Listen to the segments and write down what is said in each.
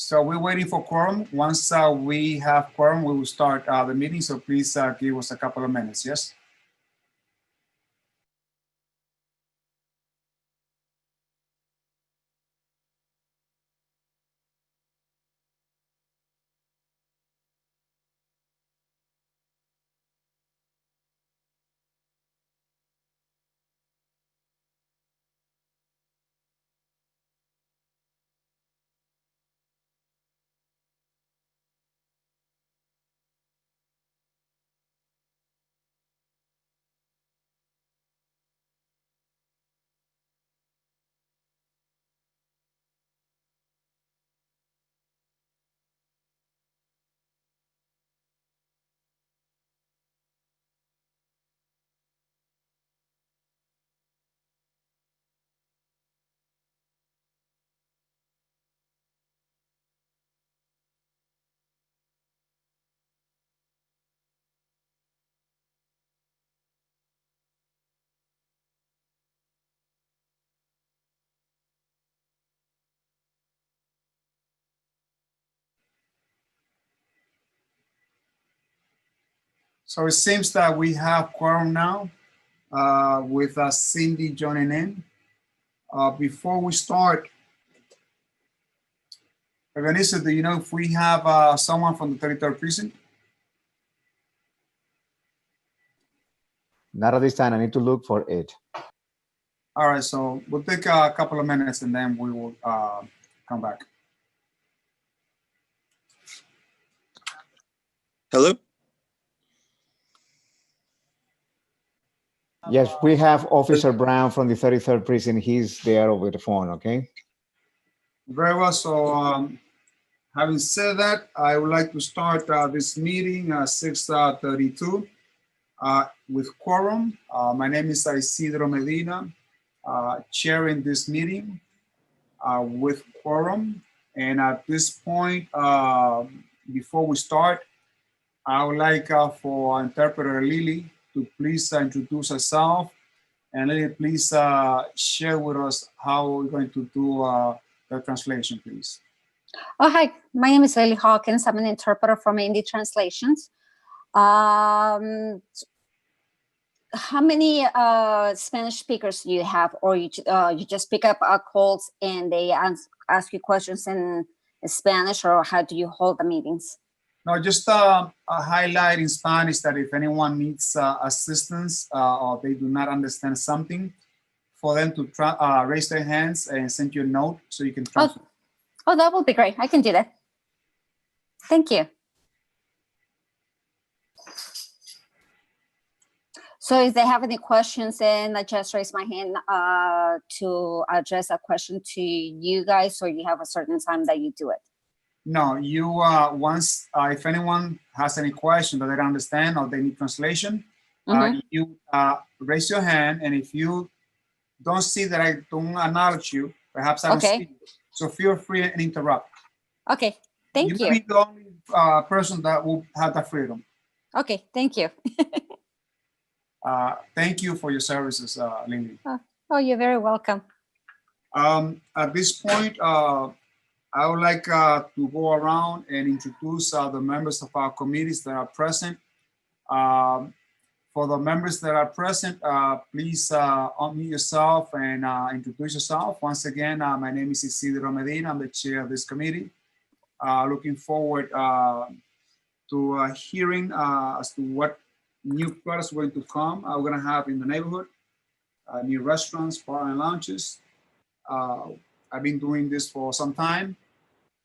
So we're waiting for quorum. Once we have quorum, we will start the meeting. So please give us a couple of minutes, yes? So it seems that we have quorum now with Cindy joining in. Before we start, Vanessa, do you know if we have someone from the 33rd precinct? Not at this time. I need to look for it. All right, so we'll take a couple of minutes and then we will come back. Hello? Yes, we have Officer Brown from the 33rd precinct. He's there over the phone, okay? Very well, so having said that, I would like to start this meeting at 6:32 with quorum. My name is Isidro Medina, chairing this meeting with quorum. And at this point, before we start, I would like for interpreter Lily to please introduce herself. And Lily, please share with us how we're going to do the translation, please. Oh, hi, my name is Lily Hawkins. I'm an interpreter from Indie Translations. How many Spanish speakers do you have, or you just pick up calls and they ask you questions in Spanish, or how do you hold the meetings? No, just a highlight in Spanish that if anyone needs assistance or they do not understand something, for them to raise their hands and send you a note so you can translate. Oh, that would be great. I can do that. Thank you. So if they have any questions, then I just raise my hand to address a question to you guys, or you have a certain time that you do it? No, you once, if anyone has any question that they don't understand or they need translation, you raise your hand, and if you don't see that I don't acknowledge you, perhaps I don't see you. So feel free and interrupt. Okay, thank you. You'll be the only person that will have that freedom. Okay, thank you. Thank you for your services, Lily. Oh, you're very welcome. At this point, I would like to go around and introduce the members of our committees that are present. For the members that are present, please unmute yourself and introduce yourself. Once again, my name is Isidro Medina. I'm the chair of this committee. Looking forward to hearing as to what new products are going to come. We're going to have in the neighborhood, new restaurants, bar and lounges. I've been doing this for some time,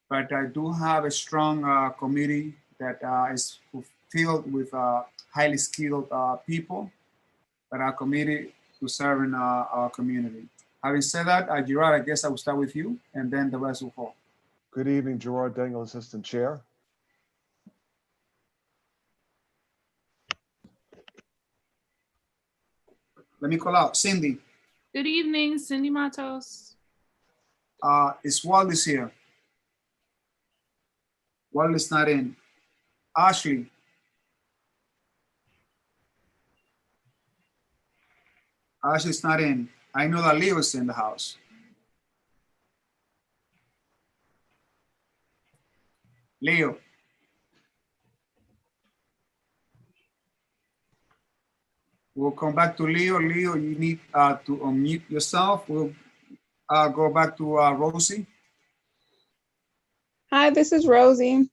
but I do have a strong committee that is filled with highly skilled people that are committed to serving our community. Having said that, Gerard, I guess I will start with you, and then the rest will follow. Good evening, Gerard Dengel, Assistant Chair. Let me call out Cindy. Good evening, Cindy Matos. Is Wallace here? Wallace not in. Ashley. Ashley's not in. I know that Leo is in the house. Leo. We'll come back to Leo. Leo, you need to unmute yourself. We'll go back to Rosie. Hi, this is Rosie.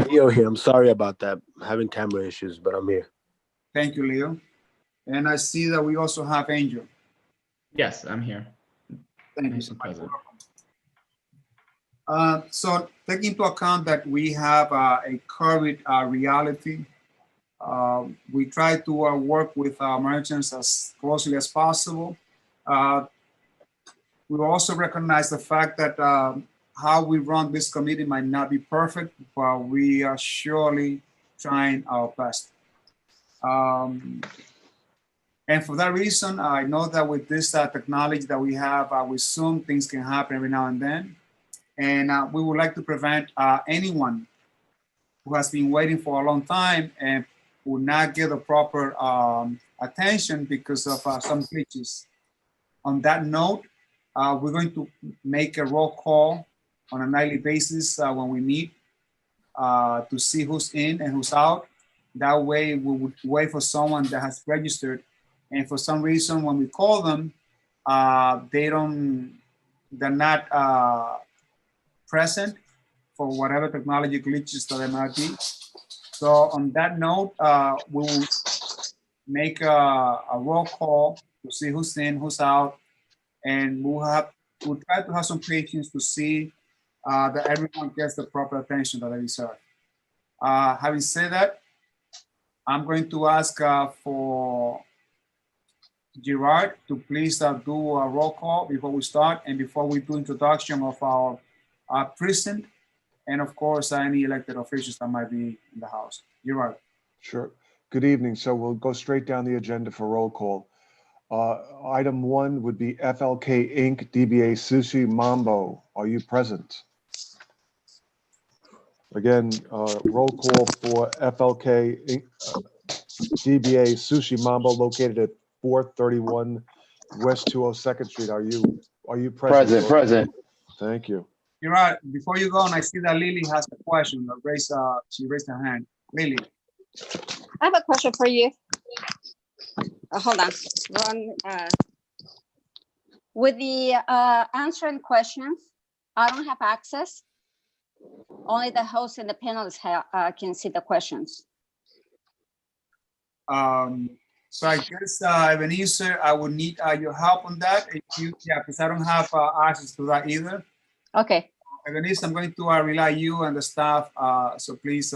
Leo here. I'm sorry about that. I'm having camera issues, but I'm here. Thank you, Leo. And I see that we also have Angel. Yes, I'm here. Thank you Mr. so much. President. So take into account that we have a COVID reality. We try to work with our merchants as closely as possible. We also recognize the fact that how we run this committee might not be perfect, but we are surely trying our best. And for that reason, I know that with this technology that we have with Zoom, things can happen every now and then. And we would like to prevent anyone who has been waiting for a long time and will not get the proper attention because of some glitches. On that note, we're going to make a roll call on a nightly basis when we meet to see who's in and who's out. That way we would wait for someone that has registered, and for some reason when we call them, they're not present for whatever technology glitches that there might be. So on that note, we will make a roll call to see who's in, who's out, and we'll try to have some patience to see that everyone gets the proper attention that they deserve. Having said that, I'm going to ask for Gerard to please do a roll call before we start and before we do introduction of our precinct, and of course, any elected officials that might be in the House. Gerard. Sure. Good evening. So we'll go straight down the agenda for roll call. Item 1 would be FLK Inc., DBA Sushi Mambo. Are you present? Again, roll call for FLK Inc., DBA Sushi Mambo, located at 431 West 202nd Street. Are you present? Present. Thank you. Gerard, before you go on, I see that Lily has a question. She raised her hand. Lily. I have a question for you. Hold on. With the answering questions, I don't have access. Only the host and the panelists can see the questions. So I guess, Ebenezer, I would need your help on that. Because I don't have access to that either. Okay. Ebenezer, I'm going to rely on you and the staff. So please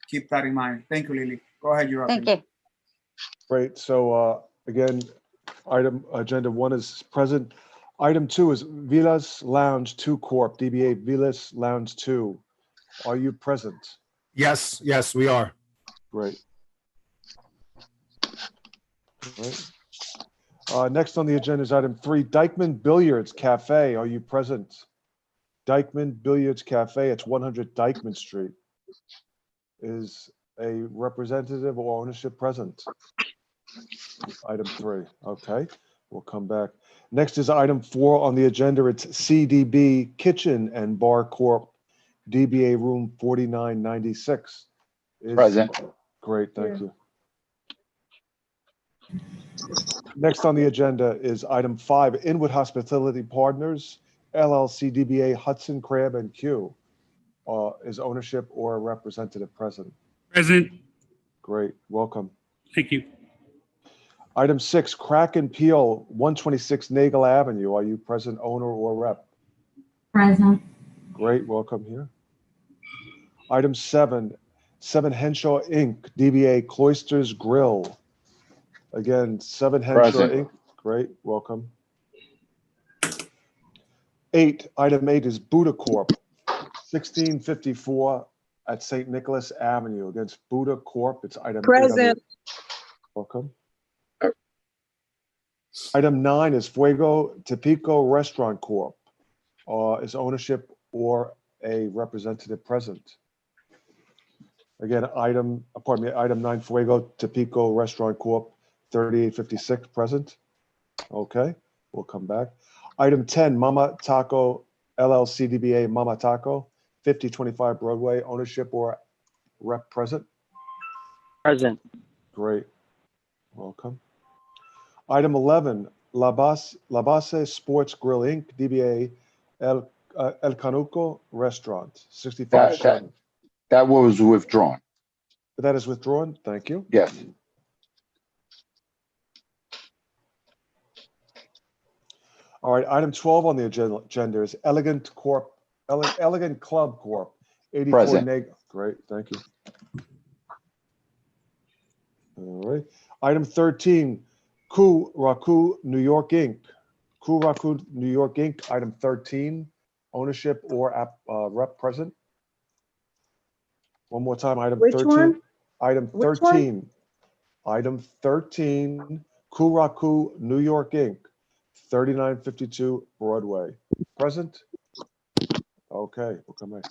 keep that in mind. Thank you, Lily. Go ahead, you're up. Thank you. Great. So again, agenda 1 is present. Item 2 is Villas Lounge 2 Corp., DBA Villas Lounge 2. Are you present? Yes, we are. Great. All right. Next on the agenda is item 3, Dykeman Billiards Cafe. Are you present? Dykeman Billiards Cafe, it's 100 Dykeman Street. Is a representative or ownership present? Item 3, okay, we'll come back. Next is item 4 on the agenda. It's CDB Kitchen and Bar Corp., DBA Room 4996. Present. Great, thank you. Next on the agenda is item 5, Inwood Hospitality Partners, LLC, DBA Hudson Crab and Q. Is ownership or a representative present? Present. Great, welcome. Thank you. Item 6, Crack and Peel, 126 Nagel Avenue. Are you present, owner or rep? Present. Great, welcome here. Item 7, 7 Henshaw Inc., DBA Cloisters Grill. Again, 7 Henshaw Present. Inc., great, welcome. 8, item 8 is Buddha Corp., 1654 at St. Nicholas Avenue. Against Buddha Corp., it's item 8. Present. Welcome. Item 9 is Fuego Tipico Restaurant Corp. Is ownership or a representative present? Again, item 9, Fuego Tipico Restaurant Corp., 3856 present. Okay, we'll come back. Item 10, Mama Taco LLC, DBA Mama Taco, 5025 Broadway, ownership or rep present? Present. Great. Welcome. Item 11, La Base Sports Grill Inc., DBA El Canuco Restaurant, 65 Sherman. That was withdrawn. That is withdrawn. Thank you. Yes. All right, item 12 on the agenda is Elegant Club Corp., 84 Present. Great, thank you. All right, item 13, Kuraku New York Inc. Kuraku New York Inc., item 13, ownership or rep present. One more time, item Which 13. one? Item Which 13. Item 13, Kuraku New York Inc., 3952 Broadway. Present? Okay, we'll come back.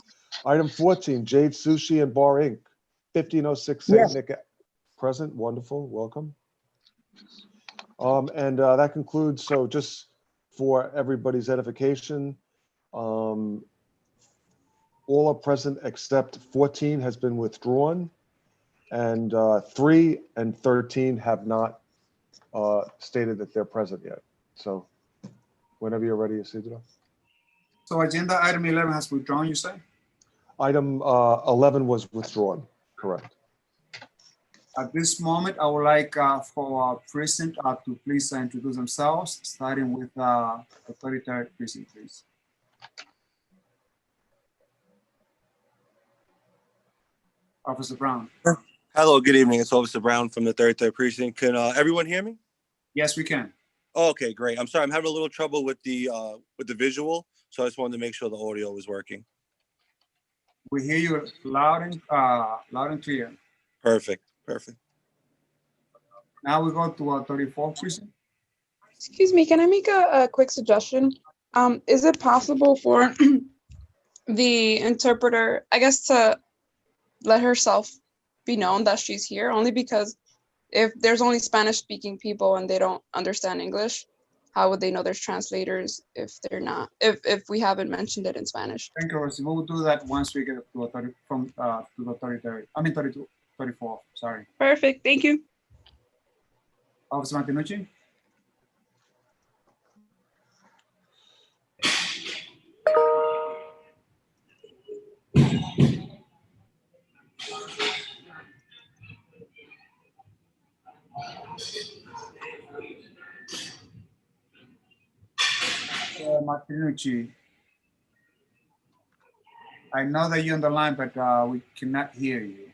Item 14, Jade Sushi and Bar Inc., 1506 St. Yes. Nick. Present, wonderful, welcome. And that concludes, so just for everybody's edification, all are present except 14 has been withdrawn, and 3 and 13 have not stated that they're present yet. So whenever you're ready, Isidro. So agenda item 11 has withdrawn, you say? Item 11 was withdrawn, correct. At this moment, I would like for our precinct to please introduce themselves, starting with the 33rd precinct, please. Officer Brown. Hello, good evening. It's Officer Brown from the 33rd Precinct. Can everyone hear me? Yes, we can. Oh, okay, great. I'm sorry, I'm having a little trouble with the visual, so I just wanted to make sure the audio was working. We hear you loud and clear. Perfect, perfect. Now we go to our 34th precinct. Excuse me, can I make a quick suggestion? Is it possible for the interpreter, I guess, to let herself be known that she's here? Only because if there's only Spanish speaking people and they don't understand English, how would they know there's translators if they're not, if we haven't mentioned it in Spanish? Thank you, Rosie. We'll do that once we get to a 30, to the 33rd. I mean 32, 34, sorry. Perfect, thank you. Officer Martinucci. Martinucci, I know that you're on the line, but we cannot hear you.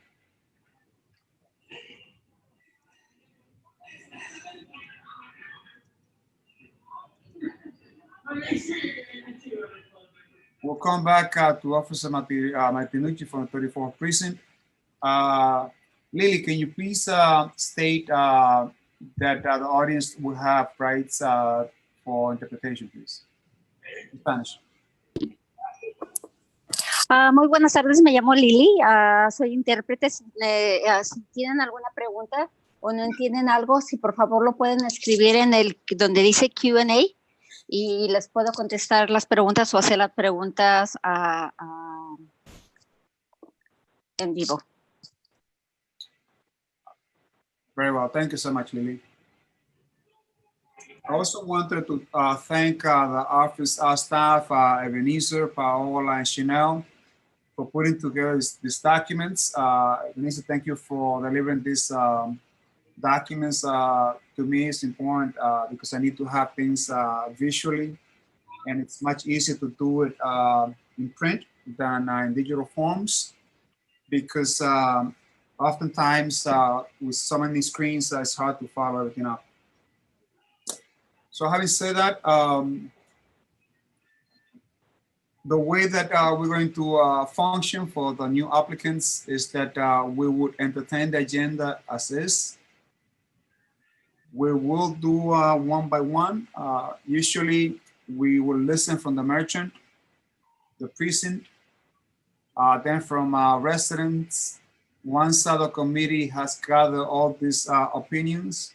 We'll come back to Officer Martinucci from the 34th Precinct. Lily, can you please state that the audience will have rights for interpretation, please? In Spanish. Muy buenas tardes, me llamo Lili, soy intérprete. Si tienen alguna pregunta o no entienden algo, si por favor lo pueden escribir en el donde dice Q&A y les puedo contestar las preguntas o hacer las preguntas en vivo. Very well, thank you so much, Lily. I also wanted to thank the office staff, Ebenezer, Paola, and Chanel, for putting together these documents. Ebenezer, thank you for delivering these documents. To me, it's important because I need to have things visually, and it's much easier to do it in print than in digital forms, because oftentimes with so many screens, it's hard to follow everything up. So having said that, the way that we're going to function for the new applicants is that we would entertain the agenda as is. We will do one by one. Usually we will listen from the merchant, the precinct, then from residents. Once the committee has gathered all these opinions,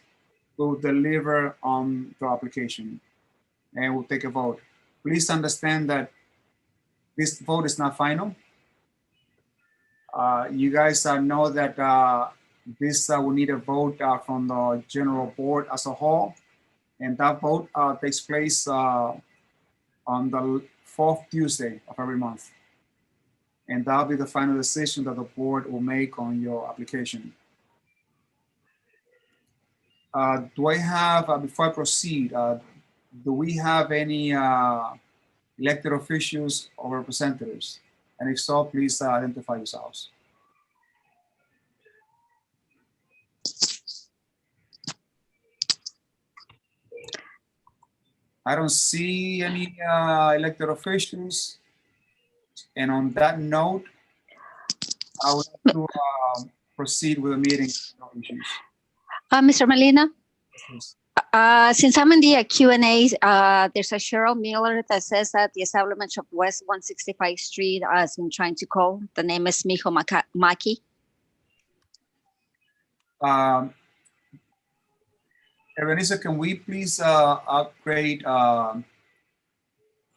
we'll deliver on the application and we'll take a vote. Please understand that this vote is not final. You guys know that this will need a vote from the general board as a whole. And that vote takes place on the 4th Tuesday of every month. And that'll be the final decision that the board will make on your application. Do I have, before I proceed, do we have any elected officials or representatives? And if so, please identify yourselves. I don't see any elected officials. And on that note, I would like to proceed with the meeting. Mr. Molina, Please. since I'm in the Q&A, there's a Cheryl Miller that says that the establishment of West 165th Street has been trying to call. The name is Mijo Maki. Ebenezer, can we please upgrade Mijo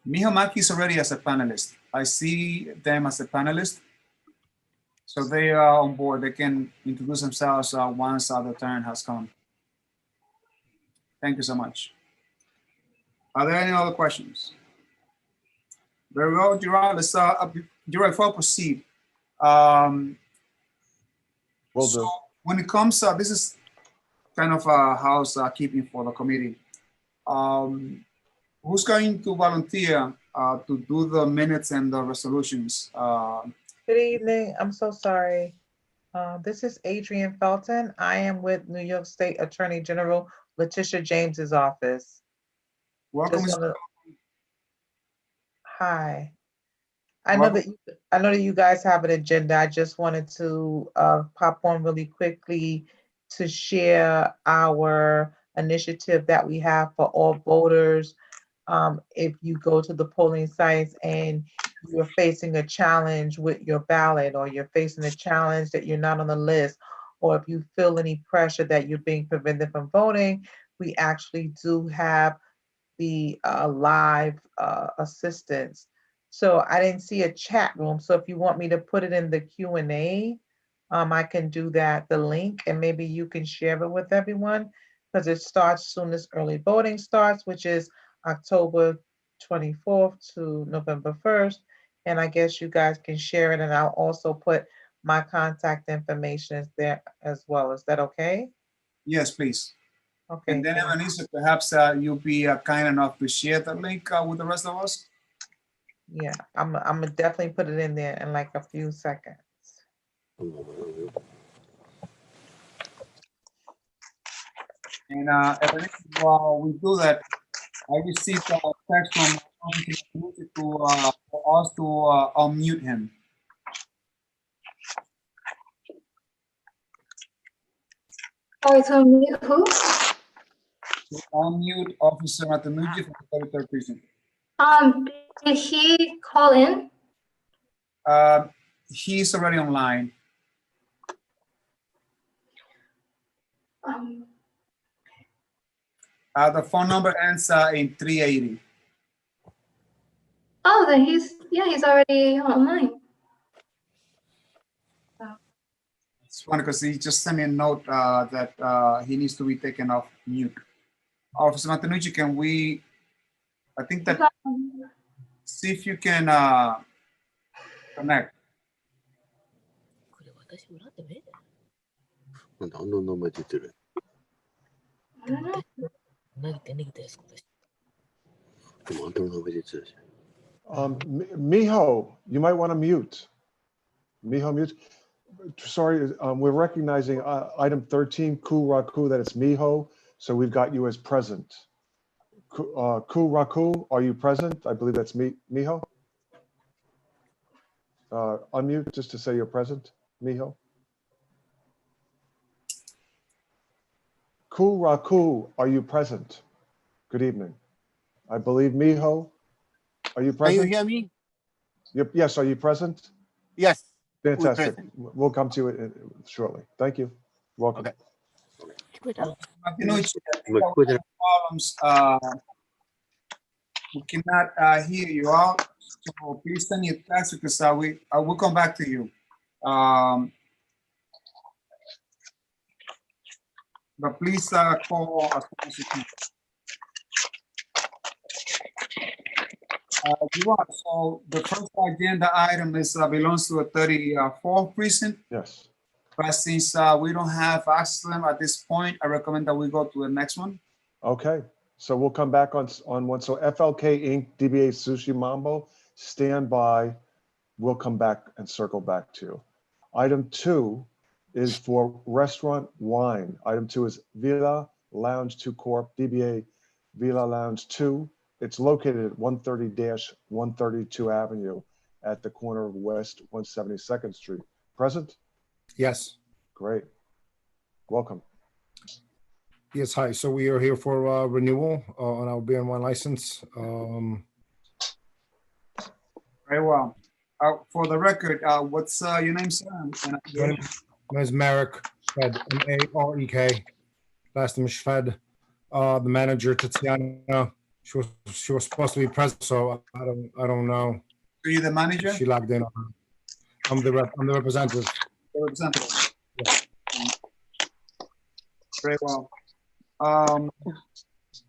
Maki is already as a panelist. I see them as a panelist. So they are on board. They can introduce themselves once the turn has come. Thank you so much. Are there any other questions? Very well, Gerard. Let's Gerard, before I proceed. Will do. So when it comes, this is kind of a housekeeping for the committee. Who's going to volunteer to do the minutes and the resolutions? Good evening. I'm so sorry. This is Adrian Felton. I am with New York State Attorney General Letitia James's office. Welcome. Just wanna- Hi. I know that you guys have an agenda. I just wanted to pop on really quickly to share our initiative that we have for all voters. If you go to the polling sites and you're facing a challenge with your ballot, or you're facing a challenge that you're not on the list, or if you feel any pressure that you're being prevented from voting, we actually do have the live assistance. So I didn't see a chat room. So if you want me to put it in the Q&A, I can do that, the link, and maybe you can share it with everyone, because it starts soon as early voting starts, which is October 24th to November 1st. And I guess you guys can share it, and I'll also put my contact information there as well. Is that okay? Yes, please. Okay. And then, Ebenezer, perhaps you'll be kind enough to share the link with the rest of us. Yeah, I'm gonna definitely put it in there in like a few seconds. And Ebenezer, while we do that, I received a text from for us to unmute him. Oh, it's on mute. Who? To unmute Officer Matanucci from the 33rd Precinct. Did he call in? He's already online. The phone number ends in 380. Oh, then he's already online. It's funny because he just sent me a note that he needs to be taken off mute. Officer Matanucci, can we, I think that, see if you can connect. Mijo, you might want to mute. Mijo, mute. Sorry, we're recognizing item 13, Ku Raku, that it's Mijo. So we've got you as present. Ku Raku, are you present? I believe that's Mijo. Unmute just to say you're present, Mijo. Ku Raku, are you present? Good evening. I believe Mijo, are you present? Can you hear me? Yes, are you present? Yes. Fantastic. We'll come to it shortly. Thank you. Welcome. Okay. Problems. We cannot hear you out. So please send me a text because I will come back to you. But please call as soon as you can. So the first agenda item is belongs to a 34th precinct. Yes. But since we don't have access to them at this point, I recommend that we go to the next one. Okay, so we'll come back on one. So FLK Inc., DBA Sushi Mambo, stand by. We'll come back and circle back to. Item 2 is for Restaurant Wine. Item 2 is Villa Lounge 2 Corp., DBA Villa Lounge 2. It's located at 130-132 Avenue at the corner of West 172nd Street. Present? Yes. Great. Welcome. Yes, hi. So we are here for renewal on our beer and wine license. Very well. For the record, what's your name, sir? My name is Marek Shved, M-A-R-E-K. Last name is Shved. The manager, Tatiana, she was supposed to be present, so I don't know. Are you the manager? She logged in. I'm the representative. The representative. Yeah. Very well.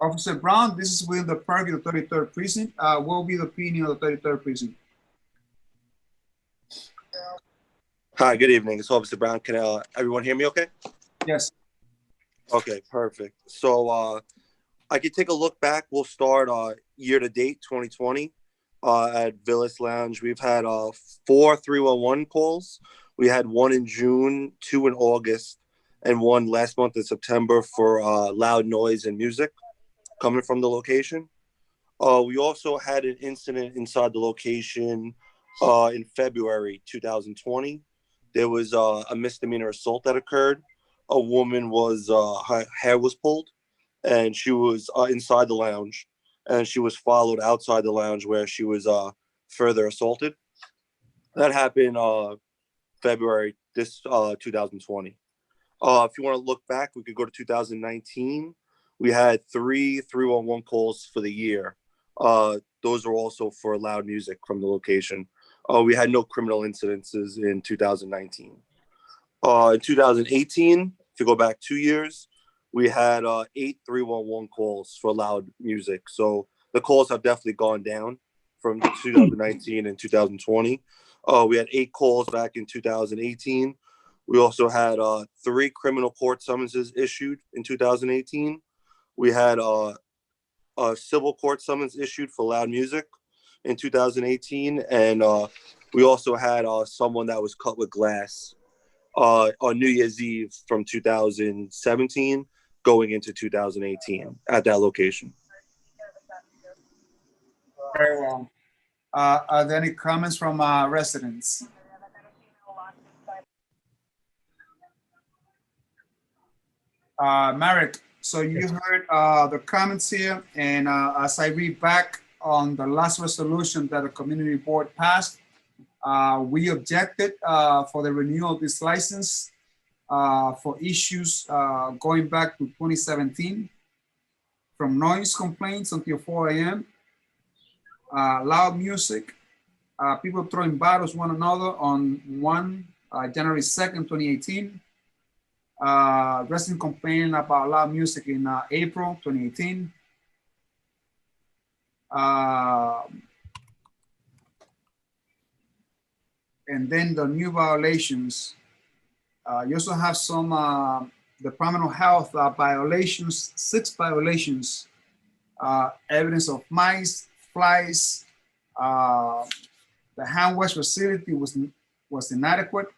Officer Brown, this is with the park of the 33rd precinct. What will be the opinion of the 33rd precinct? Hi, good evening. It's Officer Brown. Can everyone hear me okay? Yes. Okay, perfect. So I could take a look back. We'll start year to date 2020 at Villas Lounge. We've had 4 311 calls. We had 1 in June, 2 in August, and 1 last month in September for loud noise and music coming from the location. We also had an incident inside the location in February 2020. There was a misdemeanor assault that occurred. A woman was, her hair was pulled, and she was inside the lounge, and she was followed outside the lounge where she was further assaulted. That happened February 2020. If you want to look back, we could go to 2019. We had 3 311 calls for the year. Those were also for loud music from the location. We had no criminal incidences in 2019. In 2018, if you go back 2 years, we had 8 311 calls for loud music. So the calls have definitely gone down from 2019 and 2020. We had 8 calls back in 2018. We also had 3 criminal court summonses issued in 2018. We had a civil court summons issued for loud music in 2018. And we also had someone that was cut with glass on New Year's Eve from 2017 going into 2018 at that location. Very well. Are there any comments from residents? Marek, so you heard the comments here, and as I read back on the last resolution that the community board passed, we objected for the renewal of this license for issues going back to 2017, from noise complaints until 4 a.m., loud music, people throwing bottles one another on January 2nd, 2018, resident complaining about loud music in April 2018. And then the new violations. You also have some Department of Health violations, 6 violations, evidence of mice, flies, the hand wash facility was inadequate.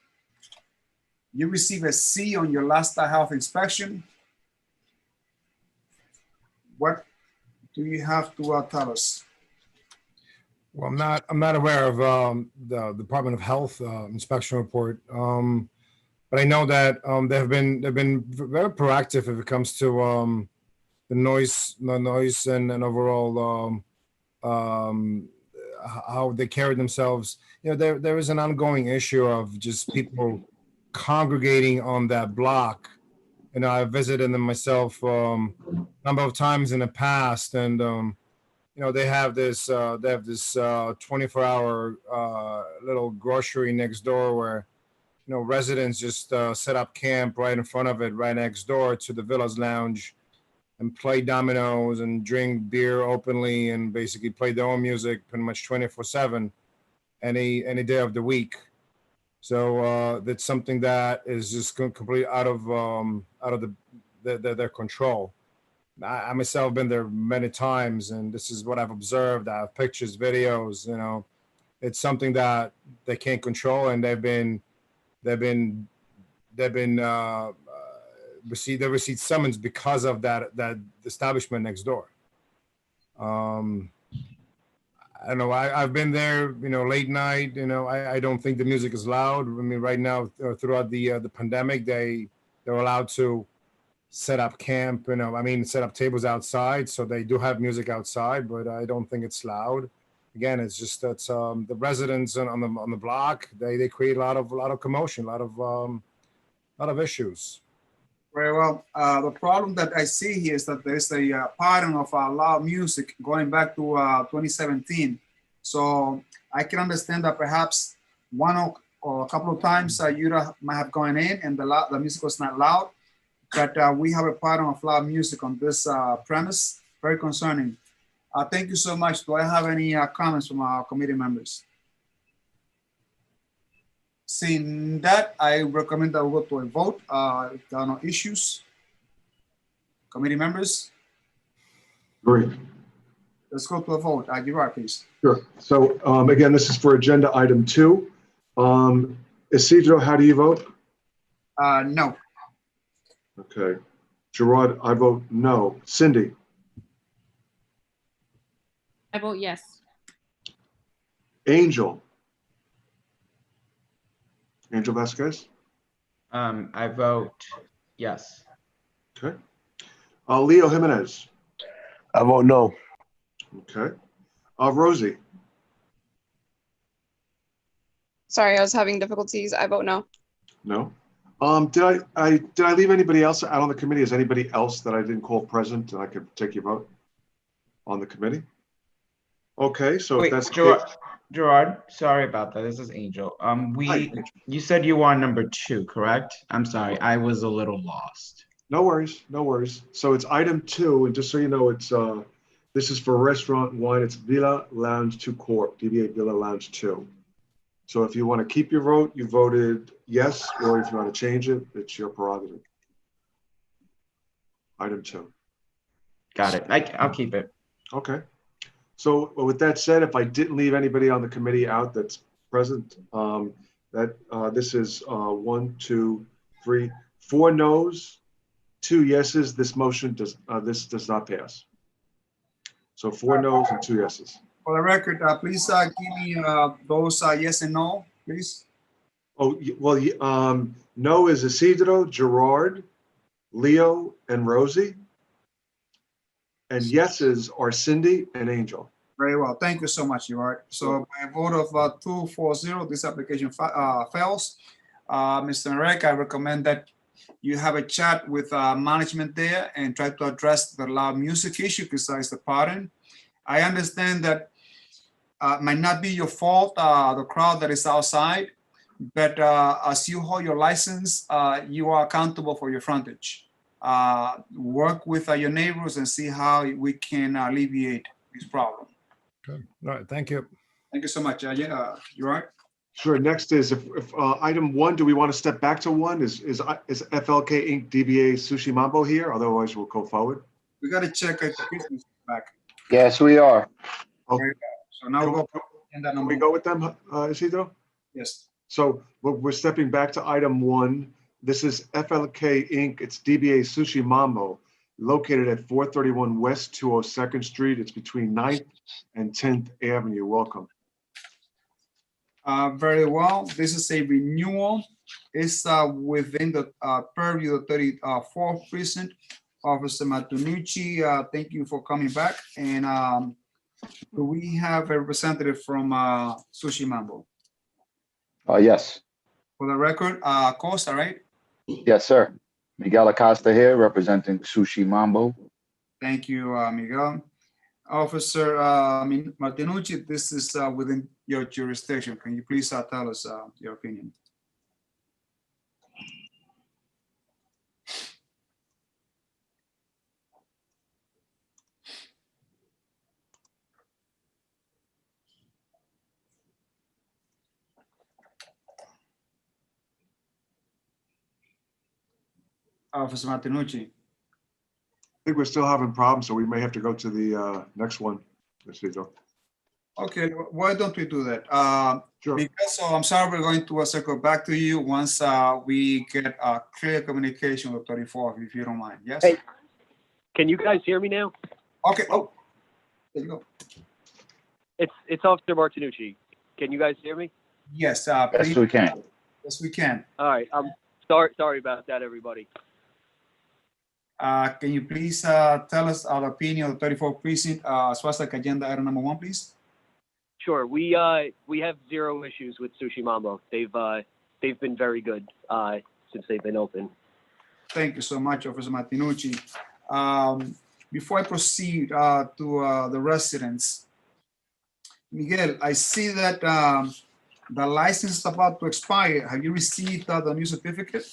You received a C on your last health inspection. What do you have to tell us? Well, I'm not aware of the Department of Health inspection report, but I know that they've been very proactive if it comes to the noise and overall how they carry themselves. You know, there is an ongoing issue of just people congregating on that block. You know, I visited them myself a number of times in the past, and you know, they have this 24-hour little grocery next door where residents just set up camp right in front of it, right next door to the Villas Lounge, and play dominoes and drink beer openly and basically play their own music pretty much 24/7 any day of the week. So that's something that is just completely out of their control. I myself been there many times, and this is what I've observed. I have pictures, videos. It's something that they can't control, and they've received summons because of that establishment next door. I don't know. I've been there, late night. I don't think the music is loud. I mean, right now, throughout the pandemic, they're allowed to set up camp. Set up tables outside, so they do have music outside, but I don't think it's loud. Again, it's just that's the residents on the block. They create a lot of commotion, a lot of issues. Very well. The problem that I see here is that there's a pattern of loud music going back to 2017. So I can understand that perhaps one or a couple of times you might have gone in and the music was not loud, but we have a pattern of loud music on this premise. Very concerning. Thank you so much. Do I have any comments from our committee members? Seeing that, I recommend that we go to a vote. If there are no issues, committee members, Great. let's go to a vote. Gerard, please. Sure. So again, this is for agenda item 2. Isidro, how do you vote? No. Okay. Gerard, I vote no. Cindy? I vote yes. Angel? Angel Vasquez? I vote yes. Okay. Leo Jimenez? I vote no. Okay. Rosie? Sorry, I was having difficulties. I vote no. No. Did I leave anybody else out on the committee? Is anybody else that I didn't call present and I could take your vote on the committee? Okay, so if Wait, that's Gerard, sorry about that. This is Angel. You said you were on number 2, correct? I'm sorry, I was a little lost. No worries, no worries. So it's item 2, and just so you know, it's this is for restaurant wine. It's Villa Lounge 2 Corp, DBA Villa Lounge 2. So if you want to keep your vote, you voted yes, or if you want to change it, it's your prerogative. Item 2. Got it. I'll keep it. Okay. So with that said, if I didn't leave anybody on the committee out that's present, this is 1, 2, 3, 4 no's, 2 yeses. This motion does not pass. So 4 no's and 2 yeses. For the record, please give me those yes and no, please. Oh, well, no is Isidro, Gerard, Leo, and Rosie. And yeses are Cindy and Angel. Very well. Thank you so much, Gerard. So by a vote of 2-4-0, this application fails. Mr. Marek, I recommend that you have a chat with management there and try to address the loud music issue besides the pattern. I understand that might not be your fault, the crowd that is outside, but as you hold your license, you are accountable for your frontage. Work with your neighbors and see how we can alleviate this problem. Okay. All right. Thank you. Thank you so much. You're right. Sure. Next is if item 1, do we want to step back to 1? Is FLK Inc. DBA Sushi Mambo here? Otherwise, we'll go forward. We got to check the business back. Yes, we are. Okay. So now we'll go. Can we go with them, Isidro? Yes. So we're stepping back to item 1. This is FLK Inc. It's DBA Sushi Mambo, located at 431 West 202nd Street. It's between 9th and 10th Avenue. Welcome. Very well. This is a renewal. It's within the purview of 34th Precinct. Officer Martinucci, thank you for coming back. And do we have a representative from Sushi Mambo? Yes. For the record, Costa, right? Yes, sir. Miguel Acosta here, representing Sushi Mambo. Thank you, Miguel. Officer Martinucci, this is within your jurisdiction. Can you please tell us your opinion? Officer Martinucci. I think we're still having problems, so we may have to go to the next one. Isidro. Okay, why don't we do that? Sure. Because so I'm sorry, we're going to circle back to you once we get clear communication with 34th, if you don't mind. Yes. Hey, can you guys hear me now? Okay. Oh, there you go. It's Officer Martinucci. Can you guys hear me? Yes. Yes, Please. we can. Yes, we can. All right. Sorry about that, everybody. Can you please tell us our opinion of the 34th precinct as far as like agenda item number 1, please? Sure. We have zero issues with Sushi Mambo. They've been very good since they've been open. Thank you so much, Officer Martinucci. Before I proceed to the residents, Miguel, I see that the license is about to expire. Have you received the new certificate?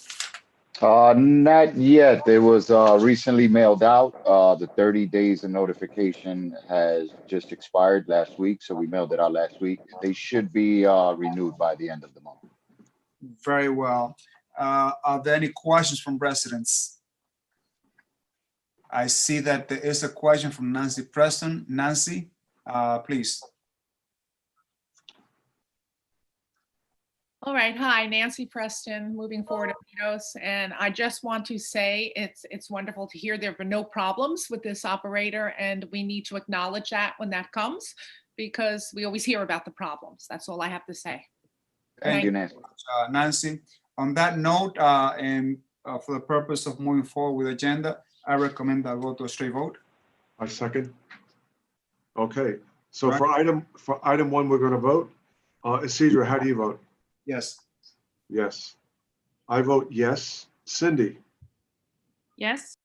Not yet. It was recently mailed out. The 30 days of notification has just expired last week, so we mailed it out last week. They should be renewed by the end of the month. Very well. Are there any questions from residents? I see that there is a question from Nancy Preston. Nancy, please. All right, hi, Nancy Preston, Moving Forward Amigos, and I just want to say it's wonderful to hear there have been no problems with this operator, and we need to acknowledge that when that comes, because we always hear about the problems. That's all I have to say. Thank you, Nancy. Nancy, on that note, and for the purpose of moving forward with the agenda, I recommend that I go to a straight vote. I second. Okay, so Right. for item 1, we're going to vote. Isidro, how do you vote? Yes. Yes. I vote yes. Cindy, Yes.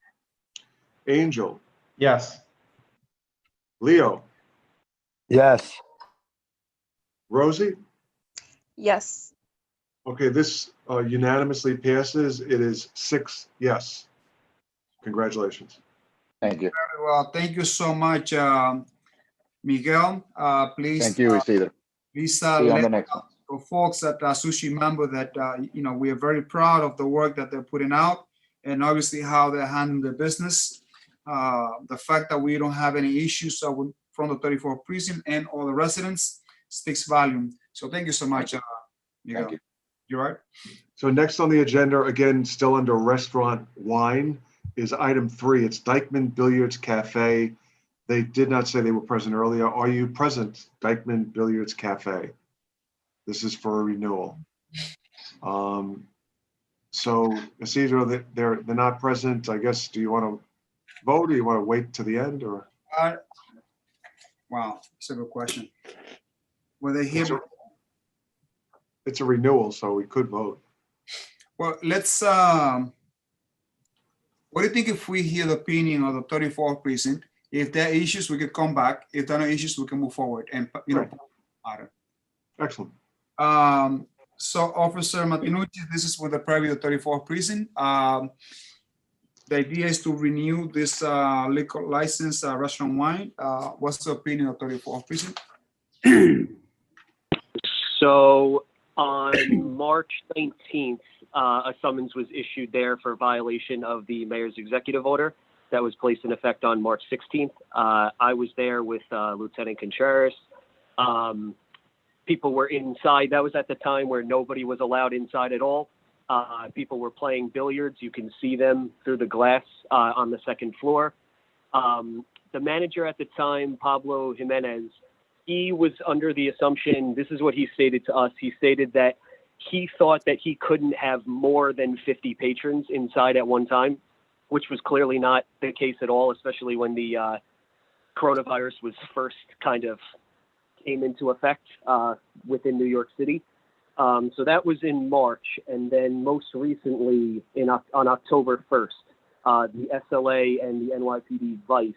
Angel, Yes. Leo, Yes. Rosie? Yes. Okay, this unanimously passes. It is 6 yes. Congratulations. Thank you. Very well. Thank you so much, Miguel. Please. Thank you, Isidro. Please See you on let the next one. the folks at Sushi Mambo that we are very proud of the work that they're putting out, and obviously how they're handling their business. The fact that we don't have any issues from the 34th precinct and all the residents speaks volume. So thank you so much, Miguel. Thank you. You're right. So next on the agenda, again, still under restaurant wine, is item 3. It's Dykeman Billiards Cafe. They did not say they were present earlier. Are you present, Dykeman Billiards Cafe? This is for a renewal. So Isidro, they're not present. I guess, do you want to vote or do you want to wait to the end or? Wow, that's a good question. Were they here? It's a renewal, so we could vote. Well, let's, what do you think if we hear the opinion of the 34th precinct? If there are issues, we could come back. If there are no issues, we can move forward and, Right. Excellent. So Officer Martinucci, this is with the private 34th precinct. The idea is to renew this liquor license, restaurant wine. What's the opinion of 34th precinct? So on March 19th, a summons was issued there for violation of the mayor's executive order that was placed in effect on March 16th. I was there with Lieutenant Contreras. People were inside. That was at the time where nobody was allowed inside at all. People were playing billiards. You can see them through the glass on the second floor. The manager at the time, Pablo Jimenez, he was under the assumption, this is what he stated to us. He stated that he thought that he couldn't have more than 50 patrons inside at one time, which was clearly not the case at all, especially when the coronavirus was first kind of came into effect within New York City. So that was in March. And then most recently on October 1st, the SLA and the NYPD Vice,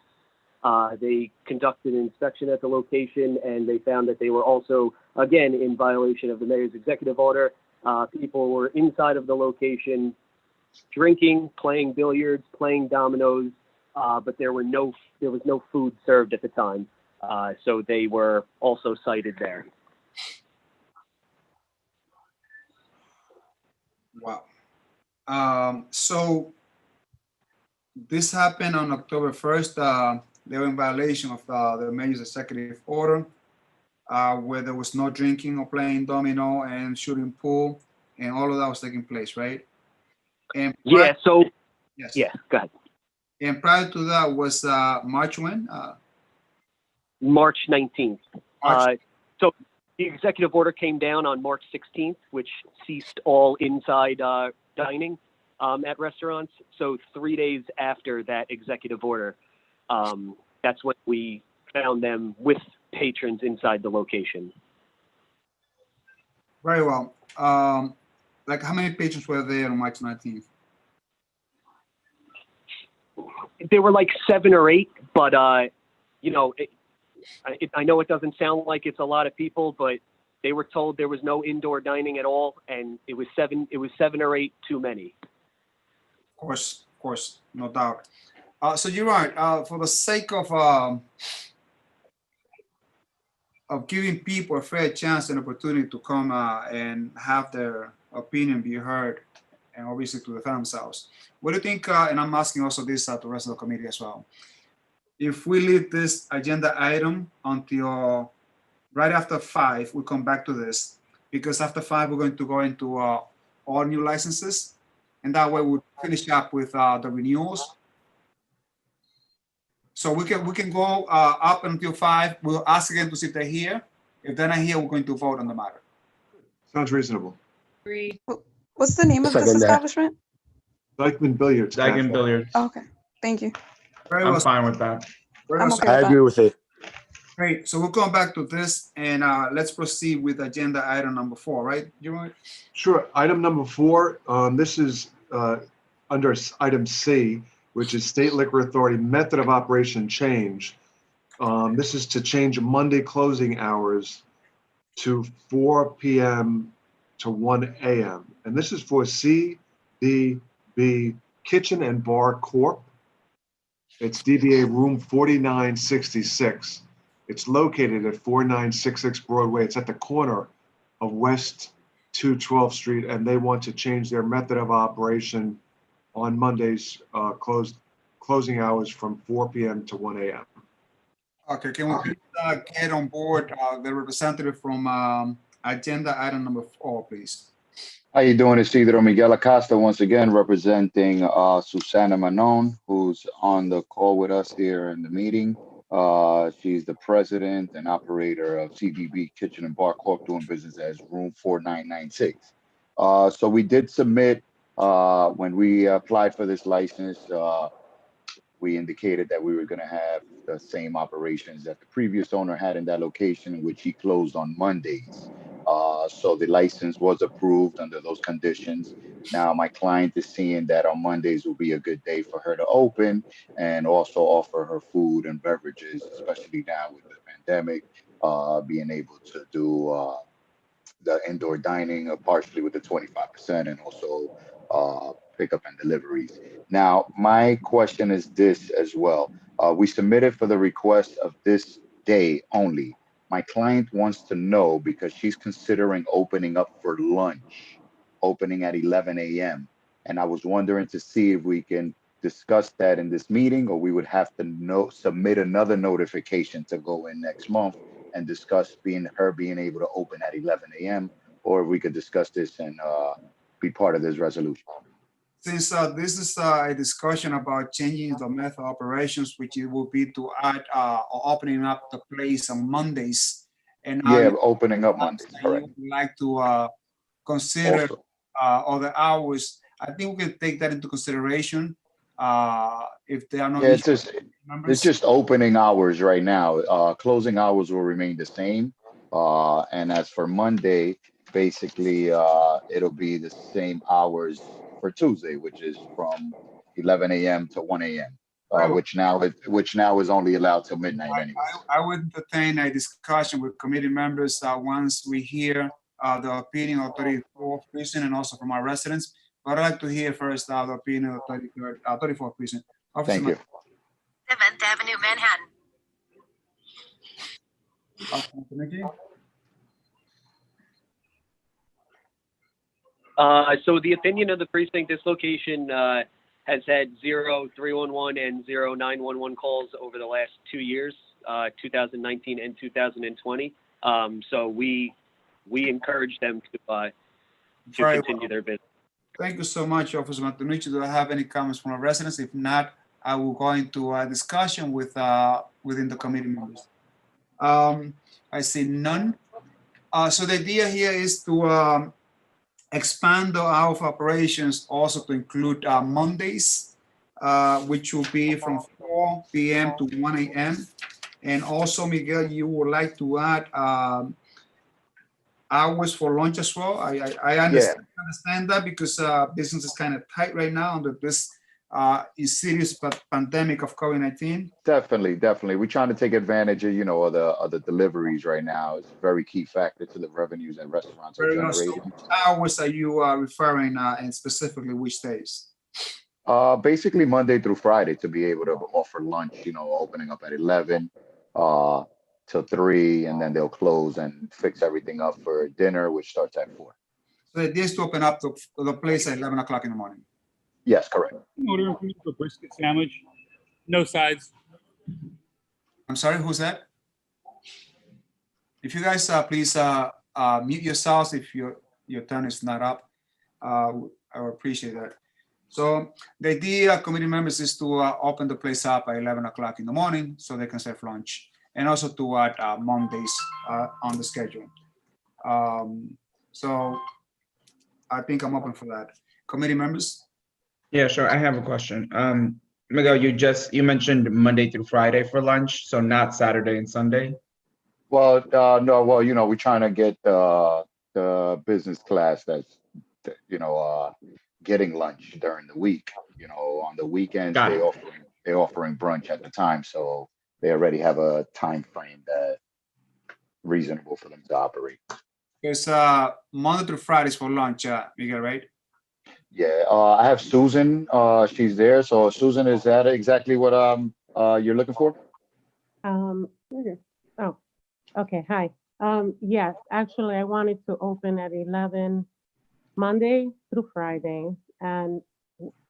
they conducted an inspection at the location and they found that they were also, again, in violation of the mayor's executive order. People were inside of the location drinking, playing billiards, playing dominoes, but there was no food served at the time. So they were also cited there. Wow. So This happened on October 1st. They were in violation of the mayor's executive order, where there was no drinking or playing domino and shooting pool, and all of that was taking place, right? And Yeah. So yes. yeah, go ahead. And prior to that was March when? March 19th. March. So the executive order came down on March 16th, which ceased all inside dining at restaurants. So 3 days after that executive order, that's when we found them with patrons inside the location. Very well. Like how many patrons were there on March 19th? There were like 7 or 8, but you know, I know it doesn't sound like it's a lot of people, but they were told there was no indoor dining at all, and it was 7 or 8 too many. Of course, no doubt. So you're right. For the sake of giving people a fair chance and opportunity to come and have their opinion be heard, and obviously to defend themselves, what do you think? And I'm asking also this to the rest of the committee as well. If we leave this agenda item until right after 5, we'll come back to this, because after 5 we're going to go into all new licenses, and that way we'll finish up with the renewals. So we can go up until 5. We'll ask again to see if they're here. If they're not here, we're going to vote on the matter. Sounds reasonable. Agreed. What's the name of this Second that. establishment? Dykeman Billiards. Dykeman Cafe. Billiards. Oh, okay, thank you. Very I'm well. fine with that. Very I'm well. okay I with agree that. with it. Great. So we'll come back to this, and let's proceed with agenda item number 4, right? You want? Sure. Item number 4, this is under item C, which is State Liquor Authority method of operation change. This is to change Monday closing hours to 4 p.m. to 1 a.m. And this is for CDB Kitchen and Bar Corp. It's DBA room 4966. It's located at 4966 Broadway. It's at the corner of West 212th Street, and they want to change their method of operation on Mondays, closing hours from 4 p.m. to 1 a.m. Okay, can we please, get on board the representative from agenda item number 4, please? How you doing? It's Isidro Miguel Acosta once again representing Susana Manon, who's on the call with us here in the meeting. She's the president and operator of CDB Kitchen and Bar Corp, doing business as room 4996. So we did submit, when we applied for this license, we indicated that we were going to have the same operations that the previous owner had in that location, which he closed on Mondays. So the license was approved under those conditions. Now my client is seeing that on Mondays will be a good day for her to open and also offer her food and beverages, especially now with the pandemic, being able to do the indoor dining partially with the 25% and also pickup and deliveries. Now, my question is this as well. We submitted for the request of this day only. My client wants to know, because she's considering opening up for lunch, opening at 11 a.m. And I was wondering to see if we can discuss that in this meeting, or we would have to submit another notification to go in next month and discuss being able to open at 11 a.m. or we could discuss this and be part of this resolution. Since this is a discussion about changing the method of operations, which it will be to add or opening up the place on Mondays. And yeah, opening up Mondays, you correct. would like to consider other hours. I think we can take that into consideration if there are no issues. It's just opening hours right now. Closing hours will remain the same. And as for Monday, basically, it'll be the same hours for Tuesday, which is from 11 a.m. to 1 a.m., which now is only allowed till midnight anyway. I would entertain a discussion with committee members once we hear the opinion of 34th precinct and also from our residents. But I'd like to hear first the opinion of 34th precinct. Thank you. 7th Avenue, Manhattan. So the opinion of the precinct, this location has had 0 311 and 0 911 calls over the last 2 years, 2019 and 2020. So we encourage them to Very continue well. their business. Thank you so much, Officer Martinucci. Do I have any comments from our residents? If not, I will go into a discussion with within the committee members. I see none. So the idea here is to expand the hour of operations also to include Mondays, which will be from 4 p.m. to 1 a.m. And also, Miguel, you would like to add hours for lunch as well. I understand that because business is kind of tight right now under this serious pandemic of COVID-19. Definitely. We're trying to take advantage of, of the deliveries right now. It's a very key factor to the revenues that restaurants are Very well. So generating. which hours are you referring and specifically which days? Basically Monday through Friday to be able to offer lunch, opening up at 11 till 3, and then they'll close and fix everything up for dinner, which starts at 4. So the idea is to open up the place at 11 o'clock in the morning. Yes, correct. Order for brisket sandwich, no sides. I'm sorry, who's that? If you guys please mute yourselves if your turn is not up. I would appreciate that. So the idea, committee members, is to open the place up at 11 o'clock in the morning so they can serve lunch, and also to add Mondays on the schedule. So I think I'm open for that. Committee members? Yeah, sure. I have a question. Miguel, you mentioned Monday through Friday for lunch, so not Saturday and Sunday? Well, no, well, we're trying to get the business class that's, getting lunch during the week. On the weekends, they're offering brunch at the time, so they already have a time frame that reasonable for them to operate. It's Monday through Fridays for lunch, Miguel, right? Yeah, I have Susan. She's there. So Susan, is that exactly what you're looking for? Oh, okay. Hi. Yes, actually, I wanted to open at 11 Monday through Friday and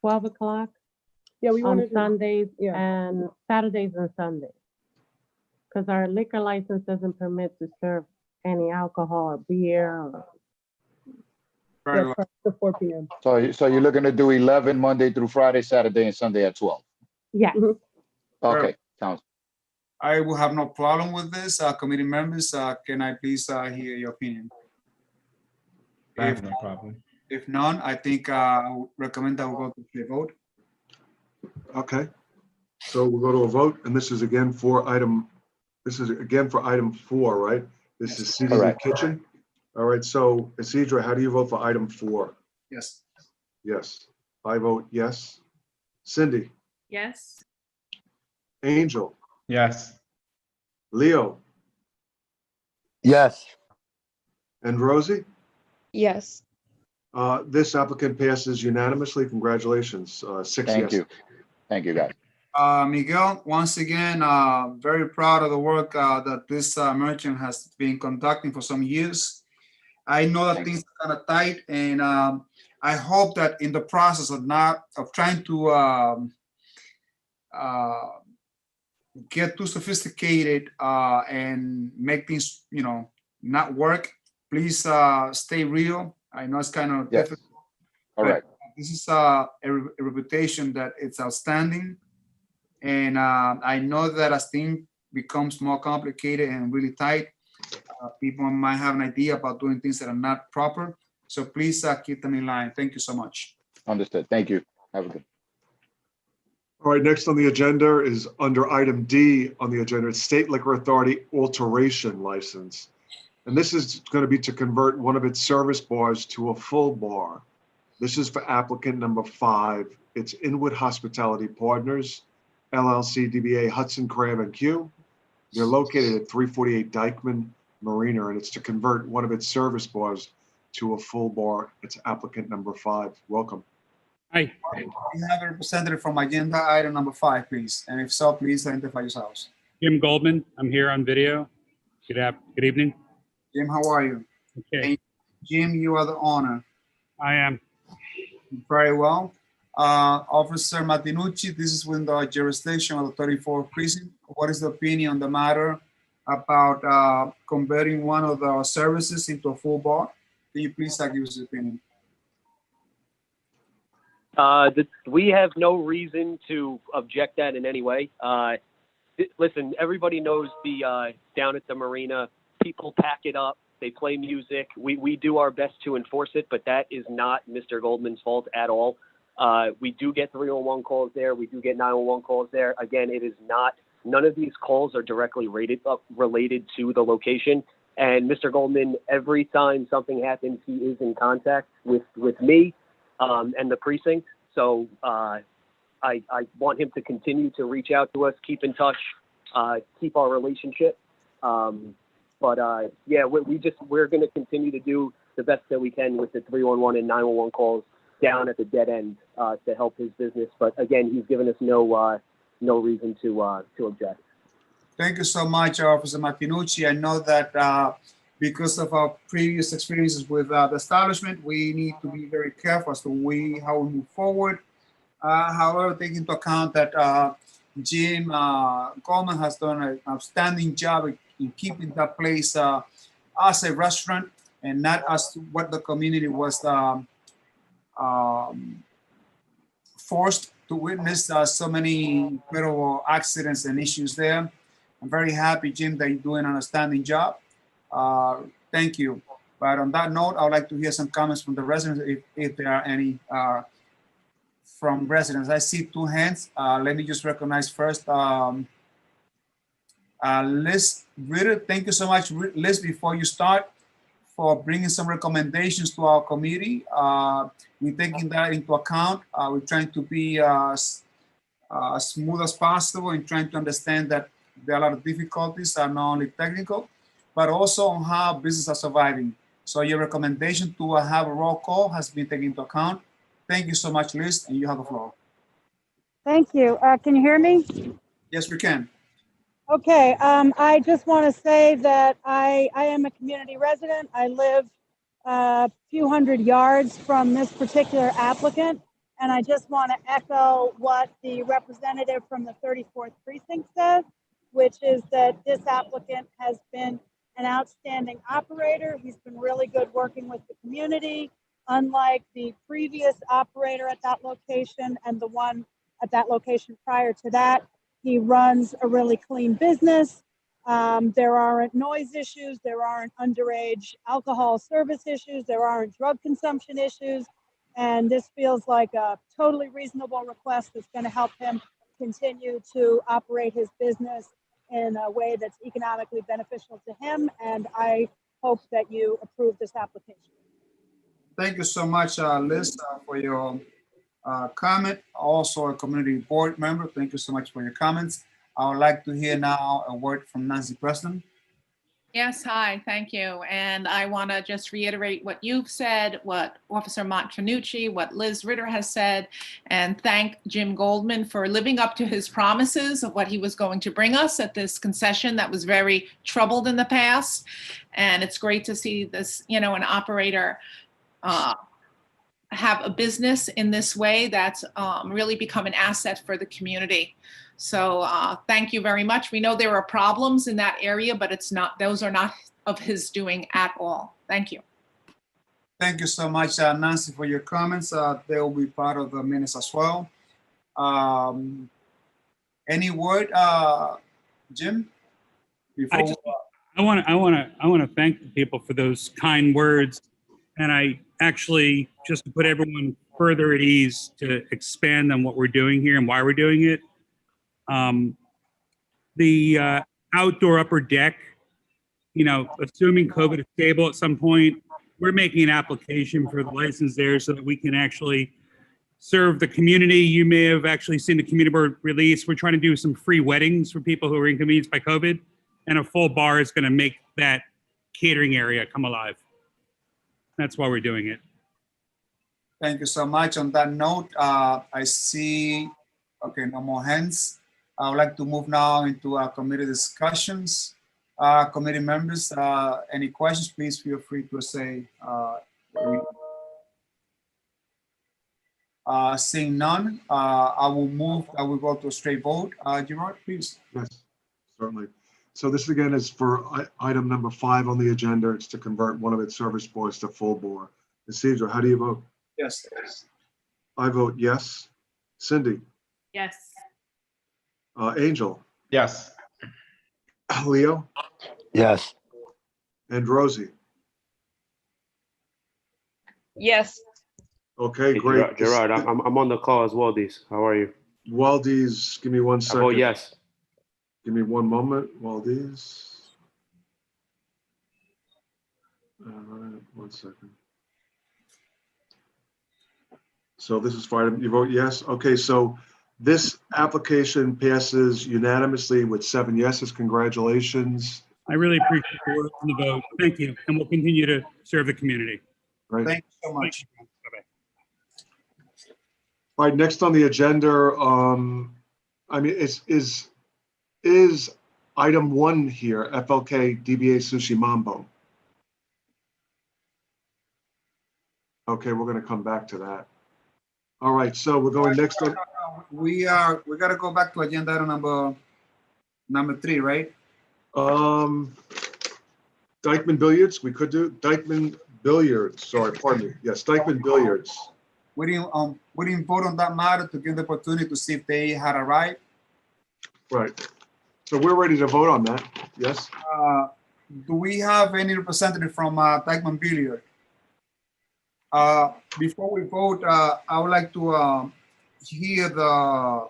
12 o'clock on Sundays and Saturdays and Sundays. Because our liquor license doesn't permit to serve any alcohol or beer. Very well. To 4 p.m. So you're looking to do 11 Monday through Friday, Saturday, and Sunday at 12. Yeah. Okay, sounds. I will have no problem with this. Committee members, can I please hear your opinion? I have no problem. If none, I think I would recommend that we go to the vote. Okay. So we'll go to a vote, and this is again for item 4, right? This is seating and kitchen. All right, so Isidro, how do you vote for item 4? Yes. Yes. I vote yes. Cindy? Yes. Angel? Yes. Leo? Yes. And Rosie? Yes. This applicant passes unanimously. Congratulations. 6 Thank yes. you. Thank you, guys. Miguel, once again, very proud of the work that this merchant has been conducting for some years. I know that things are kind of tight, and I hope that in the process of trying to get too sophisticated and make things, not work, please stay real. I know it's kind of difficult. All right. This is a reputation that it's outstanding. And I know that as things becomes more complicated and really tight, people might have an idea about doing things that are not proper. So please keep them in line. Thank you so much. Understood. Thank you. Have a good. All right, next on the agenda is under item D on the agenda, it's State Liquor Authority alteration license. And this is going to be to convert one of its service bars to a full bar. This is for applicant number 5. It's Inwood Hospitality Partners, LLC, DBA Hudson Crab and Q. They're located at 348 Dykeman Marina, and it's to convert one of its service bars to a full bar. It's applicant number 5. Welcome. Hi. We have a representative from agenda item number 5, please. And if so, please identify yourselves. Jim Goldman. I'm here on video. Good evening. Jim, how are you? Okay. Jim, you are the owner. I am. Very well. Officer Martinucci, this is within the jurisdiction of the 34th precinct. What is the opinion on the matter about converting one of the services into a full bar? Can you please give us your opinion? We have no reason to object that in any way. Listen, everybody knows the down at the marina, people pack it up, they play music. We do our best to enforce it, but that is not Mr. Goldman's fault at all. We do get 311 calls there. We do get 911 calls there. Again, it is not, none of these calls are directly related to the location. And Mr. Goldman, every time something happens, he is in contact with me and the precinct. So I want him to continue to reach out to us, keep in touch, keep our relationship. Yeah, we're going to continue to do the best that we can with the 311 and 911 calls down at the dead end to help his business. But again, he's given us no reason to object. Thank you so much, Officer Martinucci. I know that because of our previous experiences with the establishment, we need to be very careful as to how we move forward. However, taking into account that Jim Goldman has done an outstanding job in keeping that place as a restaurant and not as what the community was forced to witness so many incredible accidents and issues there. I'm very happy, Jim, that you're doing an outstanding job. Thank you. But on that note, I would like to hear some comments from the residents, if there are any from residents. I see two hands. Let me just recognize first Liz Ritter. Thank you so much, Liz, before you start, for bringing some recommendations to our committee. We're taking that into account. We're trying to be as smooth as possible and trying to understand that there are a lot of difficulties, not only technical, but also on how businesses are surviving. So your recommendation to have a roll call has been taken into account. Thank you so much, Liz, and you have the floor. Thank you. Can you hear me? Yes, we can. Okay. I just want to say that I am a community resident. I live a few hundred yards from this particular applicant, and I just want to echo what the representative from the 34th precinct said, which is that this applicant has been an outstanding operator. He's been really good working with the community, unlike the previous operator at that location and the one at that location prior to that. He runs a really clean business. There aren't noise issues. There aren't underage alcohol service issues. There aren't drug consumption issues. And this feels like a totally reasonable request that's going to help him continue to operate his business in a way that's economically beneficial to him. And I hope that you approve this application. Thank you so much, Liz, for your comment. Also a community board member. Thank you so much for your comments. I would like to hear now a word from Nancy Preston. Yes, hi, thank you. And I want to just reiterate what you've said, what Officer Martinucci, what Liz Ritter has said, and thank Jim Goldman for living up to his promises of what he was going to bring us at this concession that was very troubled in the past. And it's great to see this, an operator have a business in this way that's really become an asset for the community. So thank you very much. We know there are problems in that area, but those are not of his doing at all. Thank you. Thank you so much, Nancy, for your comments. They will be part of the minutes as well. Any word, Jim? I want to thank the people for those kind words, and I actually, just to put everyone further at ease, to expand on what we're doing here and why we're doing it. The outdoor upper deck, assuming COVID is stable at some point, we're making an application for the license there so that we can actually serve the community. You may have actually seen the community board release. We're trying to do some free weddings for people who are inconvenienced by COVID, and a full bar is going to make that catering area come alive. That's why we're doing it. Thank you so much. On that note, I see, okay, no more hands. I would like to move now into our committee discussions. Committee members, any questions, please feel free to say. Seeing none, I will move, I will go to a straight vote. Gerard, please. Yes, certainly. So this again is for item number 5 on the agenda. It's to convert one of its service boards to full bore. Isidro, how do you vote? Yes. I vote yes. Cindy? Yes. Angel? Yes. Leo? Yes. And Rosie? Yes. Okay, Hey, great. Gerard, I'm on the call as well, Dees. How are you? Waldes, give me 1 I second. vote yes. Give me 1 moment, Waldes. 1 second. So this is fine. You vote yes? Okay, so this application passes unanimously with 7 yeses. Congratulations. I really appreciate the work and the vote. Thank you. And we'll continue to serve the community. Right. Thank you so much. Bye-bye. All right, next on the agenda, I mean, is item 1 here, FLK DBA Sushi Mambo? Okay, we're gonna come back to that. All right, so we're going next on. We gotta go back to agenda item number 3, right? Dykeman Billiards, we could do Dykeman Billiards, sorry, pardon me. Yes, Dykeman Billiards. We didn't vote on that matter to give the opportunity to see if they had arrived. Right. So we're ready to vote on that, yes? Do we have any representative from Dykeman Billiard? Before we vote, I would like to hear the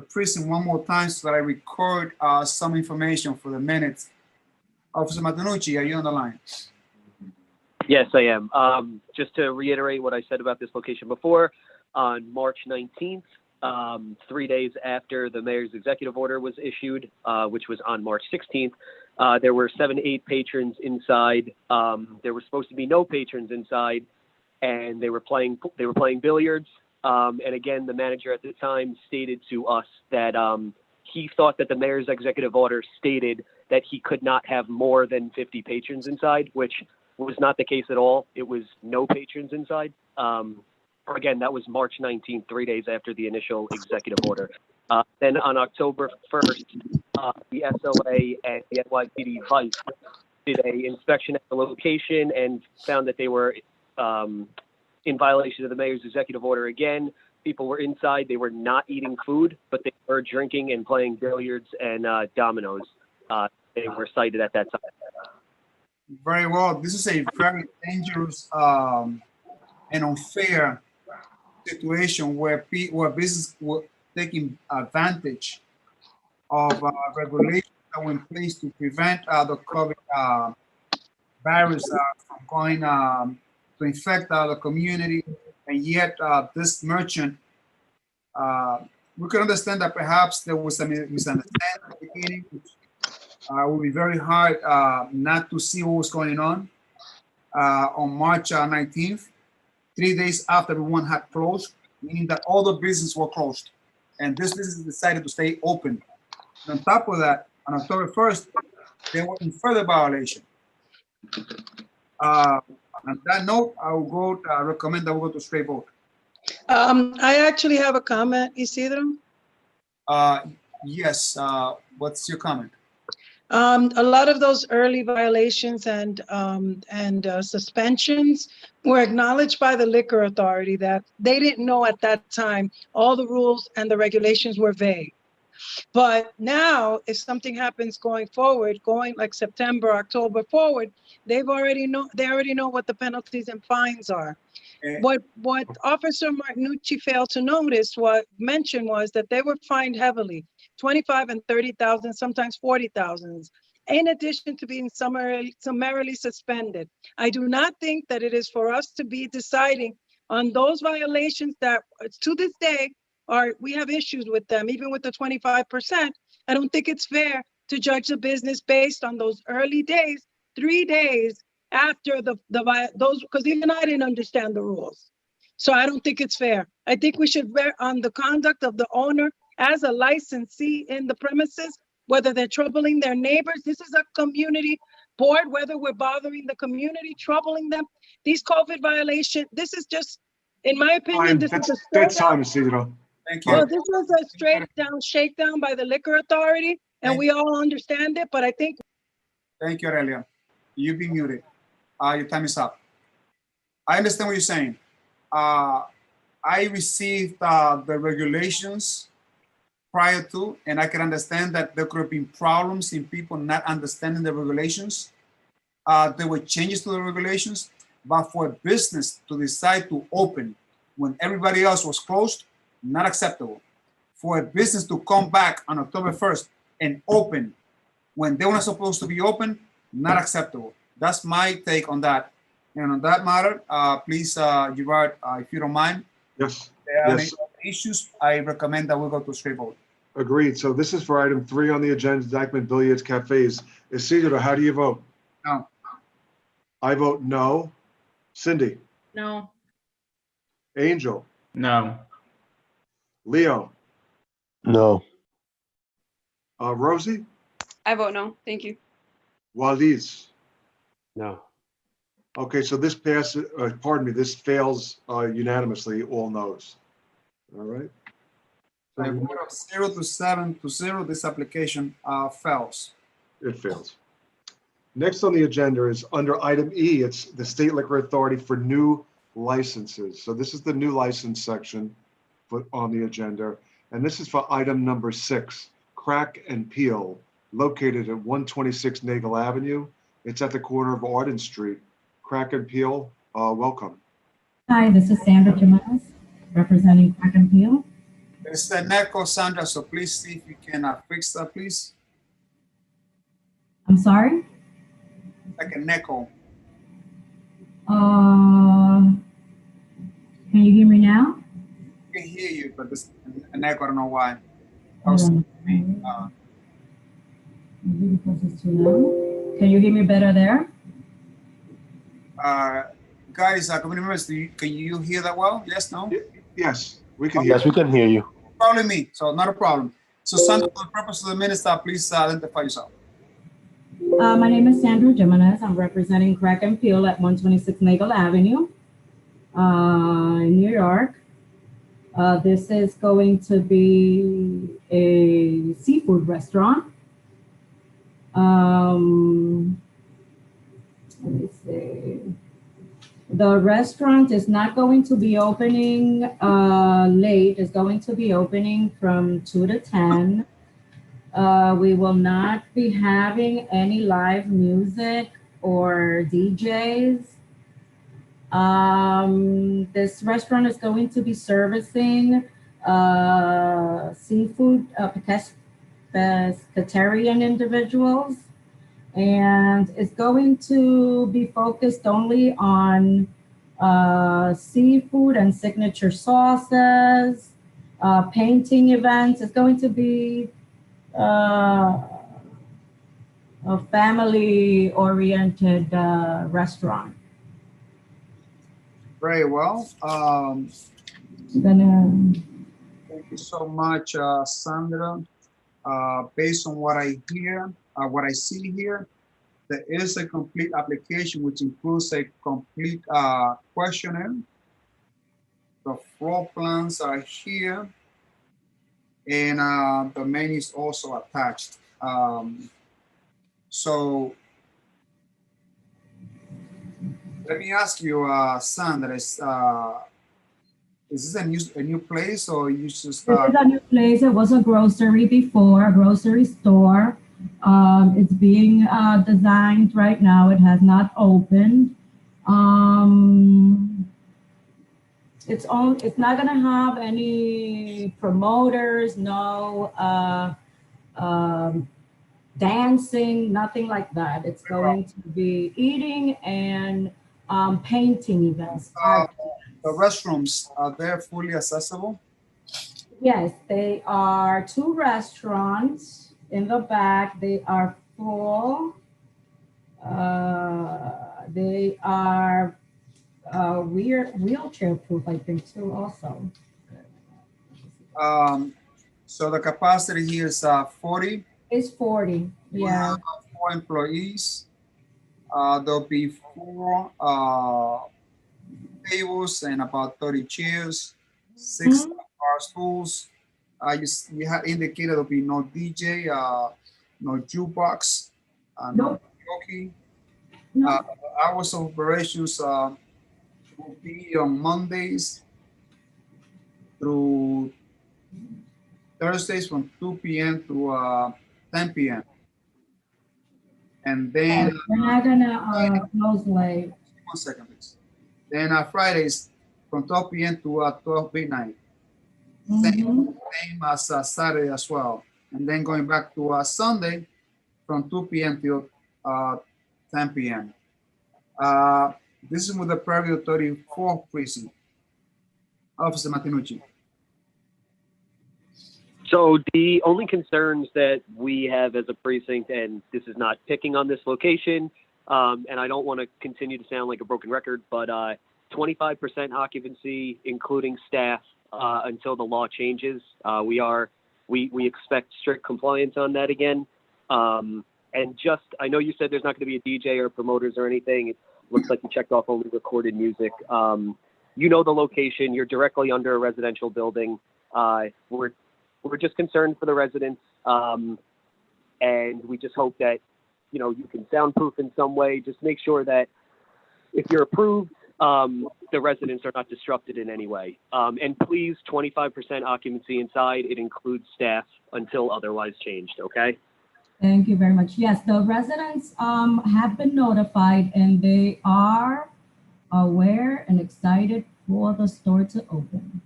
precinct one more time so that I record some information for the minutes. Officer Martinucci, are you on the line? Yes, I am. Just to reiterate what I said about this location before, on March 19th, 3 days after the mayor's executive order was issued, which was on March 16th, there were 7 to 8 patrons inside. There were supposed to be no patrons inside, and they were playing billiards. And again, the manager at the time stated to us that he thought that the mayor's executive order stated that he could not have more than 50 patrons inside, which was not the case at all. It was no patrons inside. Again, that was March 19th, 3 days after the initial executive order. Then on October 1st, the SOA and the NYPD Vice did an inspection at the location and found that they were in violation of the mayor's executive order again. People were inside. They were not eating food, but they were drinking and playing billiards and dominoes. They were cited at that time. Very well. This is a very dangerous and unfair situation where business were taking advantage of regulations that were in place to prevent the COVID virus from going to infect the community. And yet this merchant, we could understand that perhaps there was a misunderstanding at the beginning, which would be very hard not to see what was going on March 19th, 3 days after everyone had closed, meaning that all the businesses were closed. And this business decided to stay open. And on top of that, on October 1st, they were in further violation. On that note, I will go, recommend that we go to straight vote. I actually have a comment, Isidro. Yes, what's your comment? A lot of those early violations and suspensions were acknowledged by the liquor authority that they didn't know at that time all the rules and the regulations were vague. But now, if something happens going forward, going like September, October forward, they already know what the penalties and fines are. What Officer Martinucci failed to notice, mentioned was that they were fined heavily, 25 and 30,000, sometimes 40,000, in addition to being summarily suspended. I do not think that it is for us to be deciding on those violations that to this day we have issues with them, even with the 25%. I don't think it's fair to judge the business based on those early days, 3 days after those, because even I didn't understand the rules. So I don't think it's fair. I think we should bear on the conduct of the owner as a licensee in the premises, whether they're troubling their neighbors. This is a community board, whether we're bothering the community, troubling them. These COVID violations, this is just, In my opinion, this is a straight That's down, time, Isidro. Thank well, you. this was a straight down shakedown by the liquor authority, and we all understand it, but I think Thank you, Aurelia. You've been muted. Your time is up. I understand what you're saying. I received the regulations prior to, and I can understand that there could have been problems in people not understanding the regulations. There were changes to the regulations, but for a business to decide to open when everybody else was closed, not acceptable. For a business to come back on October 1st and open when they were not supposed to be open, not acceptable. That's my take on that. And on that matter, please, Gerard, if you don't mind, Yes, if there are any yes, issues, I recommend that we go to straight vote. agreed. So this is for item 3 on the agenda, Dyckman Billiards Cafes. Isidro, how do you vote? No. I vote no. Cindy, No. Angel, No. Leo, No. Rosie, I vote no. Thank you. Waliz. No. Okay, so this passes, pardon me, this fails unanimously, all noes. All right. By a vote of 0 to 7 to 0, this application fails. It fails. Next on the agenda is under item E, it's the State Liquor Authority for new licenses. So this is the new license section on the agenda. And this is for item number 6, Crack and Peel, located at 126 Nagel Avenue. It's at the corner of Arden Street. Crack and Peel, welcome. Hi, this is Sandra Jimenez, representing Crack and Peel. It's an echo, Sandra, so please see if you can fix that, please. I'm sorry? Like an echo. Can you hear me now? I can hear you, but there's an echo, I don't know why. Maybe because it's too loud. Can you hear me better there? Guys, community members, can you hear that well? Yes, no? Yes, we can hear Yes, we can hear you. Probably me, so not a problem. So Sandra, for the purpose of the minister, please identify yourself. My name is Sandra Jimenez. I'm representing Crack and Peel at 126 Nagel Avenue in New York. This is going to be a seafood restaurant. Let me see. The restaurant is not going to be opening late. It's going to be opening from 2 to 10. We will not be having any live music or DJs. This restaurant is going to be servicing seafood, pescatarian individuals, and it's going to be focused only on seafood and signature sauces, painting events. It's going to be a family-oriented restaurant. Very well. Gonna Thank you so much, Sandra. Based on what I hear, what I see here, there is a complete application which includes a complete questionnaire. The floor plans are here, and the menu is also attached. So let me ask you, Sandra, is this a new place, or you just This is a new place. It was a grocery before, a grocery store. It's being designed right now. It has not opened. It's not gonna have any promoters, no dancing, nothing like that. It's going to be eating and painting events. The restrooms, are they fully accessible? Yes, they are 2 restaurants in the back. They are full. They are wheelchair proof, I think, too, also. So the capacity here is 40. It's 40, We yeah. have 4 employees. There'll be 4 tables and about 30 chairs, 6 bar stools. You have indicated there'll be no DJ, no jukebox, no karaoke. Hours of operations will be on Mondays through Thursdays from 2 p.m. to 10 p.m. And then We're not gonna close late. 1 second, please. Then Fridays from 12 p.m. to 12 midnight. Same as Saturday as well. And then going back to Sunday from 2 p.m. till 10 p.m. This is with the Prairie 34th precinct. Officer Martinucci. So the only concerns that we have as a precinct, and this is not picking on this location, and I don't want to continue to sound like a broken record, but 25% occupancy, including staff, until the law changes. We expect strict compliance on that again. And just, I know you said there's not going to be a DJ or promoters or anything. It looks like you checked off only recorded music. You know the location. You're directly under a residential building. We're just concerned for the residents, and we just hope that, you know, you can soundproof in some way. Just make sure that if you're approved, the residents are not disrupted in any way. And please, 25% occupancy inside. It includes staff until otherwise changed, okay? Thank you very much. Yes, the residents have been notified and they are aware and excited for the store to open.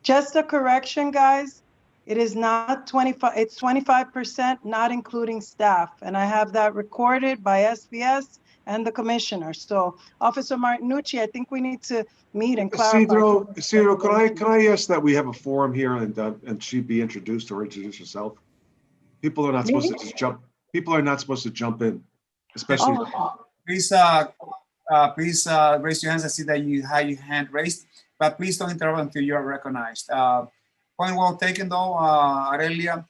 Just a correction, guys. It is not 25, it's 25%, not including staff. And I have that recorded by SBS and the commissioner. So Officer Martinucci, I think we need to meet and clarify. Isidro, can I ask that we have a forum here and she be introduced or introduce herself? People are not supposed to just jump. People are not supposed to jump in, especially. Please raise your hands. I see that you have your hand raised, but please don't interrupt until you're recognized. Point well taken though, Aurelia.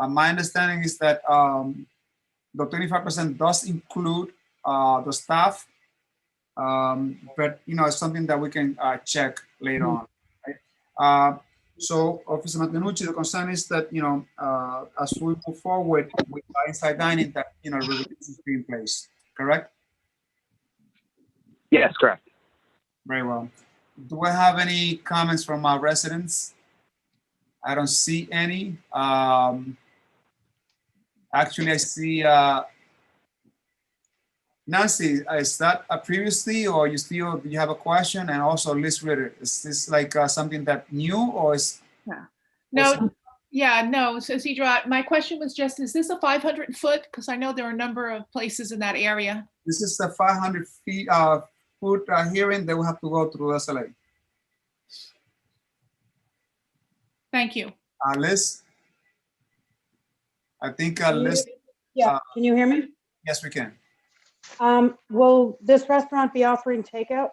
My understanding is that the 25% does include the staff, but you know, it's something that we can check later on. Right? So, Officer Martinucci, the concern is that, you know, as we move forward with inside dining, that, you know, regulations be in place, correct? Yes, correct. Very well. Do I have any comments from our residents? I don't see any. Actually, I see Nancy, is that previously, or you still, do you have a question? And also Liz Ritter, is this like something that new, or is? No, so Isidro, my question was just, is this a 500 foot? Because I know there are a number of places in that area. This is a 500 foot hearing. They will have to go through SLA. Thank you. Liz? I think Liz. Yeah, can you hear me? Yes, we can. Will this restaurant be offering takeout?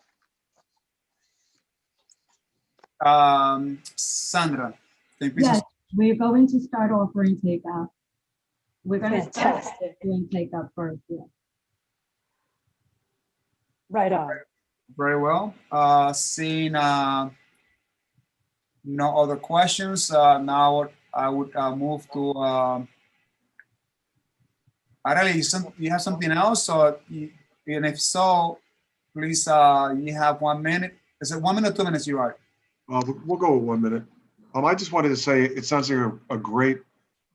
Sandra, can you please? Yes, we're going to start offering takeout. We're going to start Fantastic. doing takeout first, yeah. Right on. Very well. Seeing no other questions, now I would move to Arely, you have something else? Or and if so, please, you have 1 minute. Is it 1 minute or 2 minutes you are? We'll go with 1 minute. I just wanted to say it sounds like a great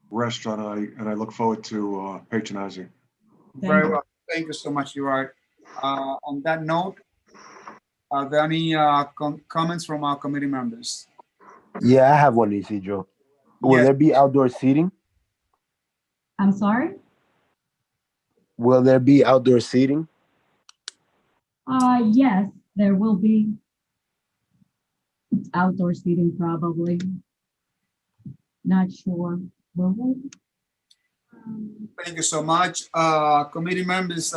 restaurant, and I look forward to patronizing. Very well. Thank you so much, Gerard. On that note, are there any comments from our committee members? Yeah, I have one, Isidro. Will Yes. there be outdoor seating? I'm sorry? Will there be outdoor seating? Yes, there will be outdoor seating probably. Not sure. Will there? Thank you so much. Committee members,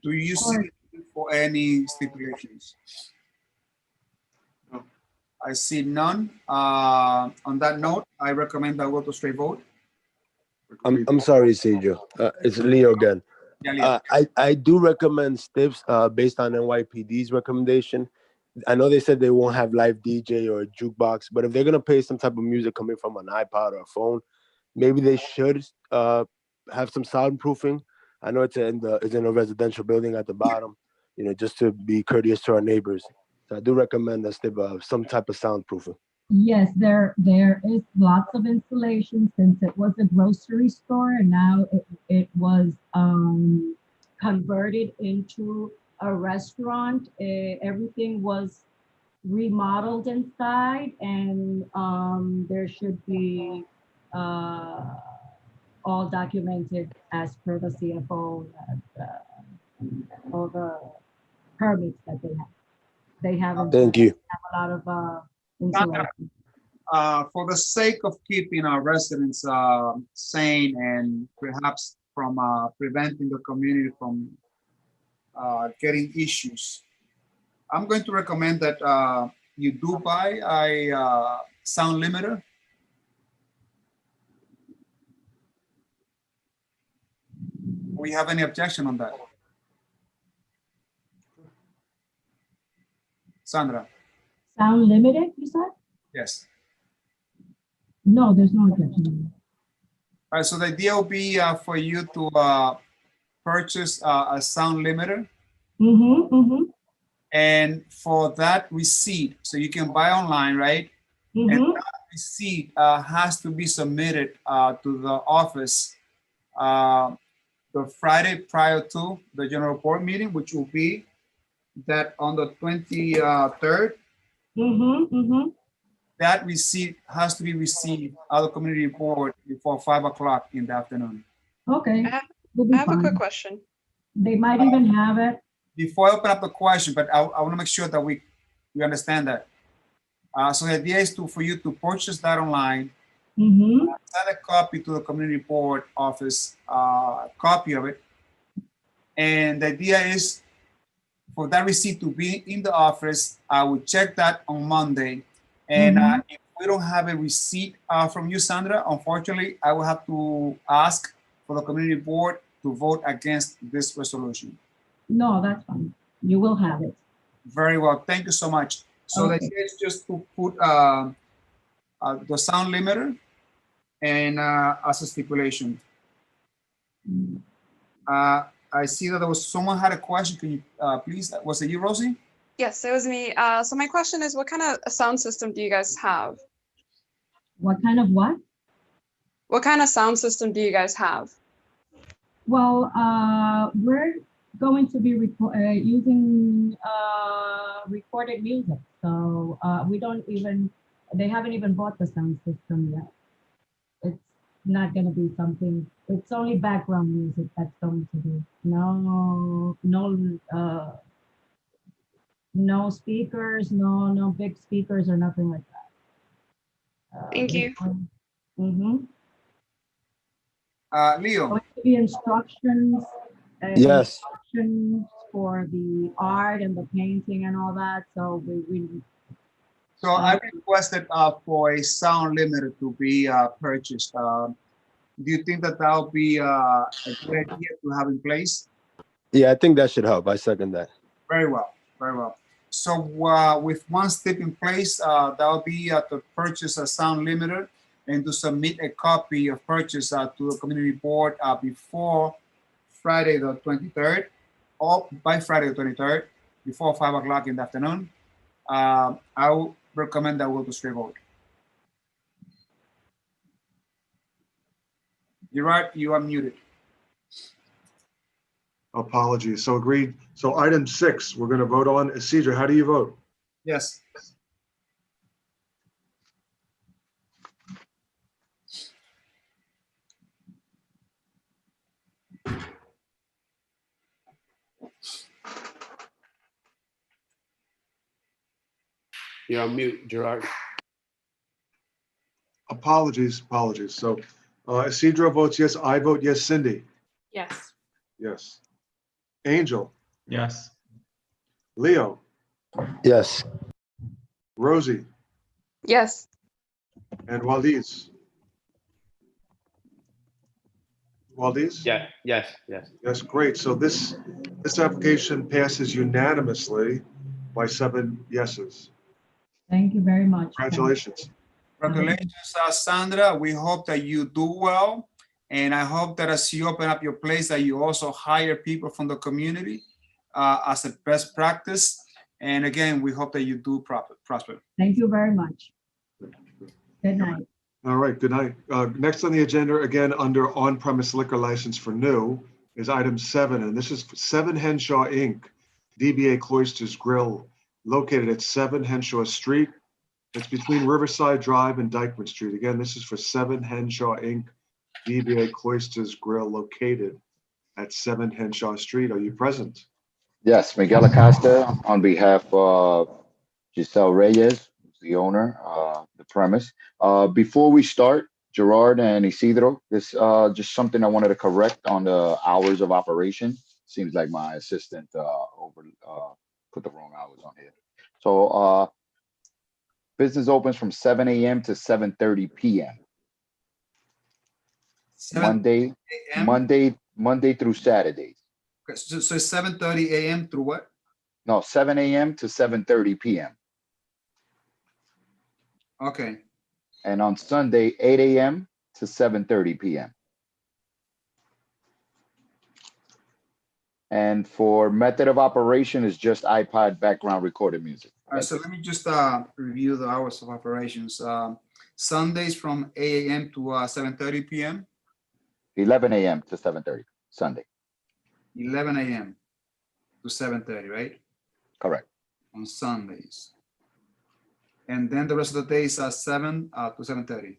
do you see for any stipulations? I see none. On that note, I recommend that we go to straight vote. I'm sorry, Isidro. It's Leo again. Yeah, Leo. I do recommend Stips based on NYPD's recommendation. I know they said they won't have live DJ or a jukebox, but if they're gonna play some type of music coming from an iPod or a phone, maybe they should have some soundproofing. I know it's in a residential building at the bottom, just to be courteous to our neighbors. So I do recommend that Stip some type of soundproofing. Yes, there is lots of installation since it was a grocery store and now it was converted into a restaurant. Everything was remodeled inside and there should be all documented as per the CFO, all the permits that they have. They haven't. Thank you. Have a lot of Sandra, installation. for the sake of keeping our residents sane and perhaps from preventing the community from getting issues, I'm going to recommend that you do buy a sound limiter. We have any objection on that? Sandra? Sound limited, you said? Yes. No, there's no objection. All right, so the idea will be for you to purchase a sound limiter. Mm-hmm, mm-hmm. And for that receipt, so you can buy online, right? Mm-hmm. And that receipt has to be submitted to the office the Friday prior to the general board meeting, which will be that on the 23rd. Mm-hmm, mm-hmm. That receipt has to be received at the community board before 5 o'clock in the afternoon. Okay. I We'll have a fine. quick question. They might even have it. Before I open up the question, but I want to make sure that we understand that. So the idea is for you to purchase that online, Mm-hmm. send a copy to the community board office, copy of it. And the idea is for that receipt to be in the office. I will check that on Monday. And if we don't have a receipt from you, Sandra, unfortunately, I will have to ask for the community board to vote against this resolution. No, that's fine. You will have it. Very well. Thank you so much. So Okay. the idea is just to put the sound limiter and as a stipulation. I see that there was someone had a question. Can you please? Was it you, Rosie? Yes, it was me. So my question is, what kind of sound system do you guys have? What kind of what? What kind of sound system do you guys have? Well, we're going to be using recorded music. So we don't even, they haven't even bought the sound system yet. It's not going to be something, it's only background music that's going to be. No speakers, no big speakers or nothing like that. Thank you. Mm-hmm. Leo. Going to be instructions. Yes. Instructions for the art and the painting and all that. So So I requested for a sound limiter to be purchased. Do you think that will be a good idea to have in place? Yeah, I think that should help. I second that. Very well, very well. So with one step in place, that will be to purchase a sound limiter and to submit a copy of purchase to the community board before Friday the 23rd, or by Friday the 23rd, before 5 o'clock in the afternoon. I would recommend that we'll go straight vote. Gerard, you are muted. Apologies. So agreed. So item 6, we're going to vote on. Isidro, how do you vote? Yes. You're on mute, Gerard. Apologies. So Isidro votes yes. I vote yes. Cindy? Yes. Yes. Angel? Yes. Leo? Yes. Rosie? Yes. And Waliz? Valdez? Yeah, yes. Yes, great. So this application passes unanimously by 7 yeses. Thank you very much. Congratulations. Congratulations, Sandra. We hope that you do well. And I hope that as you open up your place, that you also hire people from the community as a best practice. And again, we hope that you do prosper. Thank you very much. Good night. All right, good night. Next on the agenda, again, under on-premise liquor license for new, is item 7, and this is for 7 Henshaw Inc., DBA Cloisters Grill, located at 7 Henshaw Street. It's between Riverside Drive and Dykeman Street. Again, this is for 7 Henshaw Inc., DBA Cloisters Grill, located at 7 Henshaw Street. Are you present? Yes, Miguel Acosta on behalf of Giselle Reyes, who's the owner of the premise. Before we start, Gerard and Isidro, this just something I wanted to correct on the hours of operation. Seems like my assistant put the wrong hours on here. So business opens from 7 a.m. to 7:30 p.m. Monday through Saturdays. Okay, so it's 7:30 a.m. through what? No, 7 a.m. to 7:30 p.m. Okay. And on Sunday, 8 a.m. to 7:30 p.m. And for method of operation is just iPod background recorded music. All right, so let me just review the hours of operations. Sundays from 8 a.m. to 7:30 p.m. 11 a.m. to 7:30 Sunday. 11 a.m. to 7:30, right? Correct. On Sundays. And then the rest of the days are 7 to 7:30.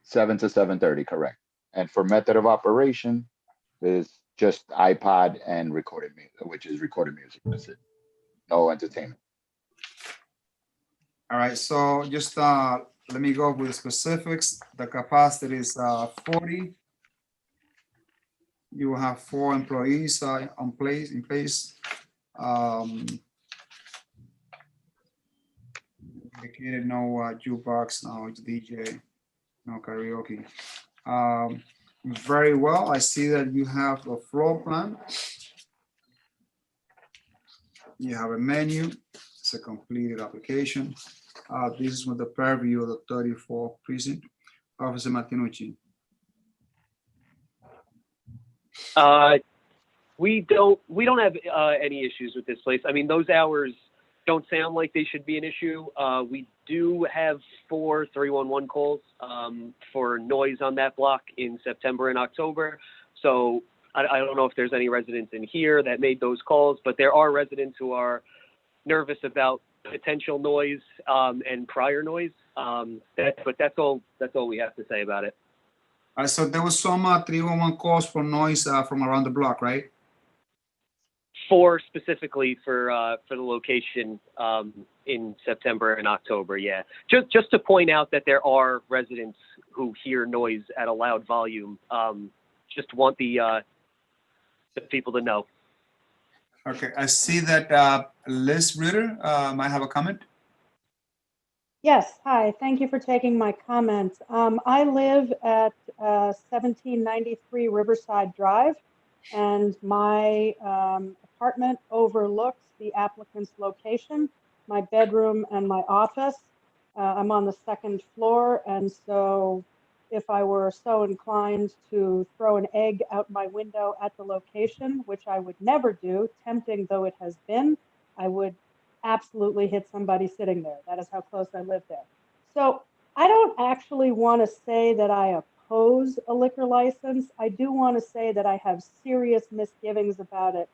7 to 7:30, correct. And for method of operation is just iPod and recorded music, which is recorded music. That's it. No entertainment. All right, so just let me go with the specifics. The capacity is 40. You will have 4 employees in place. Indicated no jukebox, no DJ, no karaoke. Very well. I see that you have a floor plan. You have a menu. It's a completed application. This is with the purview of the 34th precinct. Officer Martinucci. We don't have any issues with this place. I mean, those hours don't sound like they should be an issue. We do have 4 311 calls for noise on that block in September and October. So I don't know if there's any residents in here that made those calls, but there are residents who are nervous about potential noise and prior noise. But that's all we have to say about it. So there was some 311 calls for noise from around the block, right? 4 specifically for the location in September and October. Yeah, just to point out that there are residents who hear noise at a loud volume. Just want the people to know. Okay, I see that Liz Ritter might have a comment. Yes, hi, thank you for taking my comments. I live at 1793 Riverside Drive, and my apartment overlooks the applicant's location, my bedroom and my office. I'm on the 2nd floor, and so if I were so inclined to throw an egg out my window at the location, which I would never do, tempting though it has been, I would absolutely hit somebody sitting there. That is how close I live there. So I don't actually want to say that I oppose a liquor license. I do want to say that I have serious misgivings about it.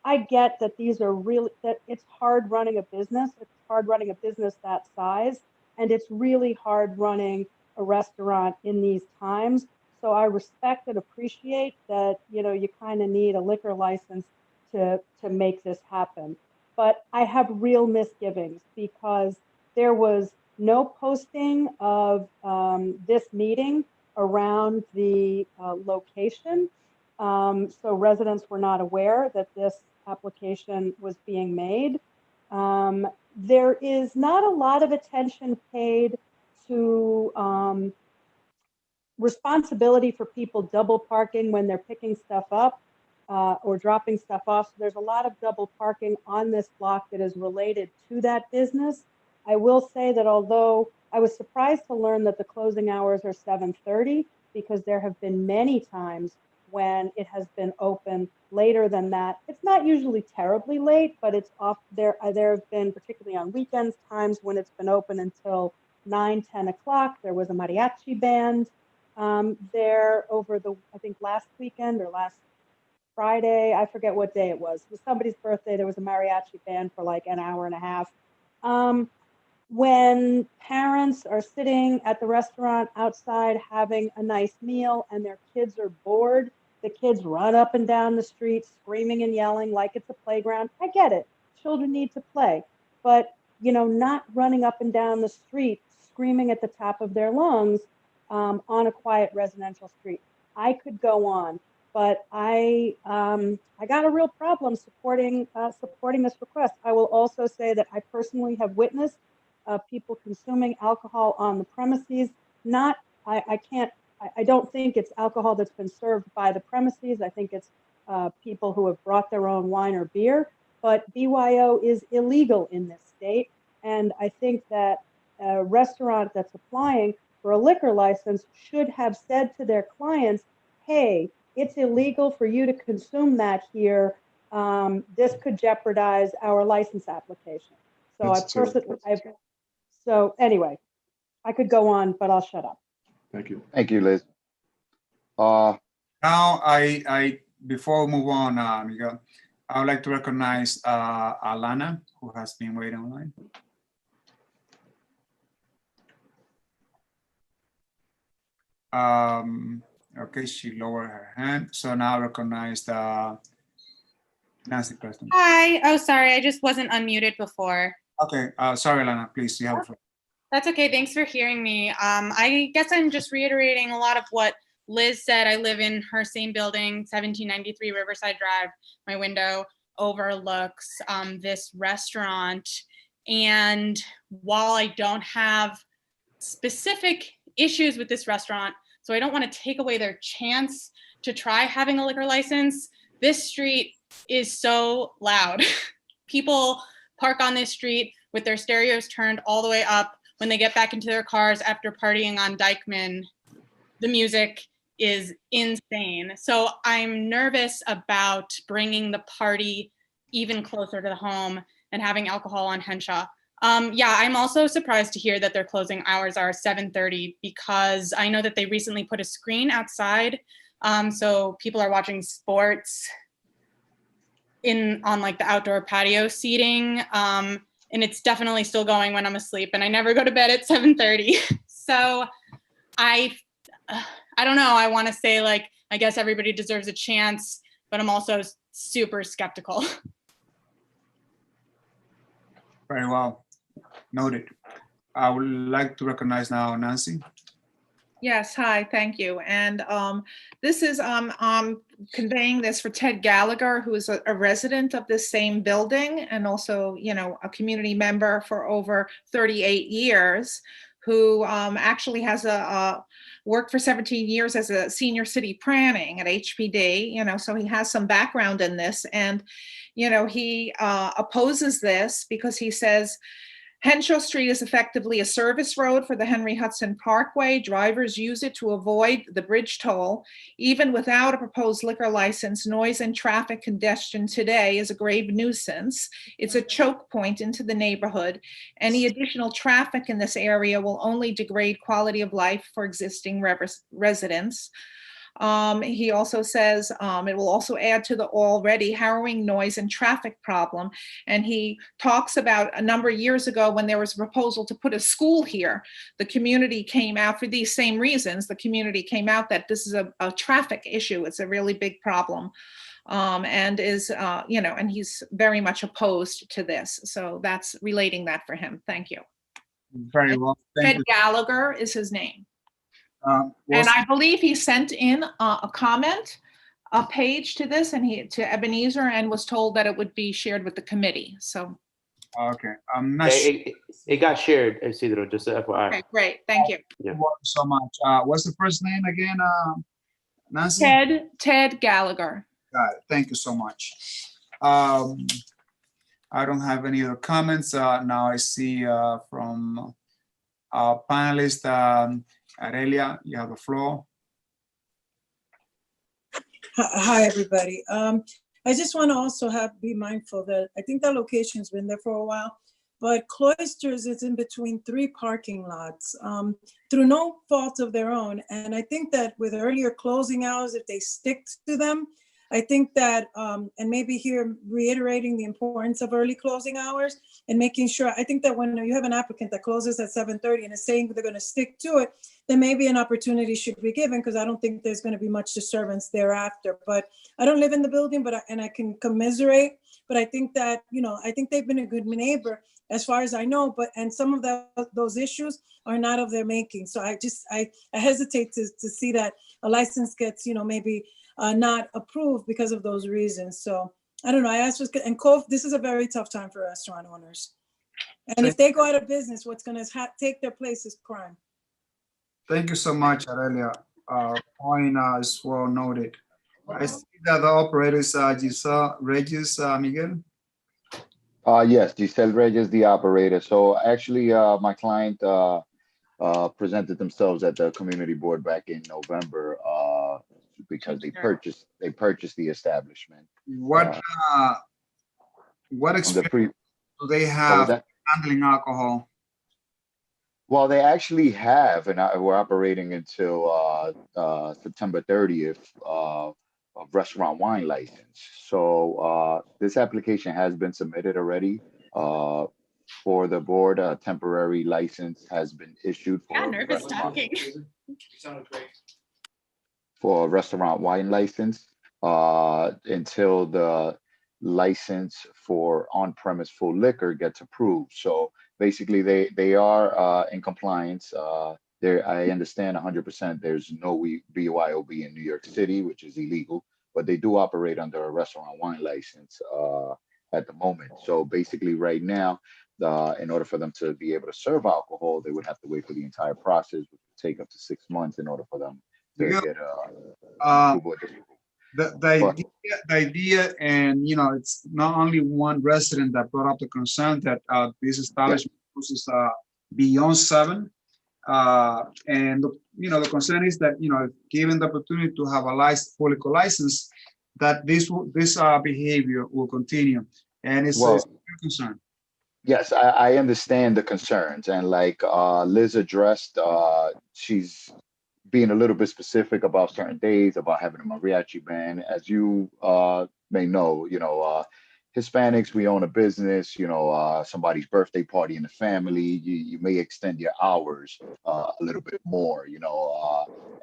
I get that that it's hard running a business. It's hard running a business that size, and it's really hard running a restaurant in these times. So I respect and appreciate that, you kind of need a liquor license to make this happen. But I have real misgivings because there was no posting of this meeting around the location. So residents were not aware that this application was being made. There is not a lot of attention paid to responsibility for people double parking when they're picking stuff up or dropping stuff off. So there's a lot of double parking on this block that is related to that business. I will say that although I was surprised to learn that the closing hours are 7:30, because there have been many times when it has been open later than that. It's not usually terribly late, but it's off there. There have been, particularly on weekends, times when it's been open until 9, 10 o'clock. There was a mariachi band there over I think last weekend or last Friday. I forget what day it was. It was somebody's birthday. There was a mariachi band for like an hour and a half. When parents are sitting at the restaurant outside having a nice meal and their kids are bored, the kids run up and down the street screaming and yelling like it's a playground. I get it. Children need to play. But, not running up and down the street screaming at the top of their lungs on a quiet residential street. I could go on, but I got a real problem supporting this request. I will also say that I personally have witnessed people consuming alcohol on the premises. I don't think it's alcohol that's been served by the premises. I think it's people who have brought their own wine or beer, but BYO is illegal in this state. And I think that a restaurant that's applying for a liquor license should have said to their clients, hey, it's illegal for you to consume that here. This could jeopardize our license application. So anyway, I could go on, but I'll shut up. Thank you. Thank you, Liz. Now, before we move on, Miguel, I would like to recognize Alana, who has been waiting online. Okay, she lowered her hand. So now I recognize Nancy Preston. Hi. Oh, sorry. I just wasn't unmuted before. Okay. Sorry, Alana. Please, you have the floor. That's okay. Thanks for hearing me. I guess I'm just reiterating a lot of what Liz said. I live in her same building, 1793 Riverside Drive. My window overlooks this restaurant. And while I don't have specific issues with this restaurant, so I don't want to take away their chance to try having a liquor license, this street is so loud. People park on this street with their stereos turned all the way up. When they get back into their cars after partying on Dyckman, the music is insane. So I'm nervous about bringing the party even closer to the home and having alcohol on Henshaw. Yeah, I'm also surprised to hear that their closing hours are 7:30 because I know that they recently put a screen outside. So people are watching sports on like the outdoor patio seating. And it's definitely still going when I'm asleep, and I never go to bed at 7:30. So I don't know. I want to say, like, I guess everybody deserves a chance, but I'm also super skeptical. Very well. Noted. I would like to recognize now Nancy. Yes, hi, thank you. And this is conveying this for Ted Gallagher, who is a resident of this same building and also, a community member for over 38 years, who actually has worked for 17 years as a senior city planning at HPD, so he has some background in this. And, he opposes this because he says, Henshaw Street is effectively a service road for the Henry Hudson Parkway. Drivers use it to avoid the bridge toll. Even without a proposed liquor license, noise and traffic congestion today is a grave nuisance. It's a choke point into the neighborhood. Any additional traffic in this area will only degrade quality of life for existing residents. He also says it will also add to the already harrowing noise and traffic problem. And he talks about a number of years ago when there was a proposal to put a school here. The community came out for these same reasons. The community came out that this is a traffic issue. It's a really big problem. And is, and he's very much opposed to this. So that's relating that for him. Thank you. Very well. Ted Gallagher is his name. And I believe he sent in a comment, a page to this, and to Ebenezer, and was told that it would be shared with the committee. So Okay, I'm not sure. It got shared, Isidro, just a FYI. Okay, great. Thank you. Yeah. Thank you so much. What's the first name again, Nancy? Ted Gallagher. Got it. Thank you so much. I don't have any other comments. Now I see from our panelist, Aurelia, you have the floor. Hi, everybody. I just want to also be mindful that I think that location's been there for a while, but Cloisters is in between 3 parking lots through no fault of their own. And I think that with earlier closing hours, if they stick to them, I think that, and maybe here reiterating the importance of early closing hours and making sure, I think that when you have an applicant that closes at 7:30 and is saying they're going to stick to it, then maybe an opportunity should be given, because I don't think there's going to be much disturbance thereafter. But I don't live in the building, but I can commiserate. But I think that, I think they've been a good neighbor as far as I know, and some of those issues are not of their making. So I hesitate to see that a license gets, maybe not approved because of those reasons. So I don't know. I asked, and Cove, this is a very tough time for restaurant owners. And if they go out of business, what's going to take their place is crime. Thank you so much, Aurelia. Point is well noted. I see that the operator is Giselle Regis, Miguel. Yes, Giselle Regis, the operator. So actually, my client presented themselves at the community board back in November because they purchased the establishment. What experience do they have handling alcohol? Well, they actually have, and we're operating until September 30th of restaurant wine license. So this application has been submitted already for the board. A temporary license has been issued for a restaurant wine license until the license for on-premise full liquor gets approved. So basically, they are in compliance. I understand 100% there's no BYOB in New York City, which is illegal, but they do operate under a restaurant wine license at the moment. So basically right now, in order for them to be able to serve alcohol, they would have to wait for the entire process, which would take up to 6 months in order for them to get approval. The idea, and it's not only one resident that brought up the concern that this establishment closes beyond 7, and the concern is that given the opportunity to have a full liquor license, that this behavior will continue, and it's a concern. Yes, I understand the concerns, and like Liz addressed, she's being a little bit specific about certain days, about having a mariachi band. As you may know, Hispanics, we own a business, somebody's birthday party in the family, you may extend your hours a little bit more,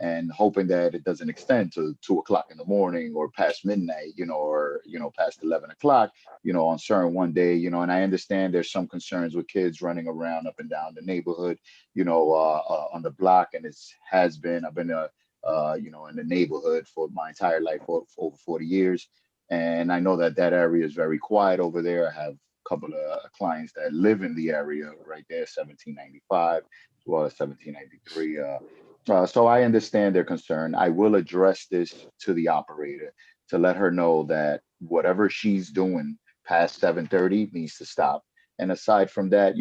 and hoping that it doesn't extend to 2 o'clock in the morning or past midnight, or past 11 o'clock, on certain one day, and I understand there's some concerns with kids running around up and down the neighborhood, on the block, and I've been in the neighborhood for my entire life, for over 40 years. And I know that area is very quiet over there. I have a couple of clients that live in the area right there, 1795 as well as 1793. So I understand their concern. I will address this to the operator to let her know that whatever she's doing past 7:30 needs to stop. And aside from that,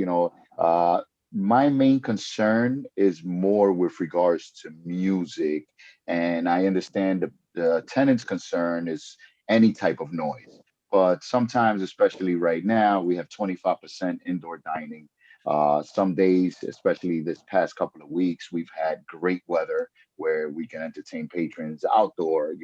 my main concern is more with regards to music. And I understand the tenant's concern is any type of noise, but sometimes, especially right now, we have 25% indoor dining. Some days, especially this past couple of weeks, we've had great weather where we can entertain patrons outdoor,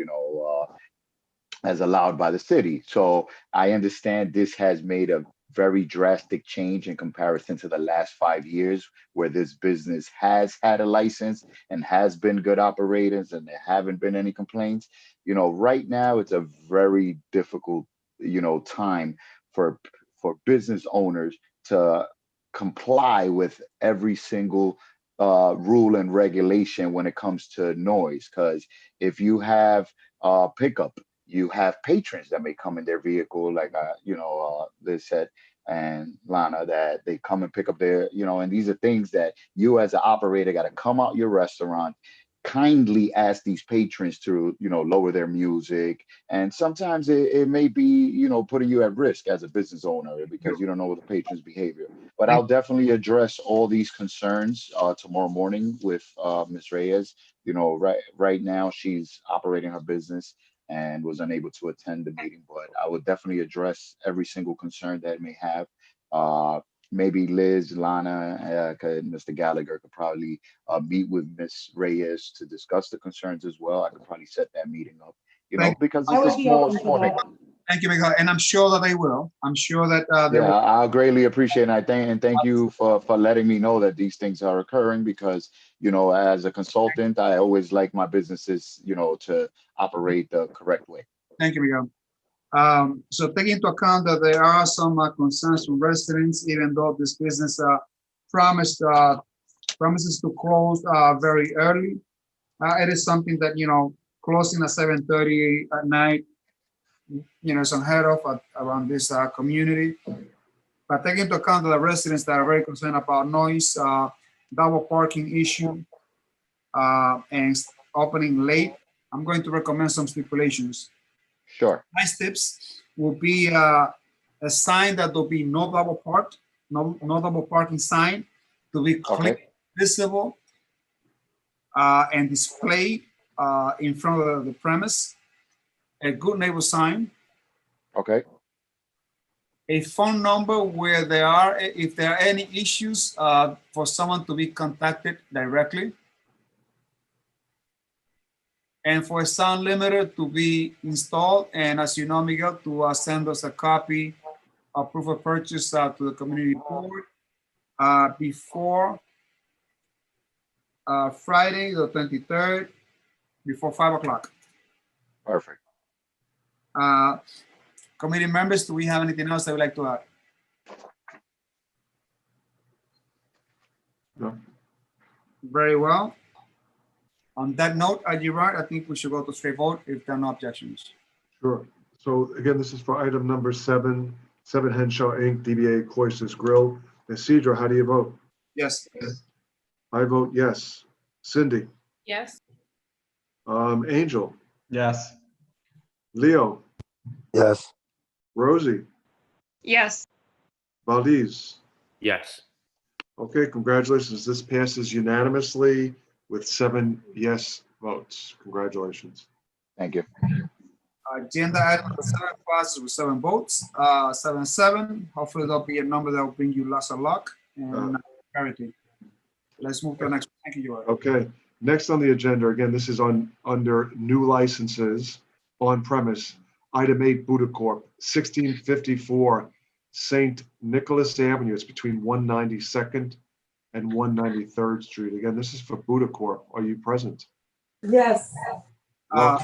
as allowed by the city. So I understand this has made a very drastic change in comparison to the last 5 years, where this business has had a license and has been good operators and there haven't been any complaints. Right now it's a very difficult, time for business owners to comply with every single rule and regulation when it comes to noise. Because if you have pickup, you have patrons that may come in their vehicle, like they said, and Lana, that they come and pick up their, and these are things that you as an operator got to come out your restaurant, kindly ask these patrons to, lower their music. And sometimes it may be, putting you at risk as a business owner because you don't know the patron's behavior. But I'll definitely address all these concerns tomorrow morning with Ms. Reyes. Right now she's operating her business and was unable to attend the meeting, but I would definitely address every single concern that it may have. Maybe Liz, Lana, Mr. Gallagher could probably meet with Ms. Reyes to discuss the concerns as well. I could probably set that meeting up, because I it's a would be open to small that. thing. Thank you, Miguel, and I'm sure that they will. I'm sure that they Yeah, will. I'll greatly appreciate it. And thank you for letting me know that these things are occurring because, as a consultant, I always like my businesses, to operate the correct way. Thank you, Miguel. So taking into account that there are some concerns from residents, even though this business promises to close very early, it is something that, closing at 7:30 at night, is unheard of around this community. But taking into account that the residents that are very concerned about noise, double parking issue, and opening late, I'm going to recommend some stipulations. Sure. Nice tips will be a sign that there'll be no double double parking sign to be clearly visible and displayed in front of the premise. A good neighbor sign. Okay. A phone number where if there are any issues, for someone to be contacted directly. And for a sound limiter to be installed, and as you know, Miguel, to send us a copy of proof of purchase to the community board before Friday, the 23rd, before 5 o'clock. Perfect. Committee members, do we have anything else that we'd like to add? No. Very well. On that note, Gerard, I think we should go to straight vote if there are no objections. Sure. So again, this is for item number 7, Henshaw Inc., DBA Cloisters Grill. Isidro, how do you vote? Yes. I vote yes. Cindy? Yes. Angel? Yes. Leo? Yes. Rosie? Yes. Valdez? Yes. Okay, congratulations. This passes unanimously with 7 yes votes. Congratulations. Thank you. Agenda item number 7 passes with 7 votes, 7-7. Hopefully there'll be a number that will bring you lots of luck and clarity. Let's move to the next. Thank you, Gerard. Okay, next on the agenda, again, this is under new licenses on premise. Item 8, Buddha Corp, 1654 St. Nicholas Avenue. It's between 192nd and 193rd Street. Again, this is for Buddha Corp. Are you present? Yes. For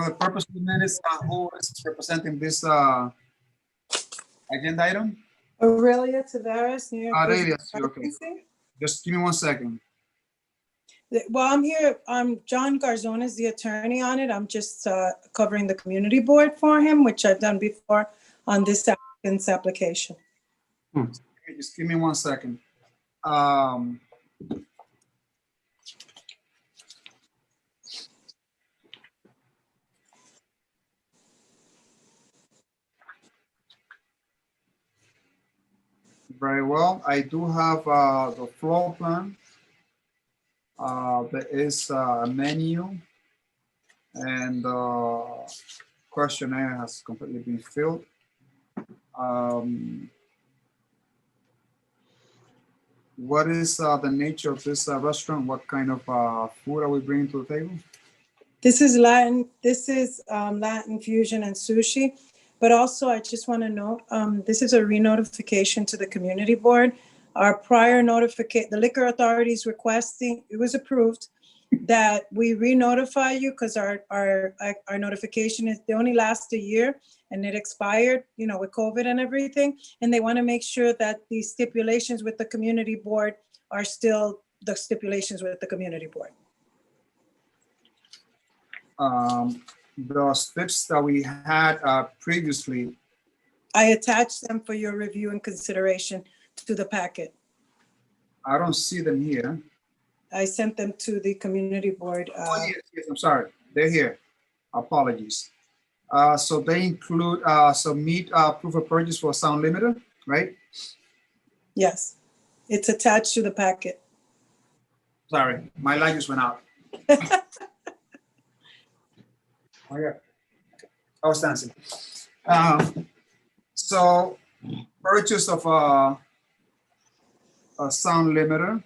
the purpose of the minutes, who is representing this agenda item? Aurelia Tavares, New York. Aurelia, Business okay. Agency. Just give me 1 second. Well, I'm here. John Garzón is the attorney on it. I'm just covering the community board for him, which I've done before on this applicant's application. Just give me 1 second. Very well. I do have the floor plan. There is a menu, and questionnaire has completely been filled. What is the nature of this restaurant? What kind of food are we bringing to the table? This is Latin. This is Latin fusion and sushi. But also, I just want to know, this is a re-notification to the community board. Our prior notification, the liquor authority is requesting, it was approved, that we re-notify you because our notification is, they only last a year and it expired, with COVID and everything. And they want to make sure that the stipulations with the community board are still the stipulations with the community board. The steps that we had previously. I attached them for your review and consideration to the packet. I don't see them here. I sent them to the community board. Yes, I'm sorry. They're here. Apologies. So they include submit proof of purchase for sound limiter, right? Yes, it's attached to the packet. Sorry, my light just went out. Okay. I was dancing. So purchase of a sound limiter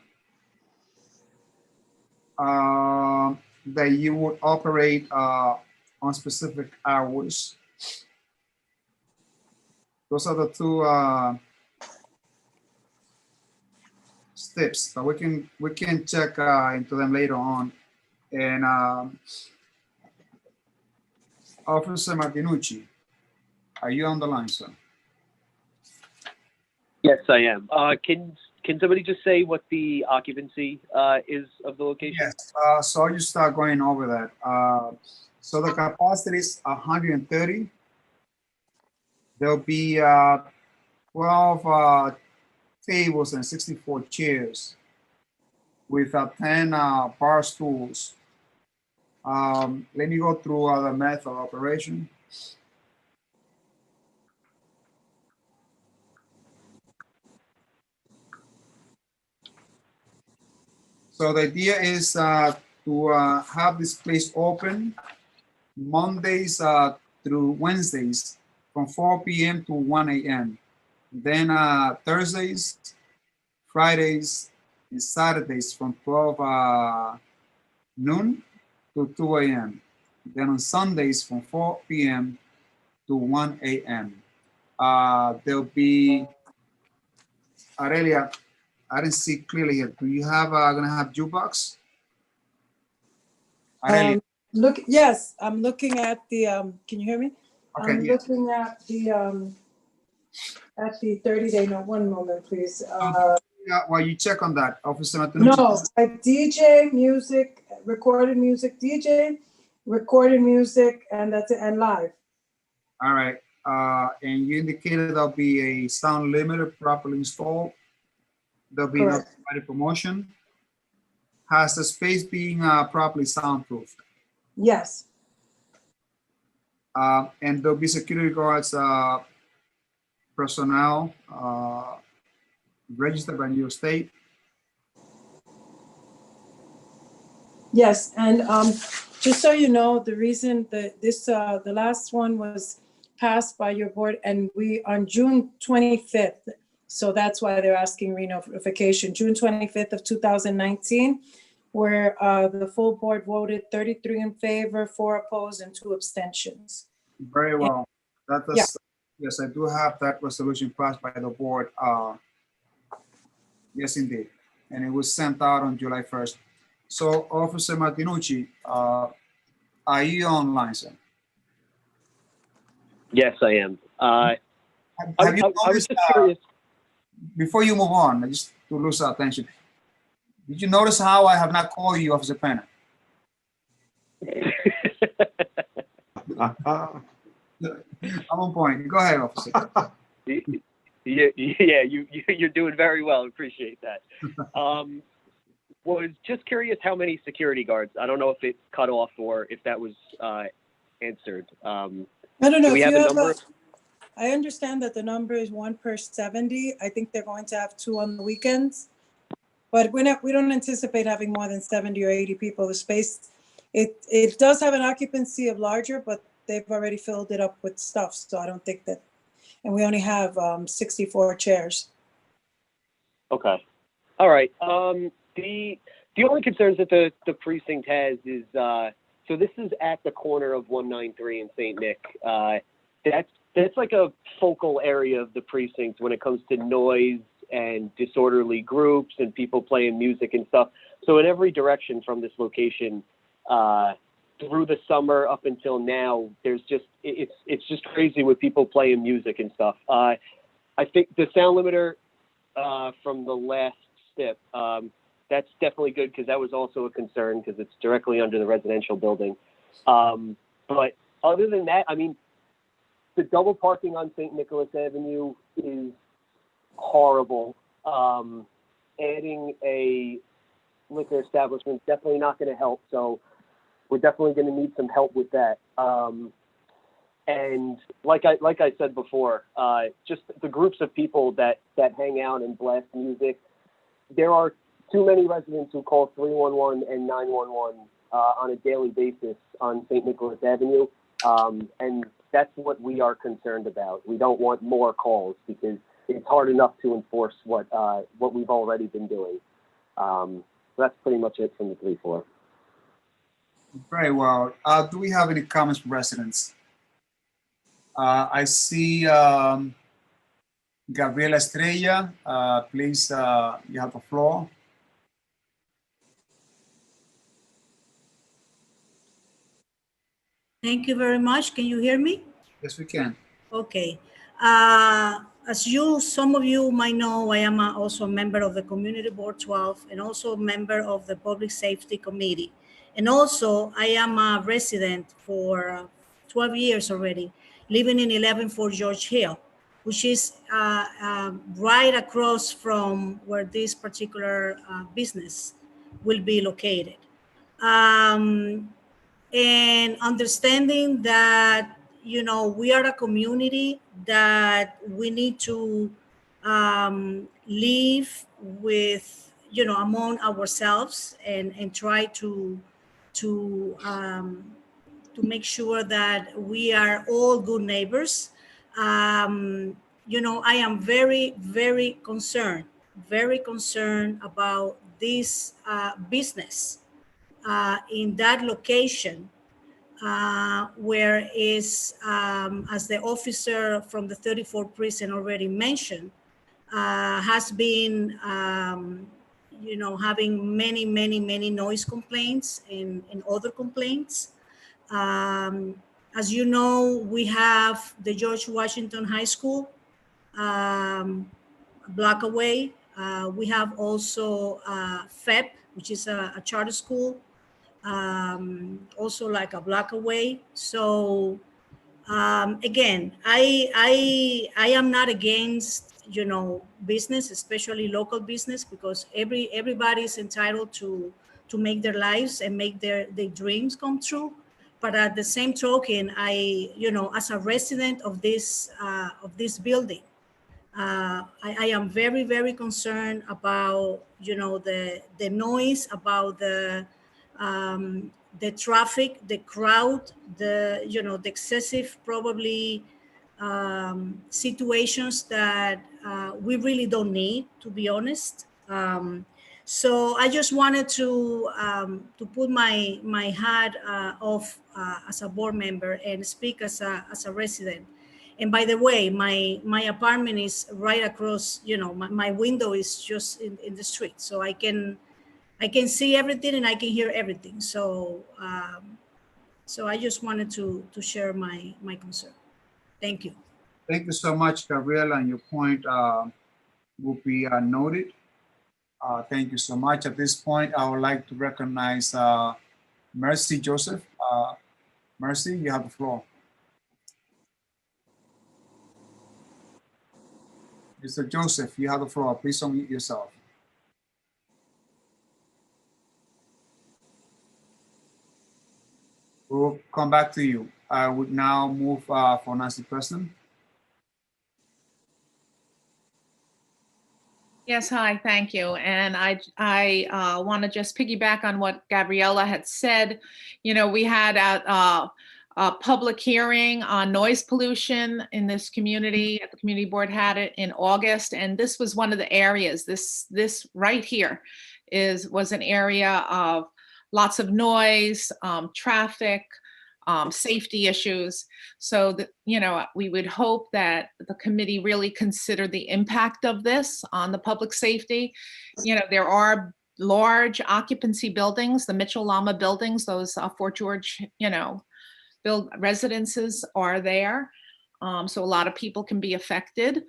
that you would operate on specific hours. Those are the two steps, but we can check into them later on. And Officer Martinucci, are you on the line, sir? Yes, I am. Can somebody just say what the occupancy is of the location? Yes. So I'll just start going over that. So the capacity is 130. There'll be 12 tables and 64 chairs with 10 bar stools. Let me go through the method of operation. So the idea is to have this place open Mondays through Wednesdays from 4 p.m. to 1 a.m. Then Thursdays, Fridays, and Saturdays from 12 noon to 2 a.m. Then on Sundays from 4 p.m. to 1 a.m. There'll be, Aurelia, I didn't see clearly here. Do you have, gonna have jukebox? Aurelia, Yes, I'm looking at the, can you hear me? Okay, I'm yes. looking at the 30-day, no, one moment, please. While you check on that, Officer Martinucci. No, DJ music, recorded music, DJ, recorded music, and that's it, and live. All right, and you indicated there'll be a sound limiter properly installed. There'll be no Correct. automatic promotion. Has the space being properly soundproofed? Yes, And there'll be security guards, personnel, registered by New York State. yes, and just so you know, the reason that the last one was passed by your board, and we, on June 25th, so that's why they're asking renotification, June 25th of 2019, where the full board voted 33 in favor, 4 opposed, and 2 abstentions. Very well. That is, Yeah. Yes, I do have that resolution passed by the board. Yes, indeed. And it was sent out on July 1st. So Officer Martinucci, are you online, sir? Yes, I am. Have you I was noticed, just curious. before you move on, just to lose our attention, did you notice how I have not called you Officer Penna? I'm on point. Go ahead, Officer. Yeah, you're doing very well. Appreciate that. Was just curious how many security guards. I don't know if it cut off or if that was answered. I don't know Do we if have you a have number? I understand that the number is 1 per 70. I think they're going to have 2 on the weekends. But we don't anticipate having more than 70 or 80 people. The space, it does have an occupancy of larger, but they've already filled it up with stuff. So I don't think that, and we only have 64 chairs. Okay. All right. The only concerns that the precinct has is so this is at the corner of 193 and St. Nick. That's like a focal area of the precinct when it comes to noise and disorderly groups and people playing music and stuff. So in every direction from this location, through the summer up until now, there's just it's just crazy with people playing music and stuff. I think the sound limiter from the last step, that's definitely good because that was also a concern because it's directly under the residential building. But other than that, I mean, the double parking on St. Nicholas Avenue is horrible. Adding a liquor establishment is definitely not going to help. So we're definitely going to need some help with that. And like I said before, just the groups of people that hang out and blast music. There are too many residents who call 311 and 911 on a daily basis on St. Nicholas Avenue. And that's what we are concerned about. We don't want more calls because it's hard enough to enforce what we've already been doing. So that's pretty much it from the 3-4. Very well. Do we have any comments from residents? I see Gabriela Estrella. Please, you have the floor. Thank you very much. Can you hear me? Yes, we can. Okay. As some of you might know, I am also a member of the Community Board 12 and also a member of the Public Safety Committee. And also, I am a resident for 12 years already, living in 114 George Hill, which is right across from where this particular business will be located. And understanding that, you know, we are a community that we need to live with, you know, among ourselves and try to make sure that we are all good neighbors. You know, I am very, very concerned about this business in that location, where is, as the officer from the 34th precinct already mentioned, has been, you know, having many noise complaints and other complaints. As you know, we have the George Washington High School a block away. We have also FEP, which is a charter school, also like a block away. So again, I am not against, you know, business, especially local business, because everybody is entitled to make their lives and make their dreams come true. But at the same token, you know, as a resident of this building, I am very, very concerned about, you know, the noise, about the traffic, the crowd, you know, the excessive probably situations that we really don't need, to be honest. So I just wanted to put my hat off as a board member and speak as a resident. And by the way, my apartment is right across, you know, my window is just in the street. So I can see everything and I can hear everything. So so I just wanted to share my concern. Thank you. Thank you so much, Gabriela, and your point will be noted. Thank you so much. At this point, I would like to recognize Mercy Joseph. Mercy, you have the floor. Mr. Joseph, you have the floor. Please unmute yourself. We'll come back to you. I would now move for Nancy Preston. Yes, hi, thank you. And I want to just piggyback on what Gabriela had said. You know, we had a public hearing on noise pollution in this community. The community board had it in August, and this was one of the areas. This right here was an area of lots of noise, traffic, safety issues. So that, you know, we would hope that the committee really consider the impact of this on the public safety. You know, there are large occupancy buildings, the Mitchell-Lama buildings, those Fort George, you know, residences are there. So a lot of people can be affected.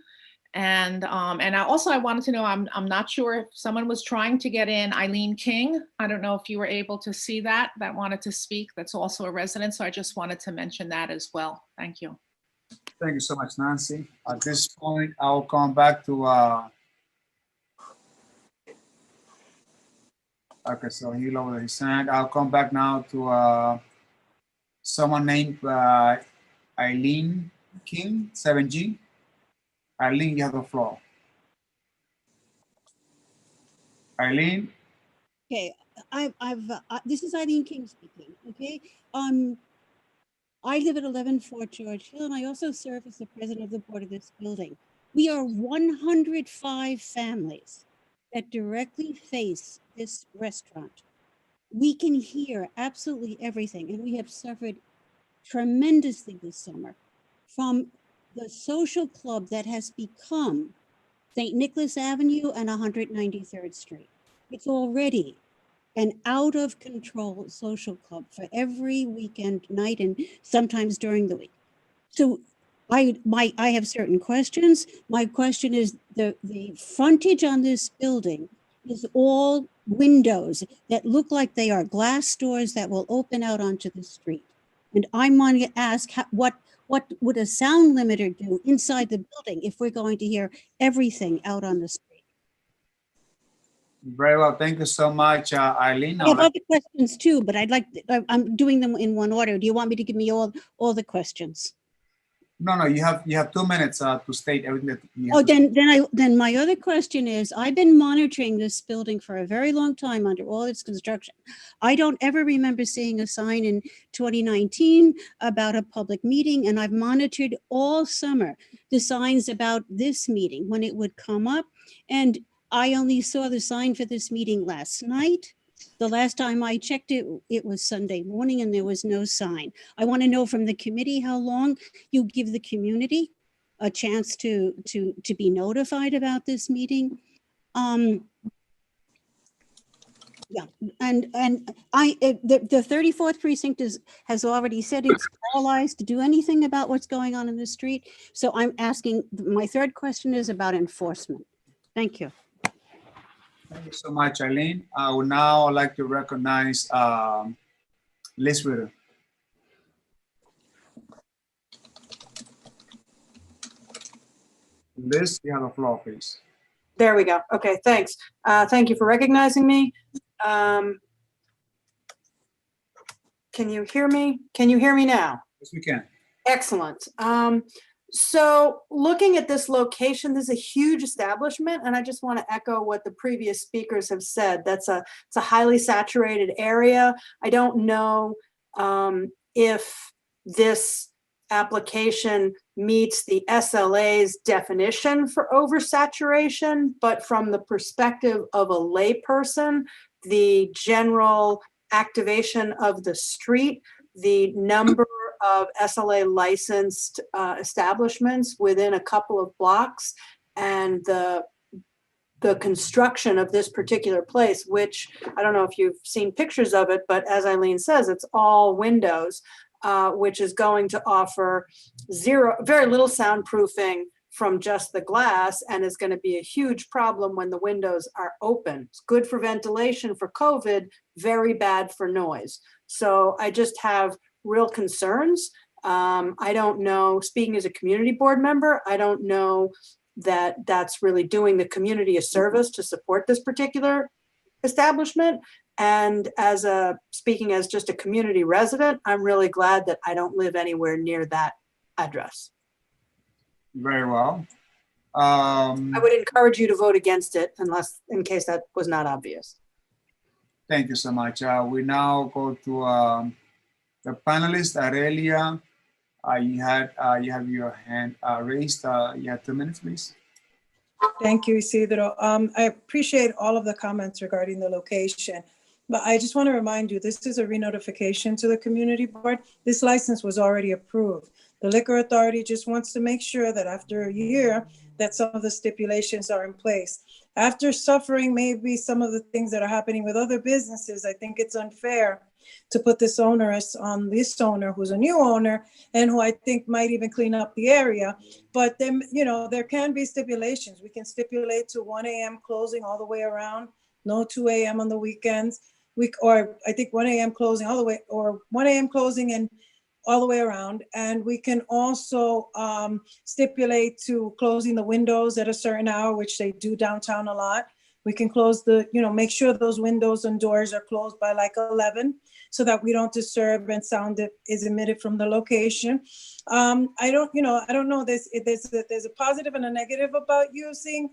And I wanted to know, I'm not sure if someone was trying to get in Eileen King. I don't know if you were able to see that wanted to speak. That's also a resident. So I just wanted to mention that as well. Thank you. Thank you so much, Nancy. At this point, I'll come back to, okay, so he lowered his hand. I'll come back now to someone named Eileen King, 7G. Eileen, you have the floor. Eileen? Okay, this is Eileen King speaking, okay? I live at 11 Fort George Hill, and I also serve as the president of the board of this building. We are 105 families that directly face this restaurant. We can hear absolutely everything, and we have suffered tremendously this summer from the social club that has become St. Nicholas Avenue and 193rd Street. It's already an out of control social club for every weekend night and sometimes during the week. So I have certain questions. My question is the frontage on this building is all windows that look like they are glass doors that will open out onto the street. And I'm going to ask what would a sound limiter do inside the building if we're going to hear everything out on the street? Very well. Thank you so much, Eileen. I have other questions too, but I'm doing them in one order. Do you want me to give me all the questions? No, you have 2 minutes to state everything that you Oh, have. then my other question is, I've been monitoring this building for a very long time under all its construction. I don't ever remember seeing a sign in 2019 about a public meeting, and I've monitored all summer the signs about this meeting when it would come up. And I only saw the sign for this meeting last night. The last time I checked it, it was Sunday morning and there was no sign. I want to know from the committee how long you give the community a chance to be notified about this meeting. Yeah, and the 34th precinct has already said it's paralyzed to do anything about what's going on in the street. So I'm asking, my third question is about enforcement. Thank you. Thank you so much, Eileen. I would now like to recognize Liz Ritter. Liz, you have the floor, please. There we go. Okay, thanks. Thank you for recognizing me. Can you hear me? Can you hear me now? Yes, we can. Excellent. So looking at this location, this is a huge establishment, and I just want to echo what the previous speakers have said. It's a highly saturated area. I don't know if this application meets the SLA's definition for oversaturation, but from the perspective of a layperson, the general activation of the street, the number of SLA licensed establishments within a couple of blocks, and the construction of this particular place, which I don't know if you've seen pictures of it, but as Eileen says, it's all windows, which is going to offer very little soundproofing from just the glass, and is going to be a huge problem when the windows are open. It's good for ventilation for COVID, very bad for noise. So I just have real concerns. I don't know, speaking as a community board member, I don't know that that's really doing the community a service to support this particular establishment. And speaking as just a community resident, I'm really glad that I don't live anywhere near that address. Very well. I would encourage you to vote against it in case that was not obvious. Thank you so much. We now go to the panelists. Aurelia, you have your hand raised. You have 2 minutes, please. Thank you, Isidro. I appreciate all of the comments regarding the location, but I just want to remind you, this is a re-notification to the community board. This license was already approved. The Liquor Authority just wants to make sure that after a year that some of the stipulations are in place. After suffering maybe some of the things that are happening with other businesses, I think it's unfair to put this onerous on this owner who's a new owner and who I think might even clean up the area. But then, there can be stipulations. We can stipulate to 1 a.m. closing all the way around, no 2 a.m. on the weekends. Or I think 1 a.m. closing all the way, or 1 a.m. closing and all the way around. And we can also stipulate to closing the windows at a certain hour, which they do downtown a lot. We can close the, make sure those windows and doors are closed by like 11 so that we don't disturb and sound that is emitted from the location. I don't know, there's a positive and a negative about using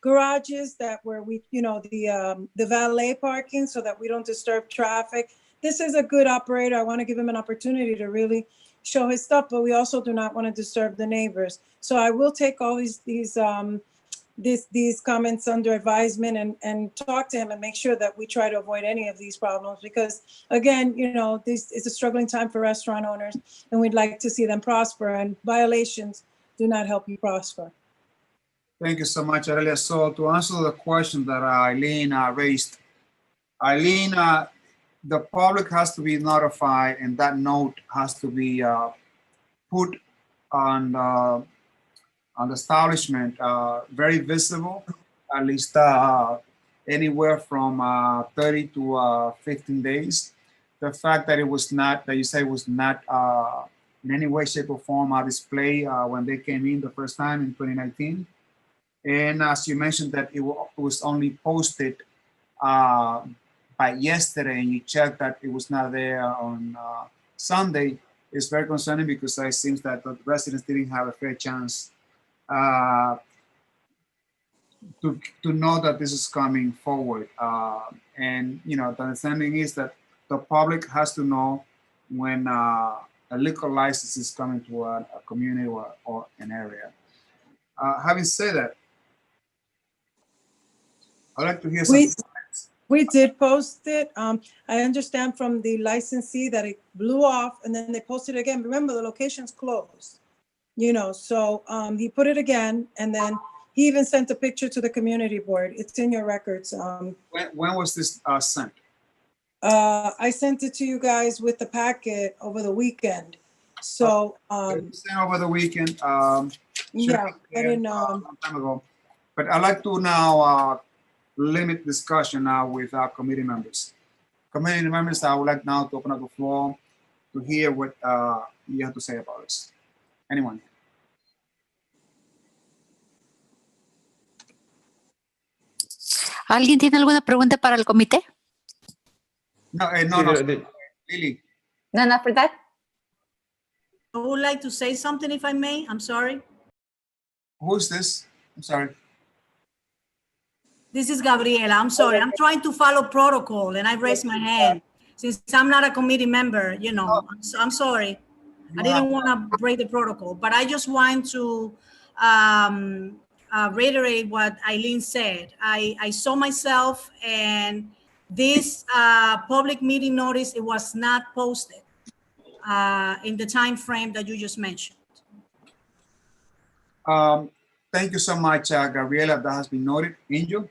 garages that where we, the valet parking so that we don't disturb traffic. This is a good operator. I want to give him an opportunity to really show his stuff, but we also do not want to disturb the neighbors. So I will take all these comments under advisement and talk to him and make sure that we try to avoid any of these problems because again, this is a struggling time for restaurant owners and we'd like to see them prosper and violations do not help you prosper. Thank you so much, Aurelia. So to answer the question that Eileen raised, Eileen, the public has to be notified and that note has to be put on the establishment, very visible, at least anywhere from 30 to 15 days. The fact that it was not, that you say was not in any way, shape or form a display when they came in the first time in 2019. And as you mentioned that it was only posted by yesterday and you checked that it was not there on Sunday, it's very concerning because it seems that the residents didn't have a fair chance to know that this is coming forward. And, the understanding is that the public has to know when a liquor license is coming to a community or an area. Having said that, I'd like to hear something. We did post it. I understand from the licensee that it blew off and then they posted it again. Remember, the location's closed. So he put it again, and then he even sent a picture to the community board. It's in your records. When was this sent? I sent it to you guys with the packet over the weekend. So sent over the weekend. Yeah, I didn't know. A long time ago. But I'd like to now limit discussion now with our committee members. Committee members, I would like now to open up the floor to hear what you have to say about this. Anyone? ¿Alguien tiene alguna pregunta para el comité? No, Lily. No, not for that. I would like to say something if I may. I'm sorry. Who's this? I'm sorry. This is Gabriela. I'm sorry. I'm trying to follow protocol and I raised my hand. Since I'm not a committee member, I'm sorry. I didn't want to break the protocol, but I just want to reiterate what Eileen said. I saw myself and this public meeting notice, it was not posted in the time frame that you just mentioned. Thank you so much, Gabriela. That has been noted. Angel?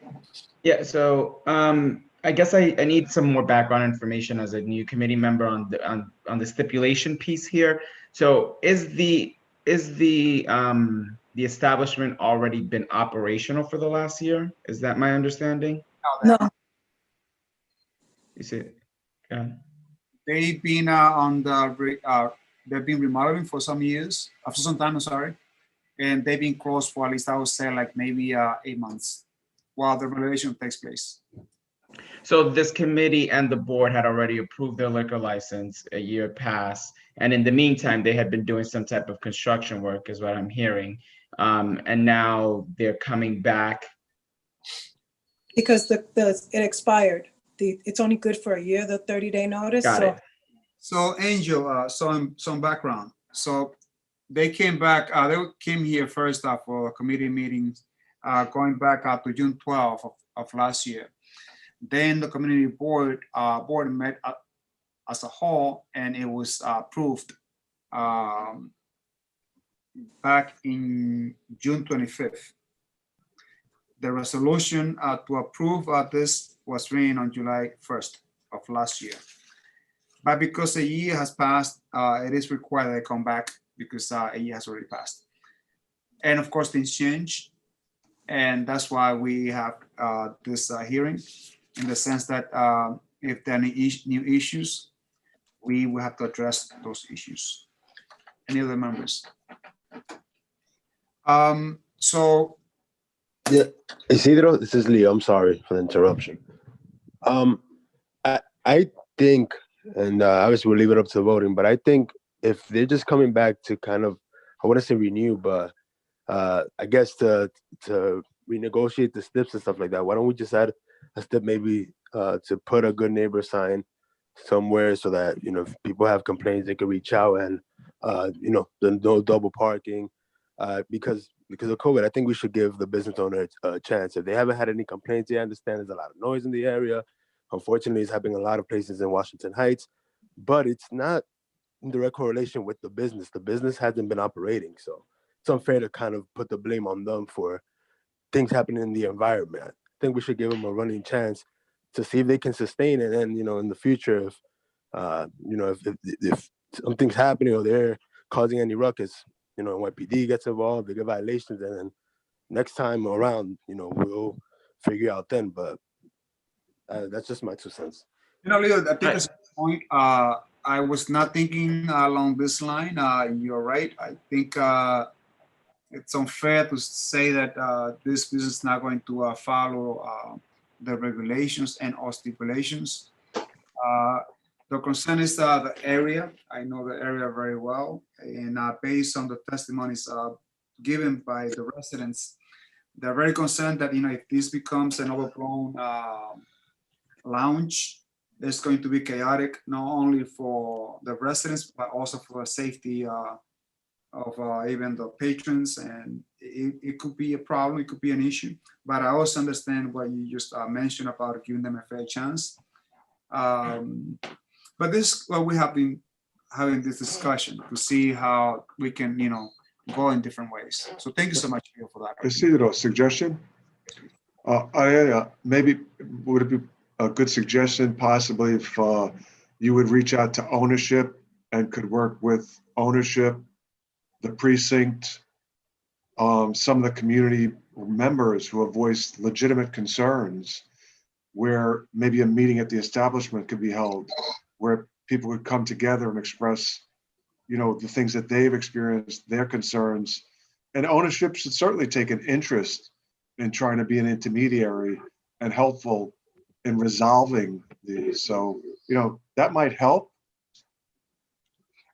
Yeah, so I guess I need some more background information as a new committee member on the stipulation piece here. So is the establishment already been operational for the last year? Is that my understanding? No. You see, yeah. They've been they've been remodeling for some years, for some time, I'm sorry. And they've been closed for at least, I would say, like maybe 8 months while the renovation takes place. So this committee and the board had already approved their liquor license a year past. And in the meantime, they had been doing some type of construction work is what I'm hearing. And now they're coming back. Because it expired. It's only good for a year, the 30-day notice. Got it. So Angel, some background. So they came back, they came here first for committee meetings, going back to June 12th of last year. Then the community board met as a whole, and it was approved back in June 25th. The resolution to approve this was written on July 1st of last year. But because a year has passed, it is required that they come back because a year has already passed. And of course, things change. And that's why we have this hearing, in the sense that if there are any new issues, we will have to address those issues. Any other members? So Yeah, Isidro, this is Leo. I'm sorry for the interruption. I think, and obviously we'll leave it up to voting, but I think if they're just coming back to kind of, I wouldn't say renew, but I guess to renegotiate the steps and stuff like that, why don't we just add a step maybe to put a good neighbor sign somewhere so that, you know, if people have complaints, they can reach out and, you know, no double parking. Because of COVID, I think we should give the business owner a chance. If they haven't had any complaints, they understand there's a lot of noise in the area. Unfortunately, it's happening in a lot of places in Washington Heights, but it's not in direct correlation with the business. The business hasn't been operating, so it's unfair to kind of put the blame on them for things happening in the environment. I think we should give them a running chance to see if they can sustain it. And, you know, in the future, if, you know, if something's happening or they're causing any ruckus, you know, NYPD gets involved, they get violations, and then next time around, you know, we'll figure out then. But that's just my 2 cents. You know, Leo, I think that's a point. I was not thinking along this line. You're right. I think it's unfair to say that this business is not going to follow the regulations and or stipulations. The concern is the area. I know the area very well, and based on the testimonies given by the residents, they're very concerned that, you know, if this becomes an overblown lounge, it's going to be chaotic, not only for the residents, but also for the safety of even the patrons. And it could be a problem, it could be an issue. But I also understand what you just mentioned about giving them a fair chance. But this is what we have been having this discussion to see how we can, you know, go in different ways. So thank you so much for that. Isidro, suggestion? Maybe would it be a good suggestion possibly if you would reach out to ownership and could work with ownership, the precinct, some of the community members who have voiced legitimate concerns, where maybe a meeting at the establishment could be held, where people would come together and express, you know, the things that they've experienced, their concerns. And ownership should certainly take an interest in trying to be an intermediary and helpful in resolving these. So, you know, that might help.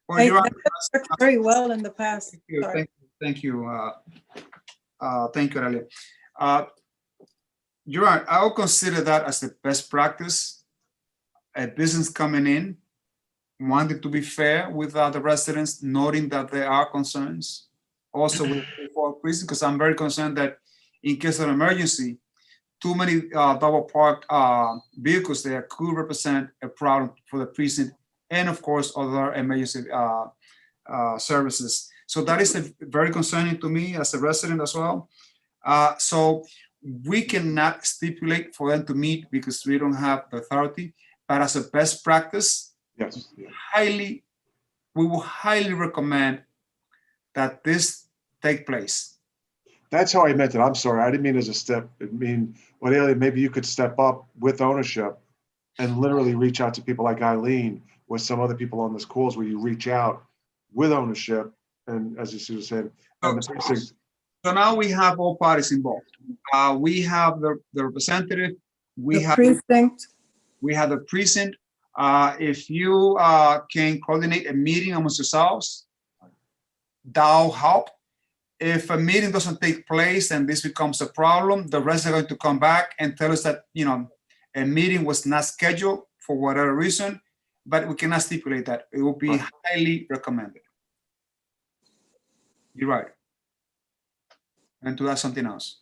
Well, you're right. That's worked very well in the past. Thank you. Sorry. Thank you, Aurelia. You're right. I will consider that as the best practice. A business coming in, wanting to be fair with the residents, noting that there are concerns. Also with the precinct, because I'm very concerned that in case of an emergency, too many double parked vehicles there could represent a problem for the precinct and of course other emergency services. So that is very concerning to me as a resident as well. So we cannot stipulate for them to meet because we don't have the authority, but as a best practice, yes, we will highly recommend that this take place. That's how I meant it. I'm sorry. I didn't mean as a step. I mean, well, maybe you could step up with ownership and literally reach out to people like Eileen with some other people on this calls where you reach out with ownership. And as you said, and the precinct. So now we have all parties involved. We have the representative. We have Precinct. We have the precinct. If you can coordinate a meeting amongst yourselves, that'll help. If a meeting doesn't take place and this becomes a problem, the rest are going to come back and tell us that, you know, a meeting was not scheduled for whatever reason, but we cannot stipulate that. It will be highly recommended. You're right. And to add something else.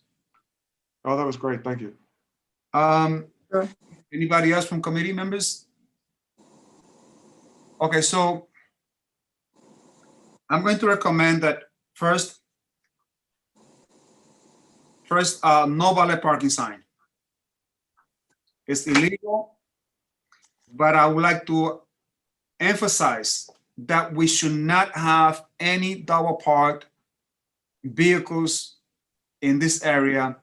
Oh, that was great. Thank you. Sure. Anybody else from committee members? Okay, so I'm going to recommend that first, no valet parking sign. It's illegal, but I would like to emphasize that we should not have any double parked vehicles in this area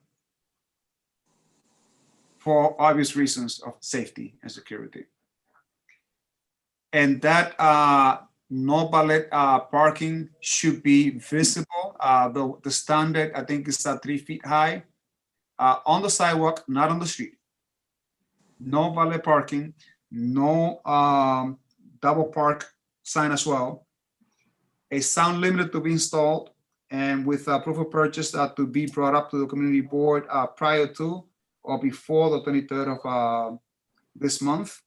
for obvious reasons of safety and security. And that no valet parking should be visible. The standard, I think, is 3 feet high on the sidewalk, not on the street. No valet parking, no double park sign as well. A sound limiter to be installed, and with proof of purchase to be brought up to the community board prior to or before the 23rd of this month.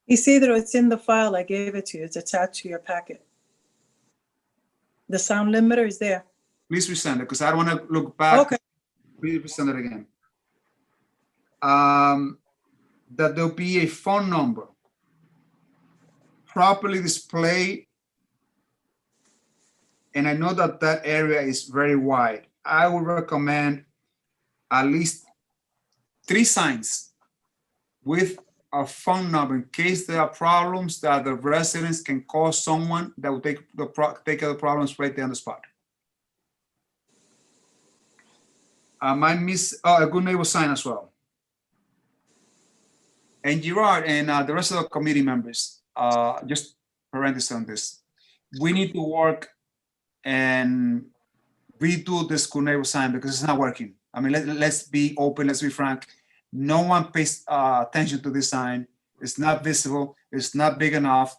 Isidro, it's in the file. I gave it to you. It's attached to your packet. The sound limiter is there. Please resend it because I don't want to look back. Okay. Please resend it again. That there'll be a phone number properly displayed. And I know that that area is very wide. I would recommend at least 3 signs with a phone number in case there are problems that the residents can call someone that will take care of the problems right there on the spot. A good neighbor sign as well. And Gerard and the rest of the committee members, just parenthesis on this, we need to work and redo this good neighbor sign because it's not working. I mean, let's be open, let's be frank. No one pays attention to this sign. It's not visible. It's not big enough.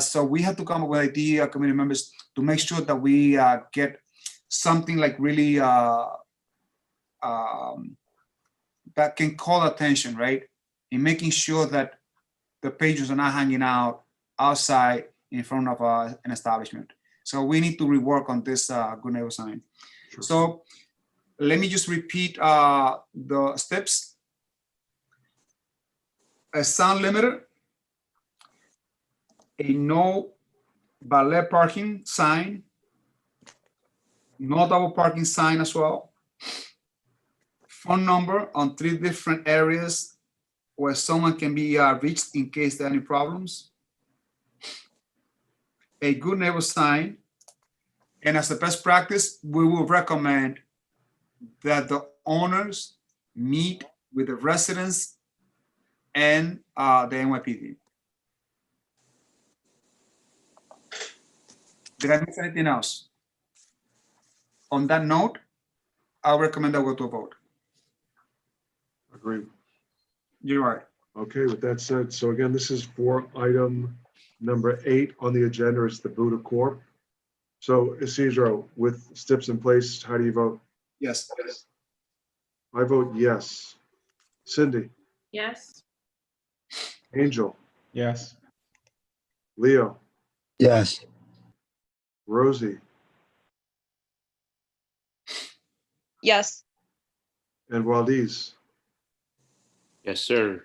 So we have to come up with an idea, committee members, to make sure that we get something like really that can call attention, right? In making sure that the pages are not hanging out outside in front of an establishment. So we need to rework on this good neighbor sign. Sure. So let me just repeat the steps. A sound limiter, a no valet parking sign, no double parking sign as well, phone number on 3 different areas where someone can be reached in case there are any problems, a good neighbor sign, and as a best practice, we will recommend that the owners meet with the residents and the NYPD. Did I miss anything else? On that note, I recommend that we go to a vote. Agreed. You're right. Okay, with that said, so again, this is for item number 8 on the agenda. It's the Buddha Corp. So Isidro, with steps in place, how do you vote? Yes. I vote yes. Cindy? Yes. Angel? Yes. Leo? Yes. Rosie? Yes. And Waldiz? Yes, sir.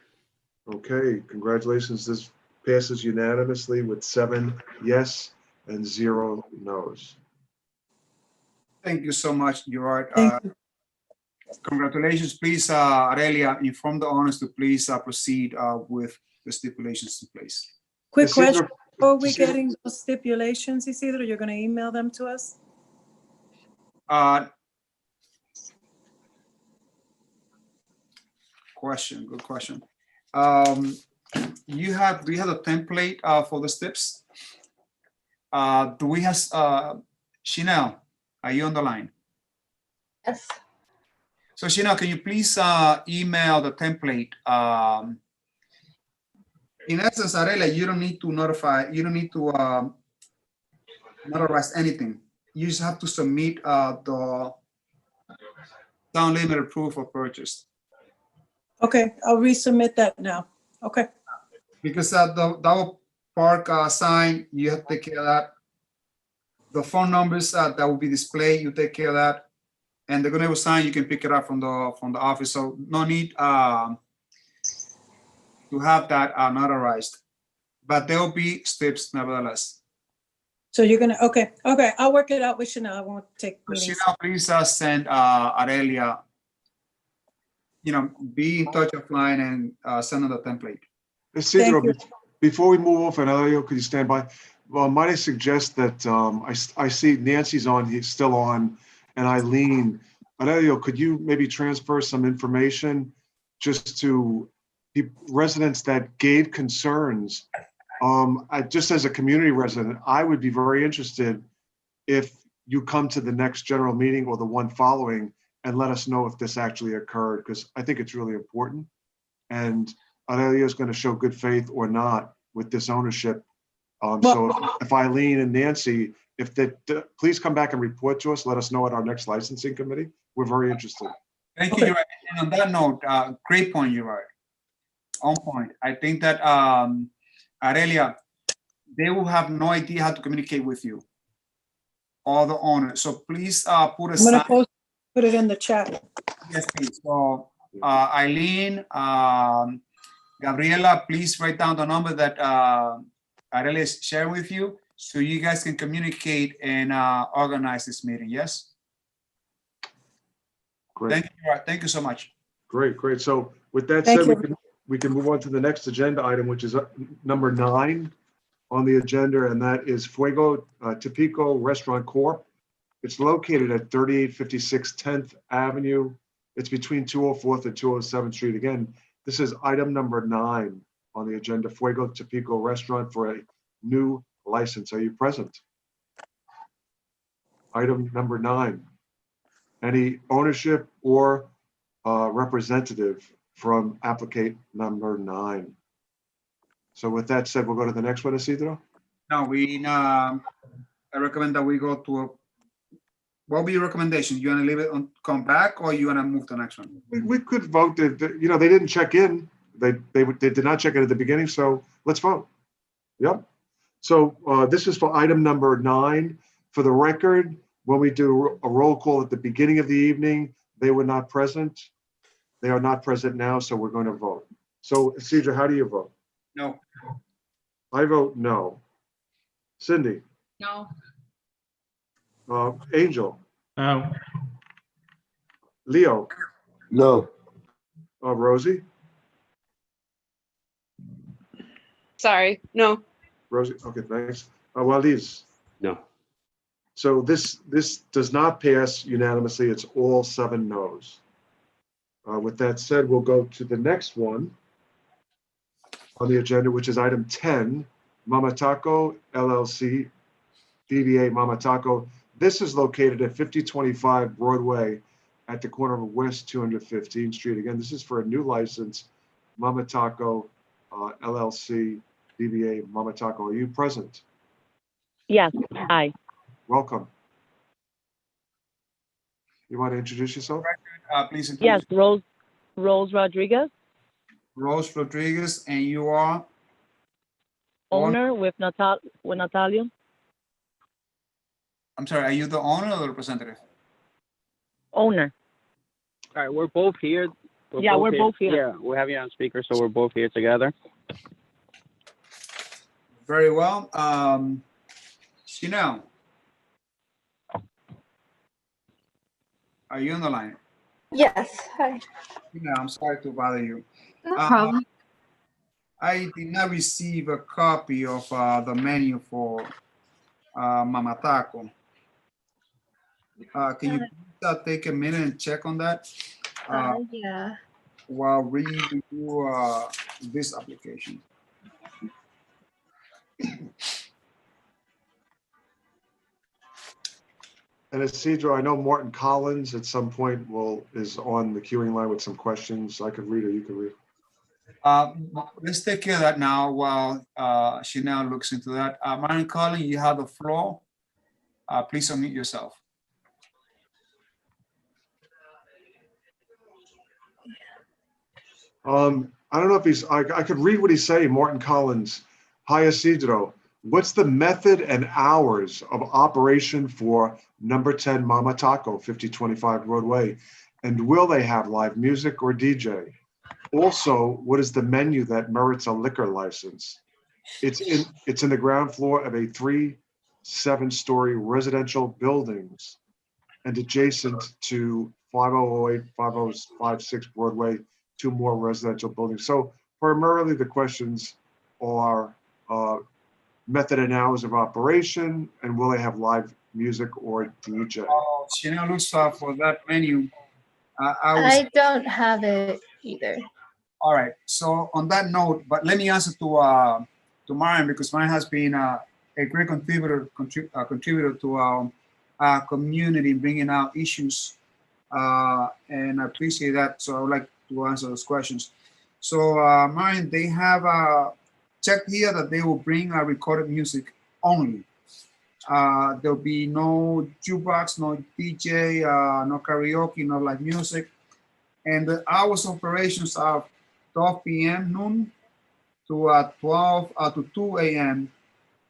Okay, congratulations. This passes unanimously with 7 yes and 0 no's. Thank you so much, Gerard. Thank you. Congratulations. Please, Aurelia, inform the owners to please proceed with the stipulations in place. Quick Isidro- question. Before we Isidro- getting those stipulations, Isidro, you're going to email them to us? Question, good question. Do you have a template for the steps? Do we have, Chanel, are you on the line? Yes. So Chanel, can you please email the template? In essence, Aurelia, you don't need to notify, you don't need to notarize anything. You just have to submit the sound limiter proof of purchase. Okay, I'll resubmit that now. Okay. Because the double park sign, you have to take care of that. The phone numbers that will be displayed, you take care of that. And the good neighbor sign, you can pick it up from the office. So no need to have that notarized. But there will be steps nevertheless. So you're gonna, okay, I'll work it out with Chanel. I won't take meetings. Chanel, please send Aurelia, be in touch offline and send her the template. Isidro, Thank before we move off, and Elio, could you stand by? Well, might I suggest that I see Nancy's on, he's still on, and Eileen. Elio, could you maybe transfer some information just to residents that gave concerns just as a community resident, I would be very interested if you come to the next general meeting or the one following and let us know if this actually occurred, because I think it's really important. And Aurelia is going to show good faith or not with this ownership. So if Eileen and Nancy, please come back and report to us, let us know at our next licensing committee. We're very interested. Thank you, Uri. And on that note, great point, Uri. On point. I think that Aurelia, they will have no idea how to communicate with you, all the owners. So please put I'm aside. gonna put it in the chat. Yes, please. So Eileen, Gabriela, please write down the number that Aurelia is sharing with you, so you guys can communicate and organize this meeting. Yes. Great. Thank you. Thank you so much. Great, great. So with that Thank said, you. we can move on to the next agenda item, which is number 9 on the agenda, and that is Fuego Tipico Restaurant Corp. It's located at 3856 10th Avenue. It's between 204th and 207th Street. Again, this is item number 9 on the agenda, Fuego Tipico Restaurant for a new license. Are you present? Item number 9. Any ownership or representative from applicant number 9? So with that said, we'll go to the next one, Isidro. Now I recommend that we go to what will be your recommendation? You want to leave it on, come back, or you want to move to the next one? We could vote that, they didn't check in. They did not check in at the beginning, so let's vote. Yep. So this is for item number 9. For the record, when we do a roll call at the beginning of the evening, they were not present. They are not present now, so we're going to vote. So Isidro, how do you vote? No. I vote no. Cindy? No. Angel? No. Leo? No. Rosie? Sorry, no. Rosie, okay, thanks. Waliz? No. So this does not pass unanimously. It's all 7 no's. With that said, we'll go to the next one on the agenda, which is item 10, Mama Taco LLC, DBA Mama Taco. This is located at 5025 Broadway at the corner of West 215th Street. Again, this is for a new license, Mama Taco LLC, DBA Mama Taco. Are you present? Yes, hi. Welcome. You want to introduce yourself? Please. Introduce. Yes, Rose Rodriguez, Rose Rodriguez, and you are owner with Natalia. I'm sorry, are you the owner or the representative? Owner. All right, we're both here. We're both here. Yeah, we have you on speaker, so we're both here together. Very well. Chanel, are you on the line? Yes, hi. Chanel, I'm sorry to bother you. No problem. I did not receive a copy of the menu for Mama Taco. Can you please, take a minute and check on that? Yeah. While we review this application. And Isidro, I know Morton Collins at some point is on the queuing line with some questions. I could read or you could read. Let's take care of that now while Chanel looks into that. Morton Collins, you have the floor. Please unmute yourself. I don't know if I could read what he's saying, Morton Collins. Hi, Isidro. What's the method and hours of operation for number 10 Mama Taco, 5025 Broadway? And will they have live music or DJ? Also, what is the menu that merits a liquor license? It's in the ground floor of a 3-7-story residential buildings and adjacent to 5008, 5056 Broadway, 2 more residential buildings. So primarily the questions are method and hours of operation, and will they have live music or DJ? Chanel looks for that menu. I don't have it either. All right. So on that note, but let me answer to Marian, because Marian has been a great contributor to our community, bringing out issues, and I appreciate that. So I would like to answer those questions. So Marian, they have checked here that they will bring recorded music only. There'll be no jukebox, no DJ, no karaoke, no live music. And the hours of operations are 12 p.m. noon to 2 a.m.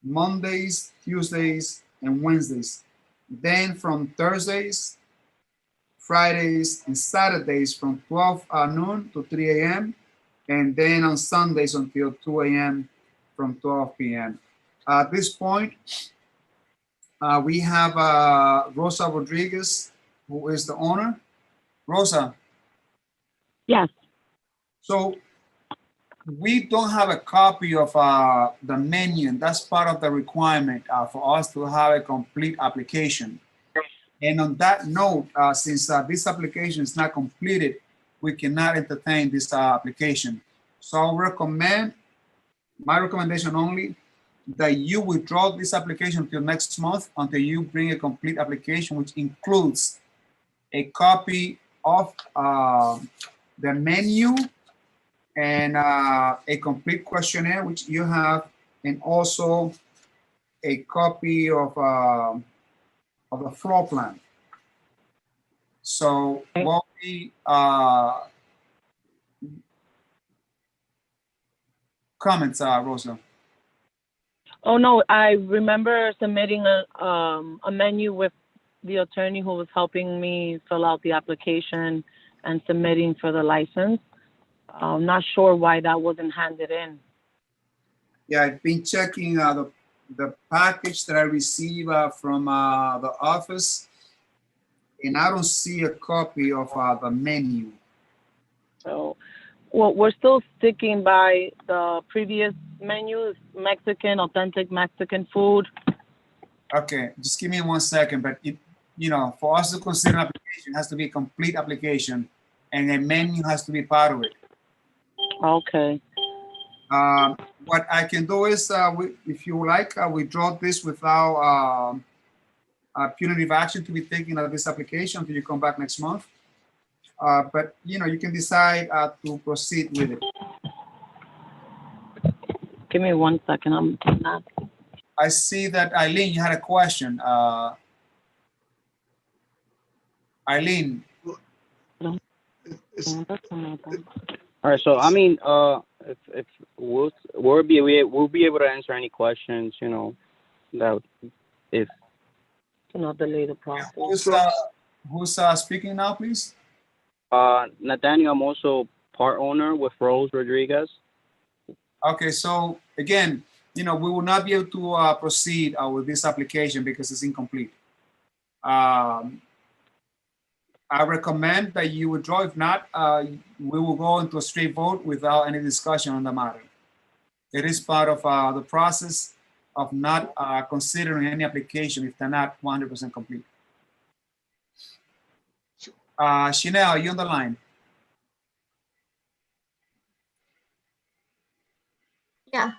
Mondays, Tuesdays, and Wednesdays. Then from Thursdays, Fridays, and Saturdays from 12 noon to 3 a.m. And then on Sundays until 2 a.m. from 12 p.m. At this point, we have Rosa Rodriguez, who is the owner. Rosa. Yes. So we don't have a copy of the menu, and that's part of the requirement for us to have a complete application. And on that note, since this application is not completed, we cannot entertain this application. So I recommend, my recommendation only, that you withdraw this application until next month, until you bring a complete application, which includes a copy of the menu and a complete questionnaire, which you have, and also a copy of the floor plan. So what we comments, Rosa? Oh, no, I remember submitting a menu with the attorney who was helping me fill out the application and submitting for the license. I'm not sure why that wasn't handed in. Yeah, I've been checking the package that I received from the office, and I don't see a copy of the menu. So, well, we're still sticking by the previous menu, Mexican, authentic Mexican food. Okay, just give me 1 second, but for us to consider an application, it has to be a complete application, and a menu has to be part of it. Okay. What I can do is, if you like, withdraw this without punitive action to be taken on this application until you come back next month. But you can decide to proceed with it. Give me 1 second. I'm not. I see that Eileen, you had a question. Eileen. All right. So I mean, if we'll be able to answer any questions, that if to not delay the process. Who's speaking now, please? Nathaniel, I'm also part owner with Rose Rodriguez. Okay, so again, we will not be able to proceed with this application because it's incomplete. I recommend that you withdraw. If not, we will go into a straight vote without any discussion on the matter. It is part of the process of not considering any application if they're not 100% complete. Chanel, are you on the line? Yeah.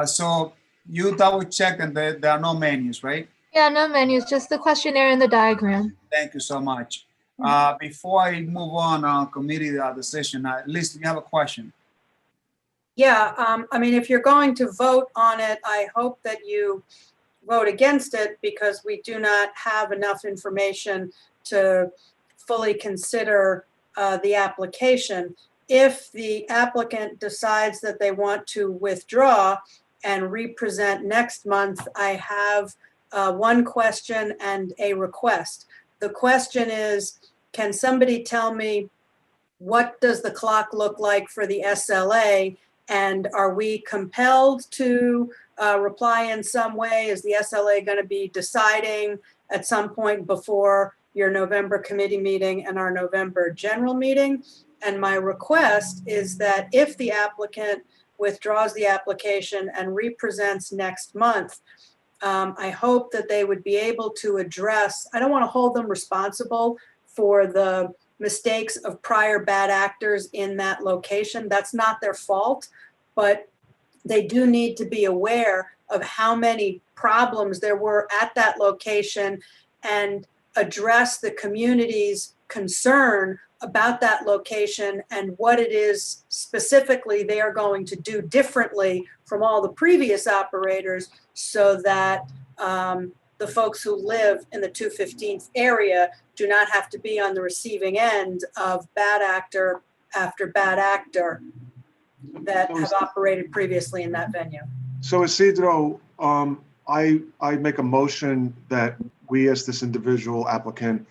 So you double checked and there are no menus, right? Yeah, no menus, just the questionnaire and the diagram. Thank you so much. Before I move on committee decision, Liz, do you have a question? Yeah, I mean, if you're going to vote on it, I hope that you vote against it because we do not have enough information to fully consider the application. If the applicant decides that they want to withdraw and re-present next month, I have one question and a request. The question is, can somebody tell me what does the clock look like for the SLA, and are we compelled to reply in some way? Is the SLA going to be deciding at some point before your November committee meeting and our November general meeting? And my request is that if the applicant withdraws the application and re-presents next month, I hope that they would be able to address, I don't want to hold them responsible for the mistakes of prior bad actors in that location. That's not their fault, but they do need to be aware of how many problems there were at that location and address the community's concern about that location and what it is specifically they are going to do differently from all the previous operators so that the folks who live in the 215th area do not have to be on the receiving end of bad actor after bad actor that have operated previously in that venue. So Isidro, I make a motion that we as this individual applicant,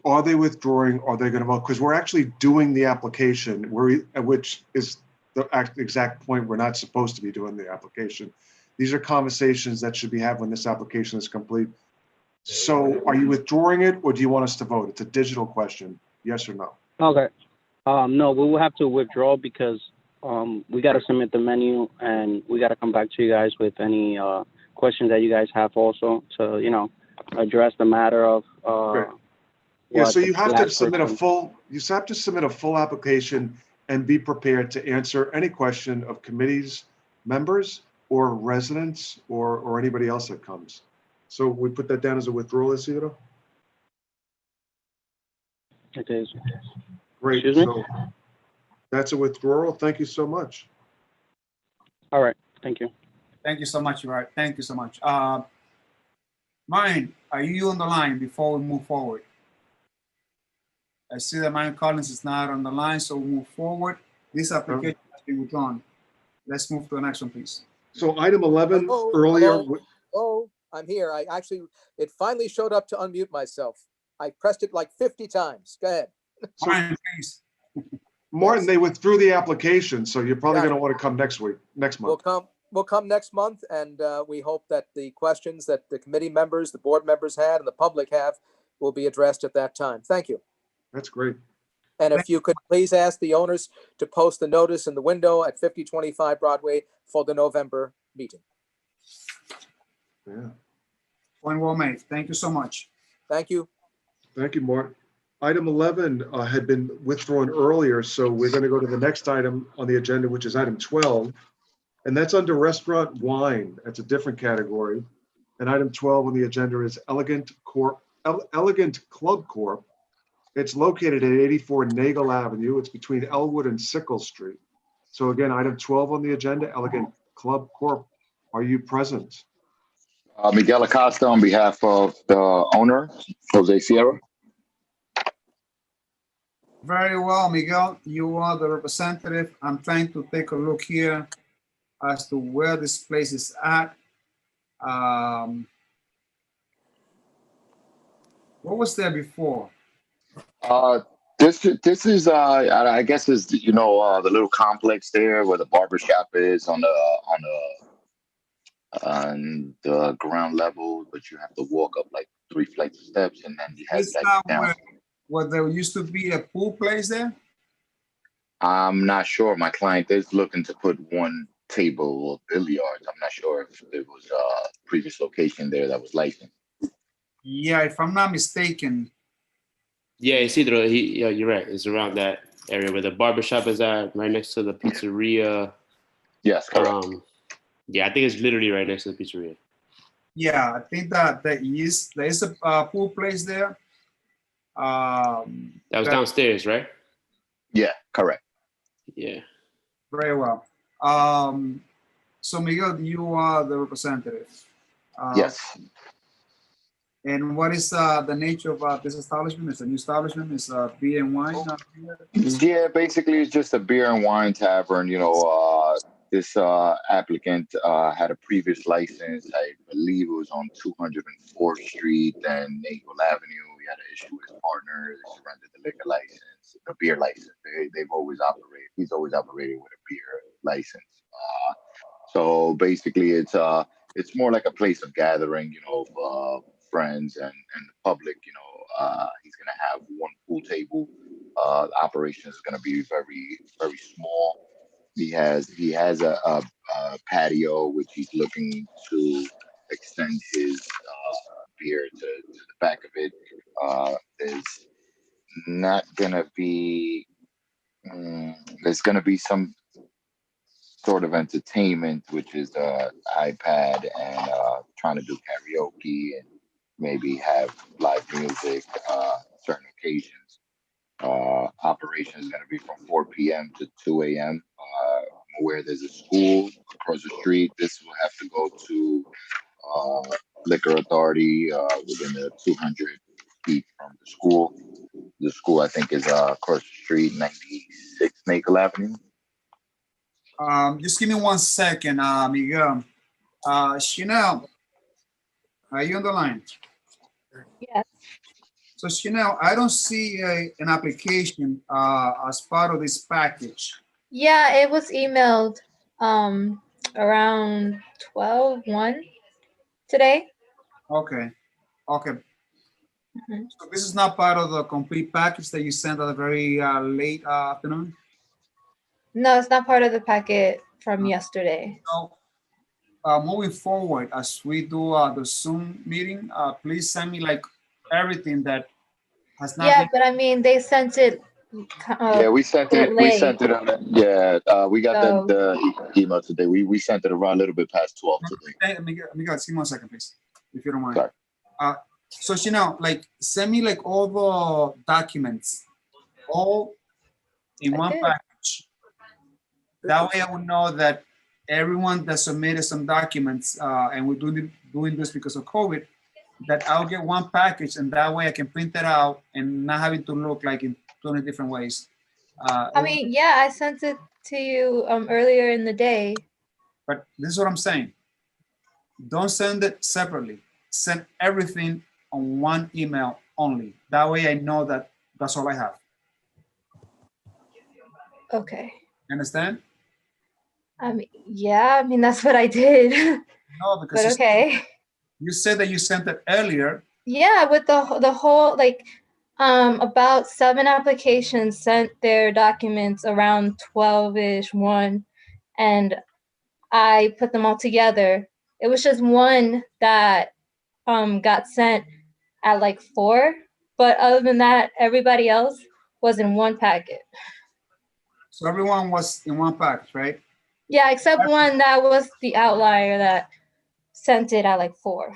are they withdrawing? Are they going to vote? Because we're actually doing the application, which is the exact point we're not supposed to be doing the application. These are conversations that should be had when this application is complete. So are you withdrawing it or do you want us to vote? It's a digital question, yes or no? Okay. No, we will have to withdraw because we got to submit the menu and we got to come back to you guys with any questions that you guys have also to, you know, address the matter of. Yeah, so you have to last submit a person- full application and be prepared to answer any question of committees, members, or residents, or anybody else that comes. So we put that down as a withdrawal, Isidro? It is. Great, Excuse me? so that's a withdrawal. Thank you so much. All right. Thank you. Thank you so much, right? Thank you so much. Mine, are you on the line before we move forward? I see that Mine Collins is not on the line, so we'll move forward. This application has been withdrawn. Let's move to the next one, please. So item 11 Hello, earlier. hello. Oh, I'm here. It finally showed up to unmute myself. I pressed it like 50 times. Go ahead. Mine, please. Martin, they withdrew the application, so you're probably Got it. going to want to come next month. We'll come next month, and we hope that the questions that the committee members, the board members had, and the public have will be addressed at that time. Thank you. That's great. And if you could please ask the owners to post the notice in the window at 5025 Broadway for the November meeting. Yeah. Point well made. Thank you so much. Thank you. Thank you, Mark. Item 11 had been withdrawn earlier, so we're going to go to the next item on the agenda, which is item 12. And that's under restaurant wine. That's a different category. And item 12 on the agenda is Elegant Club Corp. It's located at 84 Nagel Avenue. It's between Elwood and Sickle Street. So again, item 12 on the agenda, Elegant Club Corp. Are you present? Miguel Acosta on behalf of the owner, Jose Sierra. Very well, Miguel. You are the representative. I'm trying to take a look here as to where this place is at. What was there before? This is I guess is the little complex there where the barber shop is on the ground level, but you have to walk up like 3 flights of steps, and then you have Is like that down. where there used to be a pool place there? I'm not sure. My client is looking to put one table of billiards. I'm not sure if there was a previous location there that was licensed. Yeah, if I'm not mistaken. Yeah, Isidro, yeah, you're right. It's around that area where the barbershop is at, right next to the pizzeria. Yes, correct. Yeah, I think it's literally right next to the pizzeria. Yeah, I think that there is a pool place there. That was downstairs, right? Yeah, correct. Yeah. Very well. So Miguel, you are the representative. Yes. And what is the nature of this establishment? It's a new establishment. It's beer and wine. Yeah, basically it's just a beer and wine tavern. This applicant had a previous license. I believe it was on 204th Street and Nagel Avenue. We had an issue with his partner. They surrendered the liquor license, the beer license. They've always operated. He's always operated with a beer license. So basically, it's more like a place of gathering, of friends and the public. He's gonna have one pool table. The operation is gonna be very, very small. He has a patio which he's looking to extend his beer to the back of it. There's not gonna be there's gonna be some sort of entertainment, which is iPad and trying to do karaoke and maybe have live music certain occasions. Operation is going to be from 4 p.m. to 2 a.m. Where there's a school across the street, this will have to go to liquor authority within the 200 feet from the school. The school, I think, is across the street, 96 Maple Avenue. Just give me 1 second, Miguel. Chanel, are you on the line? Yes. So Chanel, I don't see an application as part of this package. Yeah, it was emailed around 12:01 today. Okay, okay. Mhm. So this is not part of the complete package that you sent at a very late afternoon? No, it's not part of the packet from yesterday. So moving forward, as we do the Zoom meeting, please send me like everything that has not Yeah, been. but I mean, they sent it. Yeah, we sent it. We sent it on. We got So- the email today. We sent it around a little bit past 12 today. Hey, Miguel, give me 1 second, please, if you don't mind. Sorry. So Chanel, like send me like all the documents, all in one package. That way I will know that everyone that submitted some documents, and we're doing this because of COVID, that I'll get one package, and that way I can print it out and not having to look like in 20 different ways. I mean, yeah, I sent it to you earlier in the day. But this is what I'm saying. Don't send it separately. Send everything on one email only. That way I know that that's all I have. Okay. You understand? I mean, yeah, I mean, that's what I did. No, because But okay. you said that you sent it earlier. Yeah, with the whole, like, about 7 applications sent their documents around 12-ish, 1, and I put them all together. It was just one that got sent at like 4, but other than that, everybody else was in one packet. So everyone was in one package, right? Yeah, except one that was the outlier that sent it at like 4.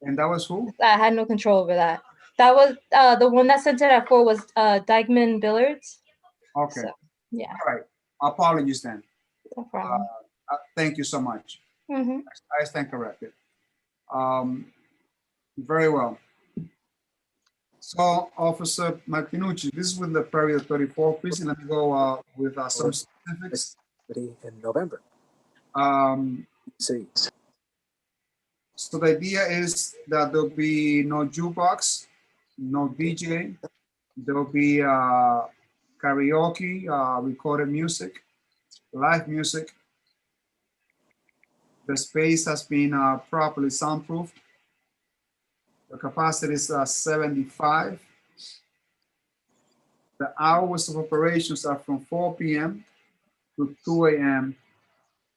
And that was who? I had no control over that. That was the one that sent it at 4 was Dykeman Billiards. Okay. So, yeah. All right. Apologies then. No problem. Thank you so much. Mm-hmm. I stand corrected. Very well. So, Officer Martinucci, this is with the Prairie 34 precinct. Let me go with some specifics. In November. See. So the idea is that there'll be no jukebox, no DJ. There'll be karaoke, recorded music, live music. The space has been properly soundproofed. The capacity is 75. The hours of operations are from 4 p.m. to 2 a.m.,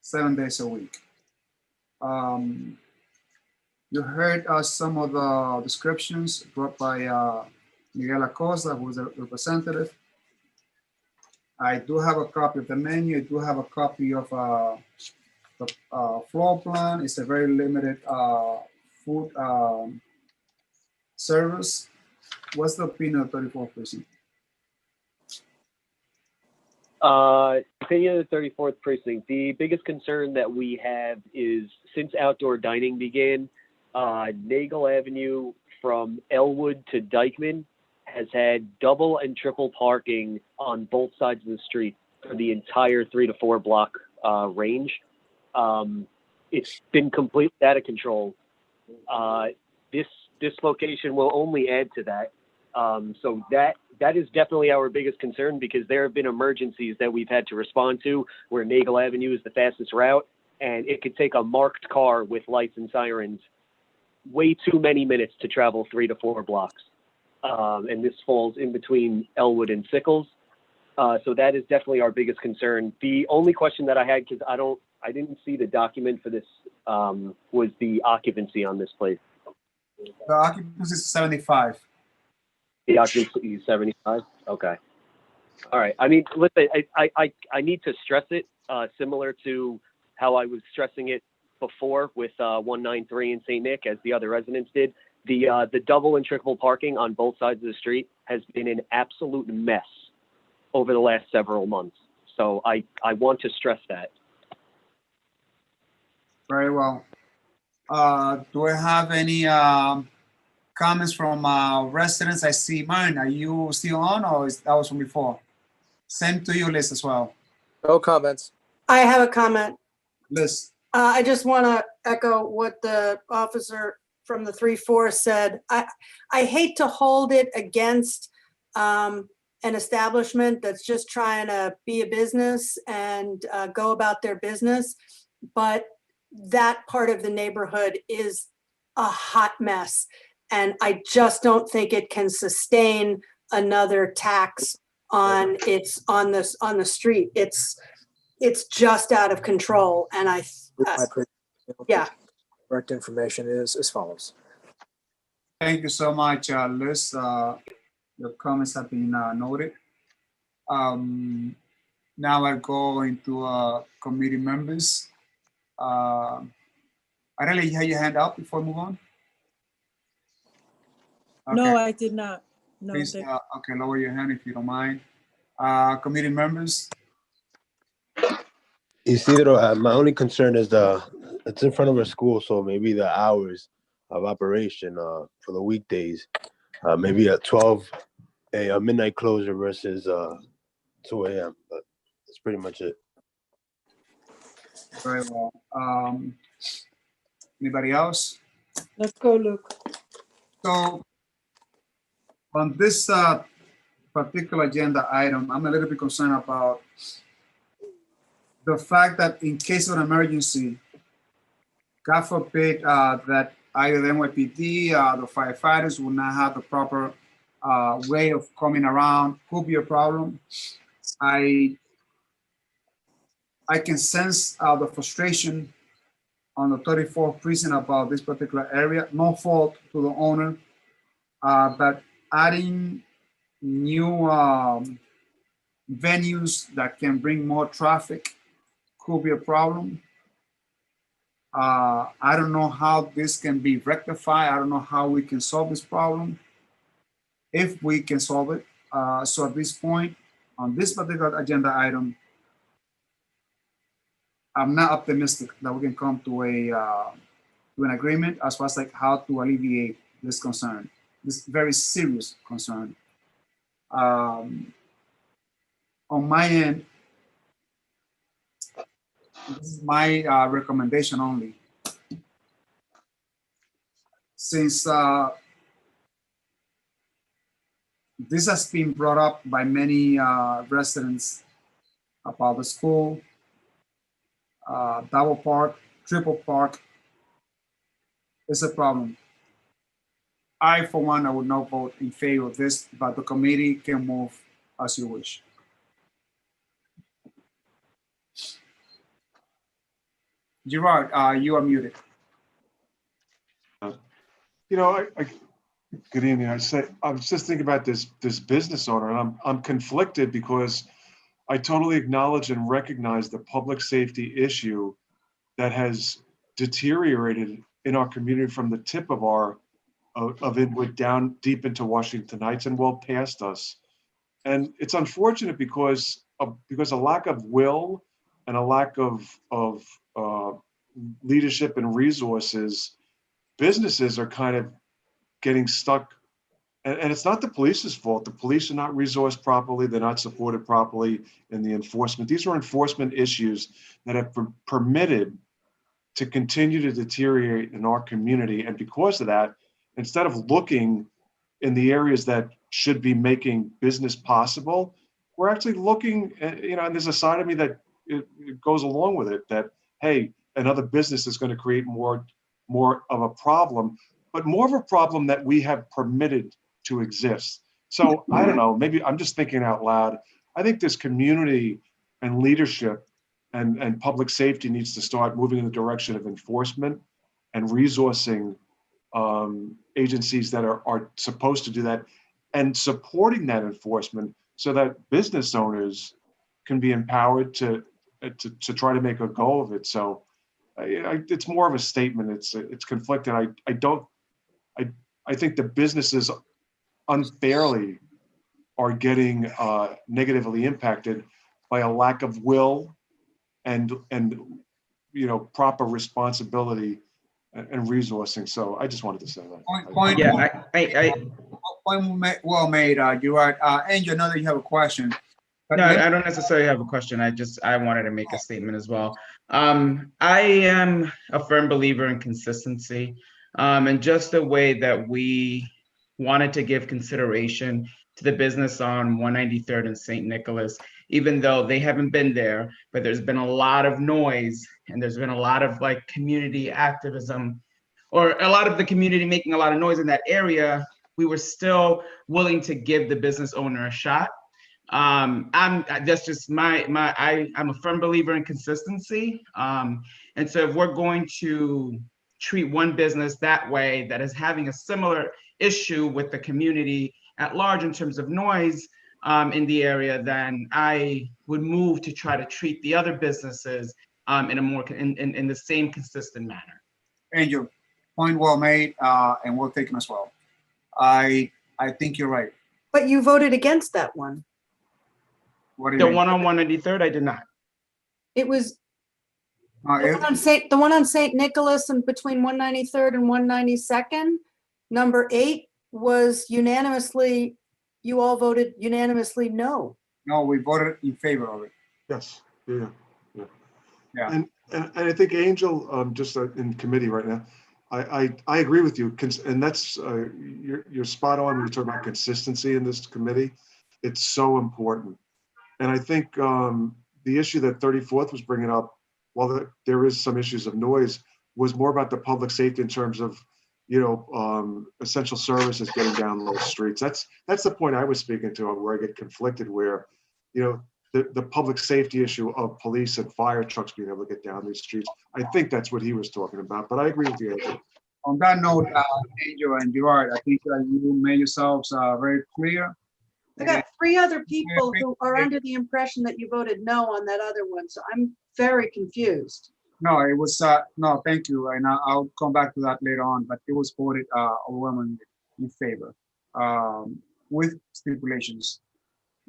7 days a week. You heard some of the descriptions brought by Miguel Acosta, who is a representative. I do have a copy of the menu. I do have a copy of the floor plan. It's a very limited food service. What's the opinion of 34th precinct? Opinion of the 34th precinct. The biggest concern that we have is since outdoor dining began, Nagel Avenue from Elwood to Dykeman has had double and triple parking on both sides of the street for the entire 3 to 4 block range. It's been completely out of control. This location will only add to that. So that is definitely our biggest concern, because there have been emergencies that we've had to respond to where Nagel Avenue is the fastest route, and it could take a marked car with lights and sirens way too many minutes to travel 3 to 4 blocks. And this falls in between Elwood and Sickles. So that is definitely our biggest concern. The only question that I had, because I didn't see the document for this, was the occupancy on this place. The occupancy is 75. The occupancy is 75? Okay. All right. I mean, listen, I need to stress it. similar to how I was stressing it before with 193 in St. Nick, as the other residents did. The double and triple parking on both sides of the street has been an absolute mess over the last several months. So I want to stress that. Very well. Do I have any comments from residents? I see mine. Are you still on, or that was from before? Same to you, Liz, as well. No comments. I have a comment. Liz. I just want to echo what the officer from the 3-4 said. I hate to hold it against an establishment that's just trying to be a business and go about their business, but that part of the neighborhood is a hot mess. And I just don't think it can sustain another tax on the street. It's just out of control. And yeah. Correct information is as follows. Thank you so much, Liz. Your comments have been noted. Now I go into committee members. Arely, you had your hand up before we move on? No, I did not. No. Please, okay, lower your hand if you don't mind. Committee members. Isidro, my only concern is it's in front of a school, so maybe the hours of operation for the weekdays, maybe at 12 a midnight closure versus 2 a.m. But that's pretty much it. Very well. Anybody else? Let's go, Luke. So on this particular agenda item, I'm a little bit concerned about the fact that in case of an emergency, God forbid that either the NYPD, the firefighters will not have the proper way of coming around, could be a problem. I can sense the frustration on the 34th precinct about this particular area. No fault to the owner, but adding new venues that can bring more traffic could be a problem. I don't know how this can be rectified. I don't know how we can solve this problem, if we can solve it. So at this point, on this particular agenda item, I'm not optimistic that we can come to an agreement as far as like how to alleviate this concern, this very serious concern. On my end, this is my recommendation only. Since this has been brought up by many residents about the school, double park, triple park, is a problem. I, for one, I would not vote in favor of this, but the committee can move as you wish. Gerard, you are muted. You know, good evening. I was just thinking about this business owner, and I'm conflicted because I totally acknowledge and recognize the public safety issue that has deteriorated in our community from the tip of Inwood down deep into Washington Heights and well past us. And it's unfortunate because a lack of will and a lack of leadership and resources, businesses are kind of getting stuck. And it's not the police's fault. The police are not resourced properly. They're not supported properly in the enforcement. These are enforcement issues that have permitted to continue to deteriorate in our community. And because of that, instead of looking in the areas that should be making business possible, we're actually looking, and there's a side of me that it goes along with it, that, hey, another business is going to create more of a problem, but more of a problem that we have permitted to exist. So I don't know, maybe I'm just thinking out loud. I think this community and leadership and public safety needs to start moving in the direction of enforcement and resourcing agencies that are supposed to do that, and supporting that enforcement so that business owners can be empowered to to try to make a go of it. So it's more of a statement. It's conflicted. I think the businesses unfairly are getting negatively impacted by a lack of will and proper responsibility and resourcing. So I just wanted to say that. Point Yeah, well made. You're right. Angel, I know that you have a question. But no, I don't necessarily have a question. I wanted to make a statement as well. I am a firm believer in consistency, and just the way that we wanted to give consideration to the business on 193rd and St. Nicholas, even though they haven't been there, but there's been a lot of noise and there's been a lot of like community activism, or a lot of the community making a lot of noise in that area. We were still willing to give the business owner a shot. That's just I'm a firm believer in consistency. And so if we're going to treat one business that way, that is having a similar issue with the community at large in terms of noise in the area, then I would move to try to treat the other businesses in a more in the same consistent manner. Angel, point well made, and well taken as well. I think you're right. But you voted against that one. What do you The mean? one on 193rd, I did not. It was Uh, the it- one on St. Nicholas and between 193rd and 192nd. Number 8 was unanimously, you all voted unanimously no. No, we voted in favor of it. Yes. Yeah. Yeah. And I think Angel, just in committee right now, I agree with you. And that's, you're spot on when you talk about consistency in this committee. It's so important. And I think the issue that 34th was bringing up, while there is some issues of noise, was more about the public safety in terms of, essential services getting down those streets. That's the point I was speaking to, where I get conflicted, where, the public safety issue of police and fire trucks being able to get down these streets. I think that's what he was talking about, but I agree with you, Angel. On that note, Angel and Gerard, I think you made yourselves very clear. I got 3 other people who are under the impression that you voted no on that other one, so I'm very confused. No, it was, no, thank you. And I'll come back to that later on, but it was voted overwhelmingly in favor with stipulations.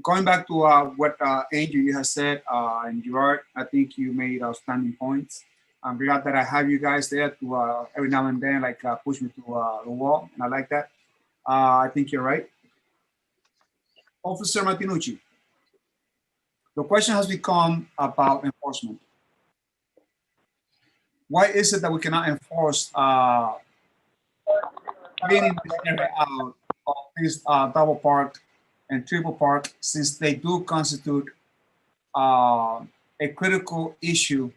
Going back to what Angel, you have said, and Gerard, I think you made outstanding points. I'm glad that I have you guys there to every now and then, like push me to the wall, and I like that. I think you're right. Officer Martinucci, the question has become about enforcement. Why is it that we cannot enforce cleaning this area out of this double park and triple park, since they do constitute a critical issue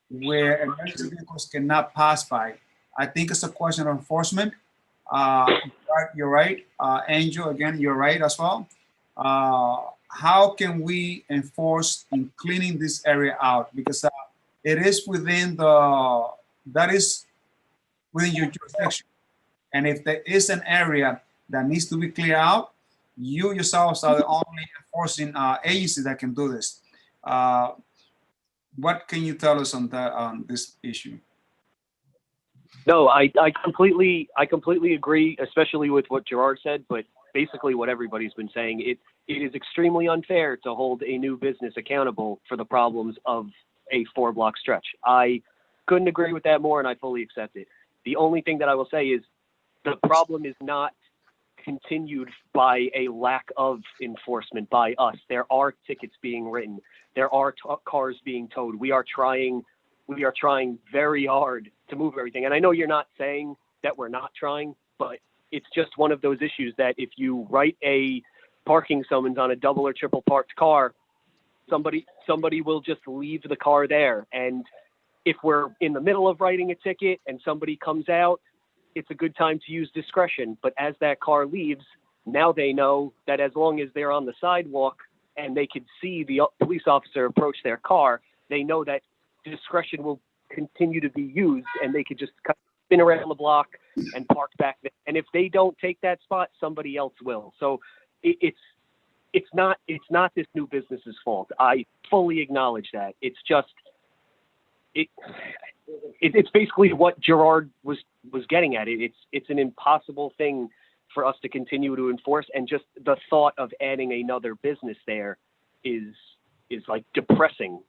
where emergency vehicles cannot pass by? I think it's a question of enforcement. You're right. Angel, again, you're right as well. How can we enforce in cleaning this area out? Because it is within that is within your jurisdiction. And if there is an area that needs to be cleared out, you yourselves are the only enforcing agency that can do this. What can you tell us on this issue? No, I completely agree, especially with what Gerard said, but basically what everybody's been saying. It is extremely unfair to hold a new business accountable for the problems of a 4-block stretch. I couldn't agree with that more, and I fully accept it. The only thing that I will say is the problem is not continued by a lack of enforcement by us. There are tickets being written. There are cars being towed. We are trying very hard to move everything. And I know you're not saying that we're not trying, but it's just one of those issues that if you write a parking summons on a double or triple parked car, somebody will just leave the car there. And if we're in the middle of writing a ticket and somebody comes out, it's a good time to use discretion. But as that car leaves, now they know that as long as they're on the sidewalk and they can see the police officer approach their car, they know that discretion will continue to be used, and they could just spin around the block and park back there. And if they don't take that spot, somebody else will. So it's it's not this new business's fault. I fully acknowledge that. It's just it's basically what Gerard was getting at. It's an impossible thing for us to continue to enforce, and just the thought of adding another business there is like depressing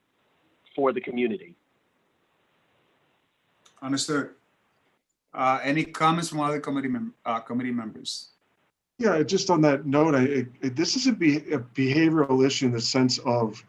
for the community. Understood. Any comments from other committee members? Yeah, just on that note, this is a behavioral issue in the sense of,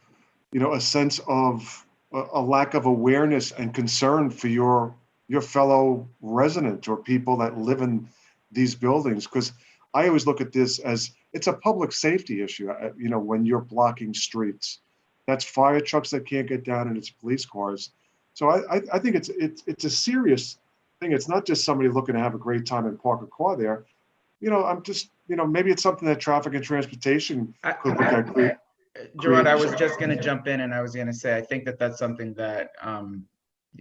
a lack of awareness and concern for your fellow residents or people that live in these buildings. Because I always look at this as it's a public safety issue. When you're blocking streets, that's fire trucks that can't get down, and it's police cars. So I think it's a serious thing. It's not just somebody looking to have a great time and park a car there. I'm just, maybe it's something that traffic and transportation could look at. Gerard, I was just going to jump in, and I was going to say, I think that that's something that I'm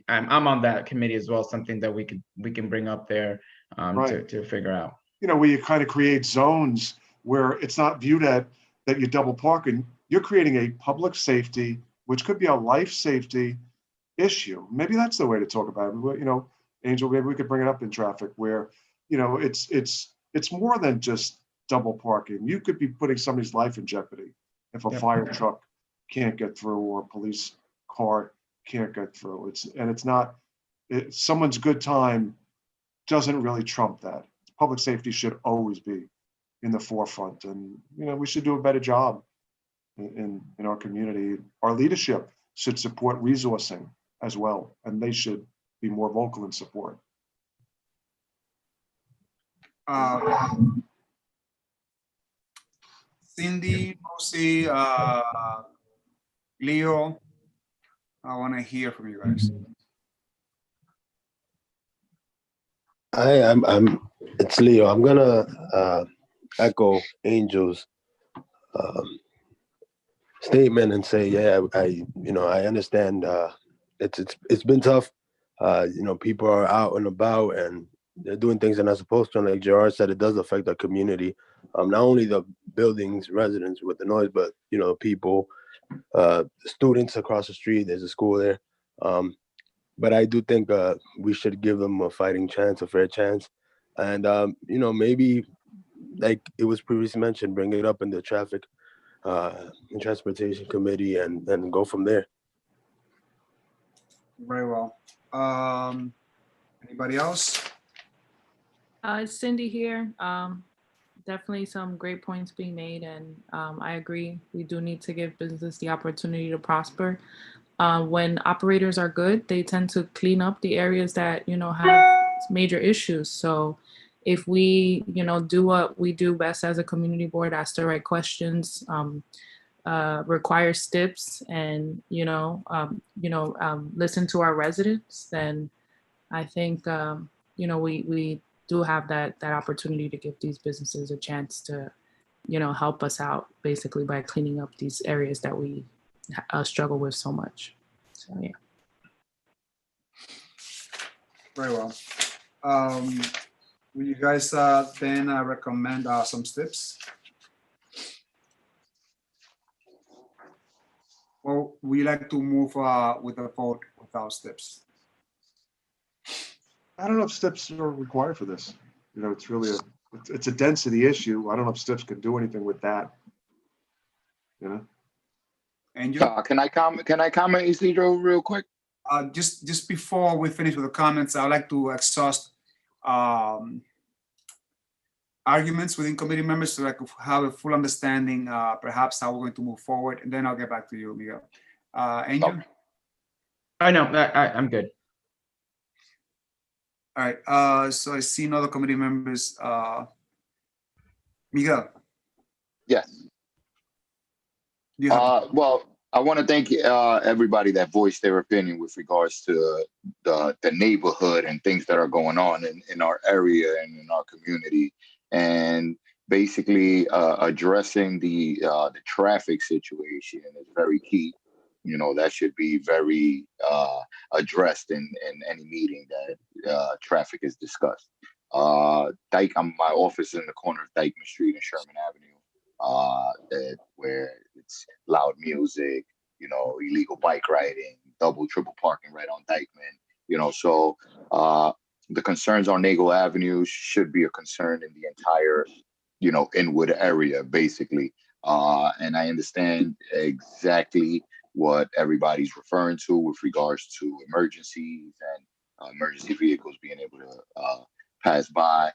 on that committee as well, something that we can bring up there to figure out. Where you kind of create zones where it's not viewed at that you're double parking. You're creating a public safety, which could be a life safety issue. Maybe that's the way to talk about it. Angel, maybe we could bring it up in traffic where, it's more than just double parking. You could be putting somebody's life in jeopardy if a fire truck can't get through or a police car can't get through. Someone's good time doesn't really trump that. Public safety should always be in the forefront, and we should do a better job in our community. Our leadership should support resourcing as well, and they should be more vocal in support. Cindy, Rosie, Leo, I want to hear from you guys. It's Leo. I'm gonna echo Angel's statement and say, yeah, I understand. It's been tough. People are out and about and they're doing things they're not supposed to. And like Gerard said, it does affect our community. Not only the buildings, residents with the noise, but people, students across the street. There's a school there. But I do think we should give them a fighting chance, a fair chance. And, maybe like it was previously mentioned, bring it up in the traffic and transportation committee and go from there. Very well. Anybody else? It's Cindy here. Definitely some great points being made, and I agree. We do need to give business the opportunity to prosper. When operators are good, they tend to clean up the areas that have major issues. So if we do what we do best as a community board, ask the right questions, require steps, and listen to our residents, then I think we do have that opportunity to give these businesses a chance to help us out basically by cleaning up these areas that we struggle with so much. So yeah. Very well. Will you guys then recommend some steps? Or would you like to move with a vote without steps? I don't know if steps are required for this. It's really it's a density issue. I don't know if steps can do anything with that. And can I comment, Isidro, real quick? Just before we finish with the comments, I'd like to exhaust arguments within committee members so I could have a full understanding, perhaps how we're going to move forward, and then I'll get back to you, Miguel. Angel? I know, I'm good. All right, so I see no other committee members. Miguel? Yes. Well, I want to thank everybody that voiced their opinion with regards to the neighborhood and things that are going on in our area and in our community, and basically addressing the traffic situation is very key. That should be very addressed in any meeting that traffic is discussed. My office is in the corner of Dykeman Street and Sherman Avenue. where it's loud music, illegal bike riding, double, triple parking right on Dykeman, so the concerns on Nagel Avenue should be a concern in the entire, Inwood area, basically. And I understand exactly what everybody's referring to with regards to emergencies and emergency vehicles being able to pass by.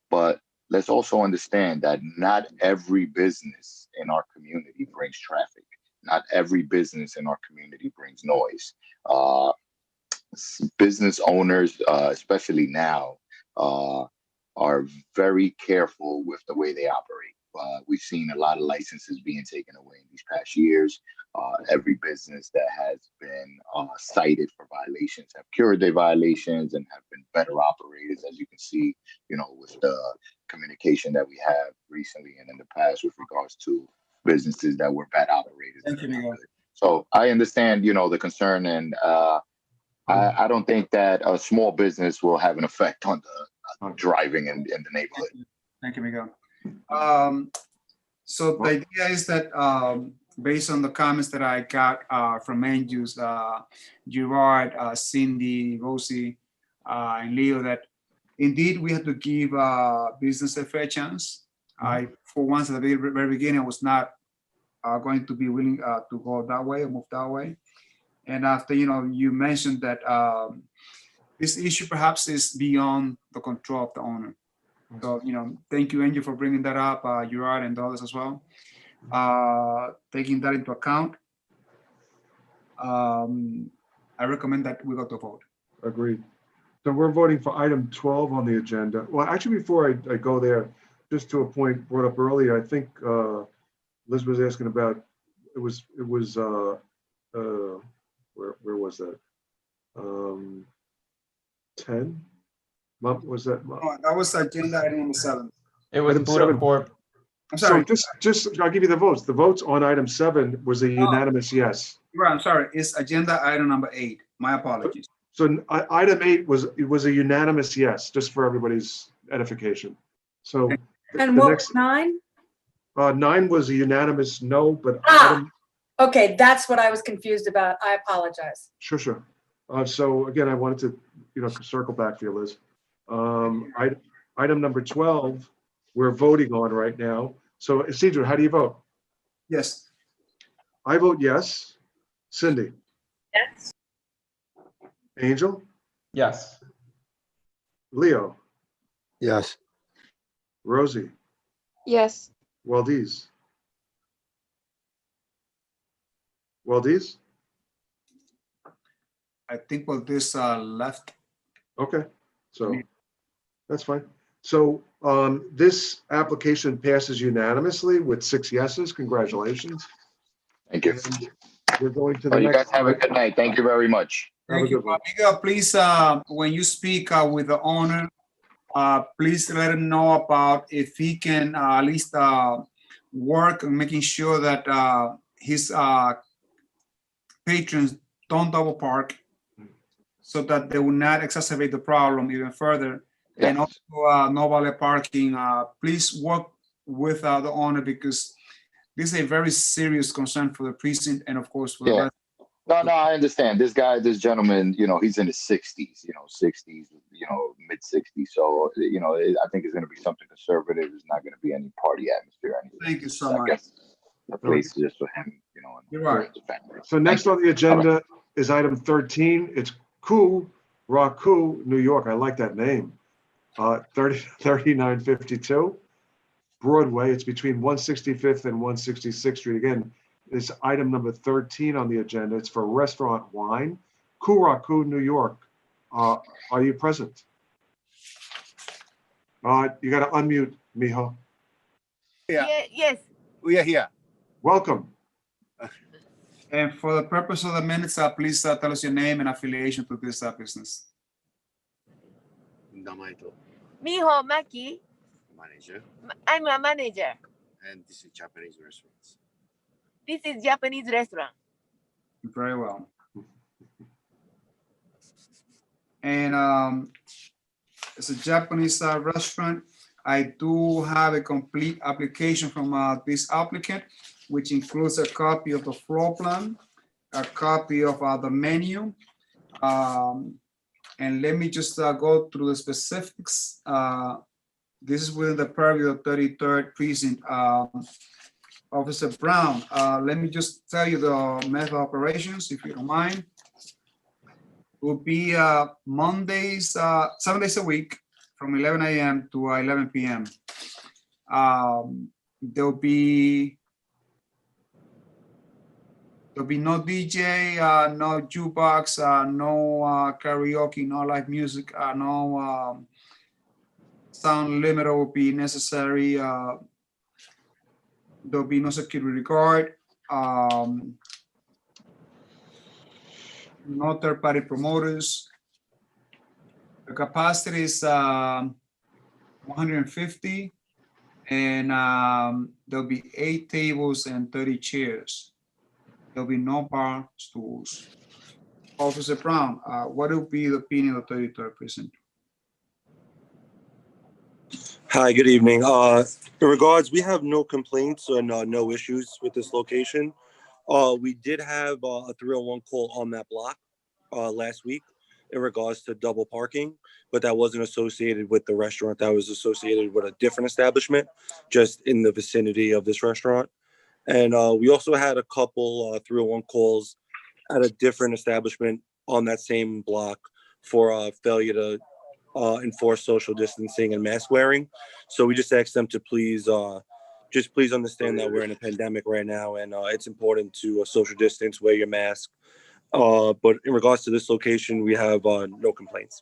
But let's also understand that not every business in our community brings traffic. Not every business in our community brings noise. Business owners, especially now, are very careful with the way they operate. We've seen a lot of licenses being taken away in these past years. Every business that has been cited for violations have cured their violations and have been better operators, as you can see, with the communication that we have recently and in the past with regards to businesses that were bad operators. Thank you, Miguel. So I understand, the concern, and I don't think that a small business will have an effect on the driving in the neighborhood. Thank you, Miguel. So the idea is that based on the comments that I got from Andrews, Gerard, Cindy, Rosie, and Leo, that indeed we have to give business a fair chance. I, for once, at the very beginning, I was not going to be willing to go that way or move that way. And after, you mentioned that this issue perhaps is beyond the control of the owner. So, thank you, Andrew, for bringing that up, Gerard and others as well. Taking that into account, I recommend that we go to vote. Agreed. So we're voting for item 12 on the agenda. Well, actually, before I go there, just to a point brought up earlier, I think Liz was asking about, it was where was that? 10? Was that? Oh, that was agenda item number 7. It was Item Buddha 7. Corp. I'm sorry. So just I'll give you the votes. The votes on item 7 was a unanimous yes. Right, I'm sorry. It's agenda item number 8. My apologies. So item 8 was a unanimous yes, just for everybody's edification. So And what was 9? 9 was a unanimous no, but Okay, that's what I was confused about. I apologize. sure. So again, I wanted to circle back for you, Liz. Item number 12, we're voting on right now. So Isidro, how do you vote? Yes. I vote yes. Cindy? Yes. Angel? Yes. Leo? Yes. Rosie? Yes. Waldiz? Waldiz? I think this left. Okay, so that's fine. So this application passes unanimously with 6 yeses. Congratulations. Thank you. And we're going to the You next. guys have a good night. Thank you very much. Thank you. Miguel, please, when you speak with the owner, please let him know about if he can at least work on making sure that his patrons don't double park, so that they will not exacerbate the problem even further. Yes. And also no valet parking. Please work with the owner, because this is a very serious concern for the precinct and of course for the Yeah. rest. No, I understand. This gentleman, he's in his 60s, 60s, mid 60s. So, I think it's going to be something conservative. It's not going to be any party atmosphere. Thank you so I much. guess the place is just for him, You're right. So next on the agenda is item 13. It's Raku, New York. I like that name. 3952 Broadway. It's between 165th and 166th Street. Again, it's item number 13 on the agenda. It's for restaurant wine. Raku, New York. Are you present? You got to unmute, Mijo. Yes. We are here. Welcome. And for the purpose of the minutes, please tell us your name and affiliation to this business. Miho Maki. Manager, I'm a manager. and this is Japanese restaurants. This is Japanese restaurant. Very well. And it's a Japanese restaurant. I do have a complete application from this applicant, which includes a copy of the floor plan, a copy of the menu. And let me just go through the specifics. This is within the purview of 33rd Precinct. Officer Brown, let me just tell you the method of operations, if you don't mind. Will be Mondays, 7 days a week from 11 a.m. to 11 p.m. There'll be no DJ, no jukebox, no karaoke, no live music, no sound limiter will be necessary. There'll be no security guard, no third-party promoters. The capacity is 150, and there'll be 8 tables and 30 chairs. There'll be no bar stools. Officer Brown, what will be the opinion of the 33rd Precinct? Hi, good evening. In regards, we have no complaints and no issues with this location. We did have a 301 call on that block last week in regards to double parking, but that wasn't associated with the restaurant. That was associated with a different establishment just in the vicinity of this restaurant. And we also had a couple 301 calls at a different establishment on that same block for failure to enforce social distancing and mask wearing. So we just asked them to please understand that we're in a pandemic right now, and it's important to social distance, wear your mask. But in regards to this location, we have no complaints.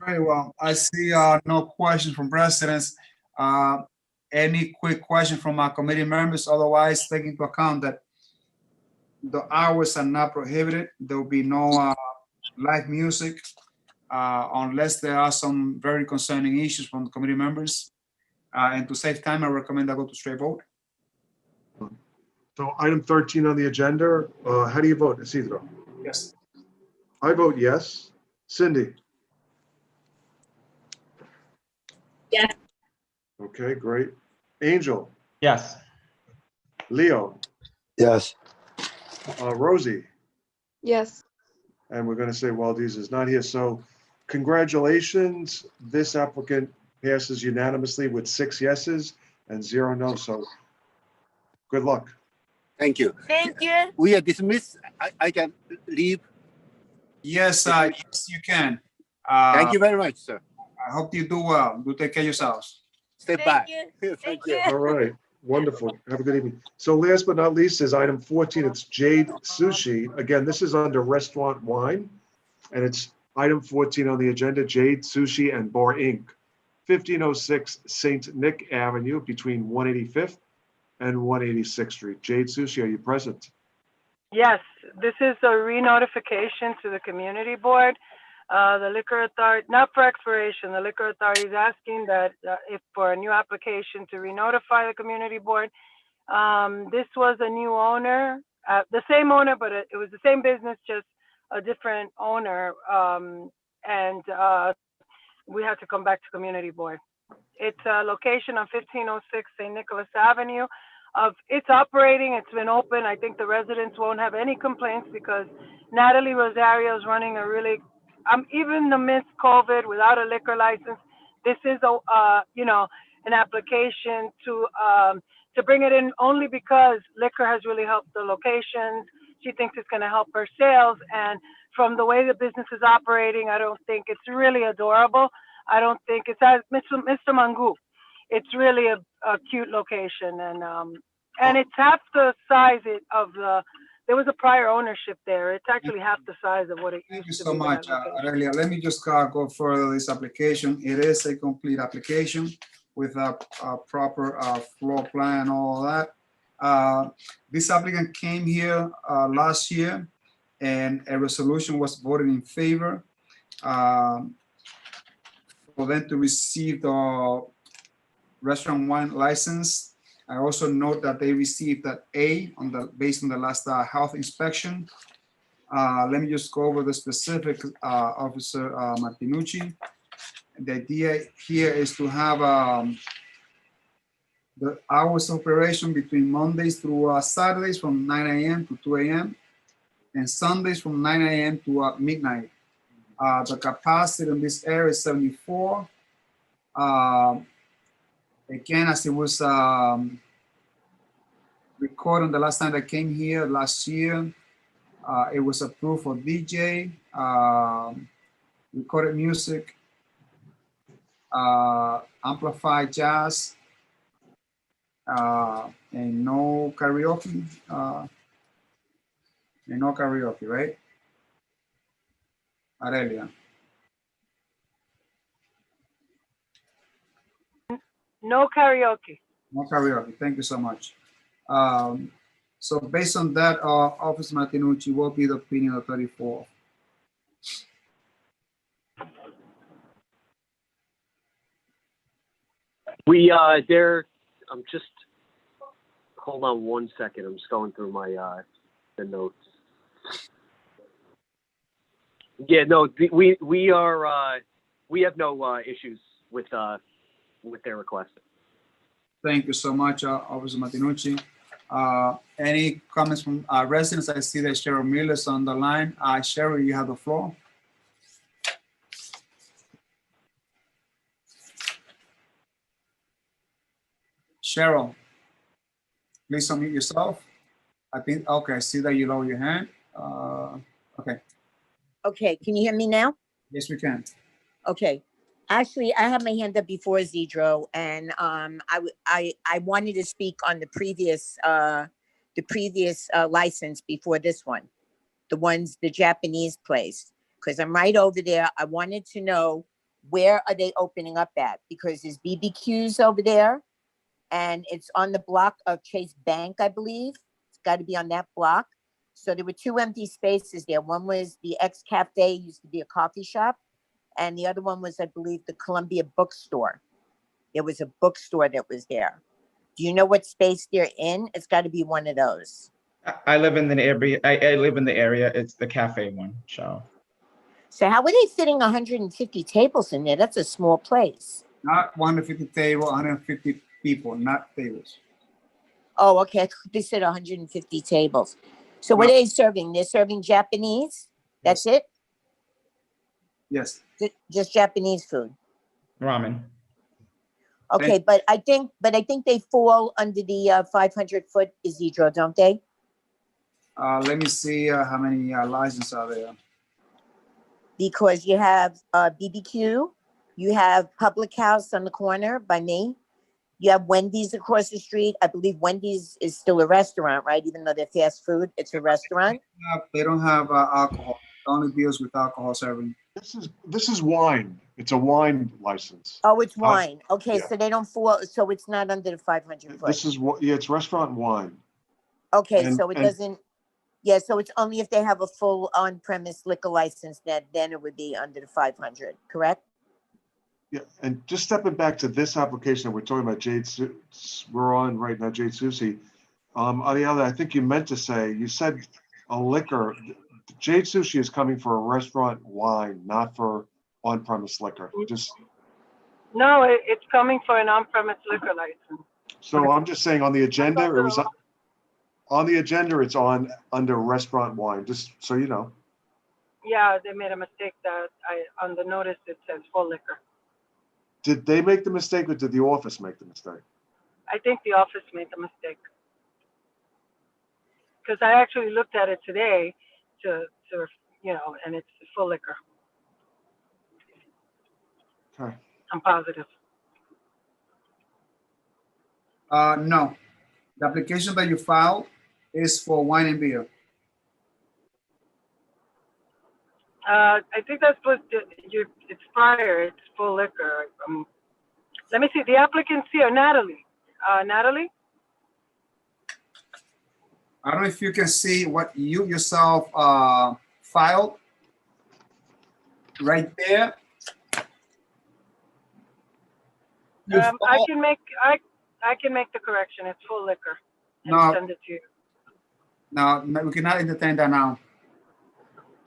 Very well. I see no questions from residents. Any quick question from our committee members? Otherwise, take into account that the hours are not prohibited. There will be no live music unless there are some very concerning issues from the committee members. And to save time, I recommend I go to straight vote. So item 13 on the agenda, how do you vote, Isidro? Yes. I vote yes. Cindy? Yes. Okay, great. Angel? Yes. Leo? Yes. Rosie? Yes. And we're going to say Waldiz is not here. So congratulations. This applicant passes unanimously with 6 yeses and 0 no. So good luck. Thank you. Thank you. We are dismissed. I can leave. Yes, yes, you can. Thank you very much, sir. I hope you do well. Do take care of yourselves. Step Thank back. you. Thank you. All right. Wonderful. Have a good evening. So last but not least is item 14. It's Jade Sushi. Again, this is under Restaurant Wine, and it's item 14 on the agenda, Jade Sushi and Bar Inc., 1506 St. Nick Avenue between 185th and 186th Street. Jade Sushi, are you present? Yes, this is a re-notification to the community board. The liquor authority, not for expiration, the liquor authority is asking that if for a new application to re-notify the community board. This was a new owner, the same owner, but it was the same business, just a different owner. And we had to come back to community board. It's a location on 1506 St. Nicholas Avenue. It's operating, it's been open. I think the residents won't have any complaints because Natalie Rosario is running a really, even amidst COVID, without a liquor license, this is an application to bring it in only because liquor has really helped the locations. She thinks it's going to help her sales, and from the way the business is operating, I don't think it's really adorable. I don't think it's as Mr. Mangu. It's really a cute location, and it's half the size of the. There was a prior ownership there. It's actually half the size of what it used to be. Thank you so much, Aurelia. Let me just go further this application. It is a complete application with a proper floor plan and all that. This applicant came here last year, and a resolution was voted in favor for them to receive the restaurant wine license. I also note that they received that A based on the last health inspection. Let me just go over the specific, Officer Martinucci. The idea here is to have the hours of operation between Mondays through Saturdays from 9 a.m. to 2 a.m. and Sundays from 9 a.m. to midnight. The capacity in this area is 74. Again, as it was recorded the last time I came here last year, it was approved for DJ, recorded music, amplified jazz, and no karaoke. And no karaoke, right? Aurelia. No karaoke. No karaoke. Thank you so much. So based on that, Officer Martinucci, what will be the opinion of 34? I'm just, hold on 1 second. I'm just going through my, the notes. Yeah, no, we have no issues with their request. Thank you so much, Officer Martinucci. Any comments from residents? I see that Cheryl Miller is on the line. Cheryl, you have the floor. Cheryl, please unmute yourself. I think, okay, I see that you lower your hand. Okay. Okay, can you hear me now? Yes, we can. Okay. Actually, I had my hand up before Zedro, and I wanted to speak on the previous license before this one, the Japanese place, because I'm right over there. I wanted to know, where are they opening up at? Because there's BBQs over there, and it's on the block of Chase Bank, I believe. It's got to be on that block. So there were 2 empty spaces there. One was the X Cafe, used to be a coffee shop. And the other one was, I believe, the Columbia Bookstore. There was a bookstore that was there. Do you know what space they're in? It's got to be one of those. I live in the area. I live in the area. It's the cafe one, so. So how are they fitting 150 tables in there? That's a small place. Not 150 table, 150 people, not tables. Oh, okay. I thought they said 150 tables. So what are they serving? They're serving Japanese? That's it? Yes. Just Japanese food. Ramen. Okay, but I think they fall under the 500-foot Isidro, don't they? Let me see how many licenses are there. Because you have BBQ, you have Public House on the corner by me. You have Wendy's across the street. I believe Wendy's is still a restaurant, right? Even though they're fast food, it's a restaurant. They don't have alcohol. It only deals with alcohol serving. This is wine. It's a wine license. Oh, it's wine. Okay, yeah. so they don't fall. So it's not under the 500 foot. This is what, yeah, it's restaurant wine. Okay, so it doesn't. Yeah, so it's only if they have a full on-premise liquor license that then it would be under the 500, correct? Yeah, and just stepping back to this application that we're talking about, we're on right now, Jade Susi. Ariella, I think you meant to say, you said a liquor. Jade Sushi is coming for a restaurant wine, not for on-premise liquor. Just No, it's coming for an on-premise liquor license. so I'm just saying on the agenda, it was on the agenda. It's under restaurant wine. Just so you know. Yeah, they made a mistake that on the notice it says full liquor. Did they make the mistake, or did the office make the mistake? I think the office made the mistake. Because I actually looked at it today to and it's full liquor. Okay. I'm positive. No, the application that you filed is for wine and beer. I think that's what it's prior. It's full liquor. Let me see. The applicants here, Natalie. Natalie? I don't know if you can see what you yourself filed right there. I can make the correction. It's full liquor. And No. send it to you. No, we cannot entertain that now.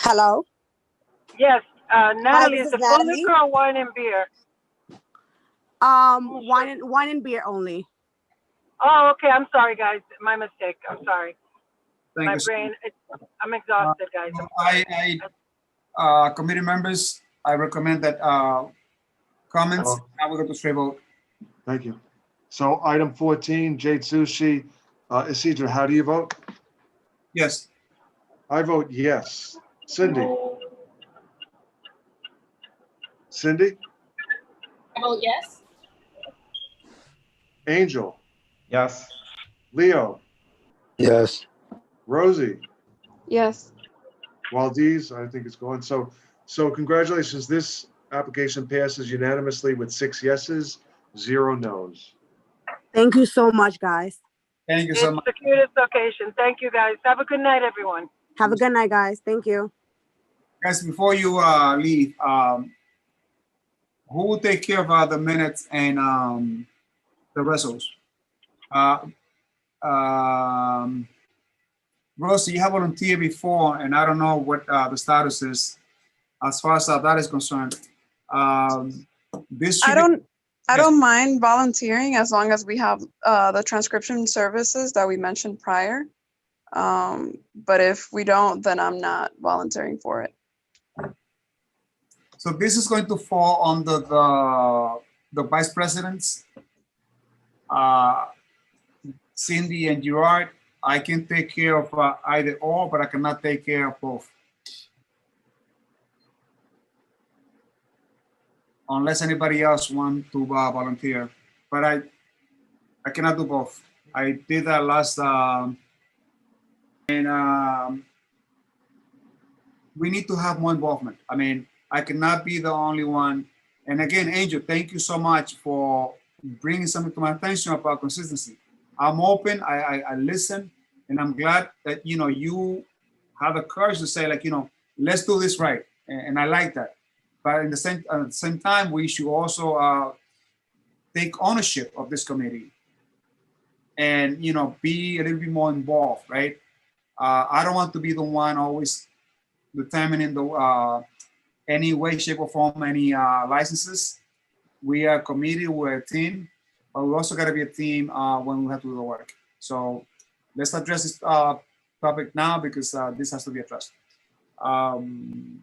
Hello? Yes, Natalie, this is is it full Natalie. liquor or wine and beer? Wine and beer only. Oh, okay. I'm sorry, guys. My mistake. I'm sorry. Thank My you. brain. I'm exhausted, guys. Committee members, I recommend that comments. Oh. Now we go to straight vote. Thank you. So item 14, Jade Sushi. Isidro, how do you vote? Yes. I vote yes. Cindy? Cindy? I vote yes. Angel? Yes. Leo? Yes. Rosie? Yes. Waldiz, I think it's going. So congratulations. This application passes unanimously with 6 yeses, 0 nos. Thank you so much, guys. Thank you It's so much. the cutest occasion. Thank you, guys. Have a good night, everyone. Have a good night, guys. Thank you. Guys, before you leave, who will take care of the minutes and the results? Rosie, you have volunteered before, and I don't know what the status is as far as that is concerned. This should I don't mind volunteering as long as we have the transcription services that we mentioned prior. But if we don't, then I'm not volunteering for it. So this is going to fall under the vice presidents, Cindy and Gerard. I can take care of either or, but I cannot take care of both. Unless anybody else want to volunteer, but I cannot do both. I did that last, we need to have more involvement. I mean, I cannot be the only one. And again, Angel, thank you so much for bringing something to my attention about consistency. I'm open, I listen, and I'm glad that, you know, you have the courage to say, like, you know, let's do this right. And I like that. But at the same time, we should also take ownership of this committee and, you know, be a little bit more involved, right? I don't want to be the one always determining the any way, shape, or form, any licenses. We are a committee, we're a team, but we also got to be a team when we have to do the work. So let's address this topic now because this has to be addressed. Comments?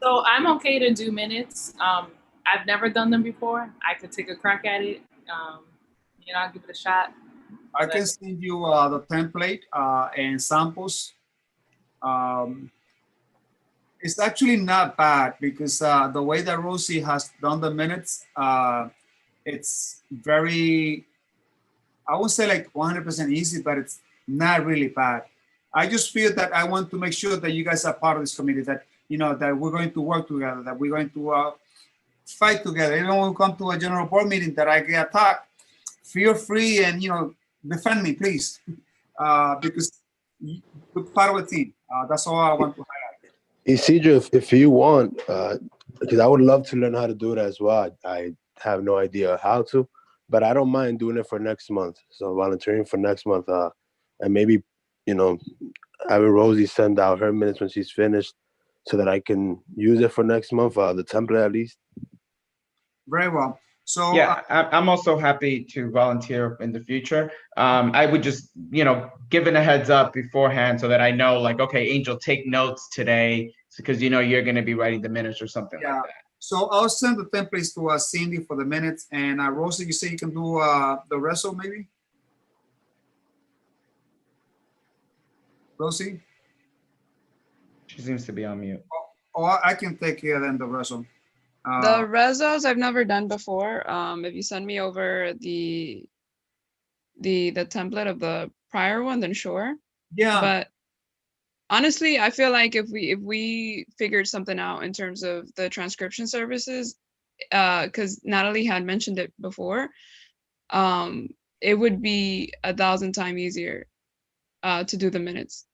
So I'm okay to do minutes. I've never done them before. I could take a crack at it. You know, I'll give it a shot. I can send you the template and samples. It's actually not bad because the way that Rosie has done the minutes, it's very, I would say like 100% easy, but it's not really bad. I just feel that I want to make sure that you guys are part of this committee, that, you know, that we're going to work together, that we're going to fight together. Even when we come to a general board meeting that I get attacked, feel free and, you know, defend me, please, because we're part of a team. That's all I want to highlight. Isidro, if you want, because I would love to learn how to do it as well. I have no idea how to, but I don't mind doing it for next month. So volunteering for next month, and maybe, you know, having Rosie send out her minutes when she's finished so that I can use it for next month, the template at least. Very well. So yeah, I'm also happy to volunteer in the future. I would just, you know, given a heads up beforehand so that I know, like, okay, Angel, take notes today because, you know, you're going to be writing the minutes or something like that. So I'll send the templates to Cindy for the minutes, and Rosie, you say you can do the rest of maybe? Rosie? She seems to be on mute. Or I can take care then the rest of. The resos I've never done before. If you send me over the template of the prior one, then sure. Yeah. But honestly, I feel like if we figured something out in terms of the transcription services, because Natalie had mentioned it before, it would be 1,000 times easier to do the minutes.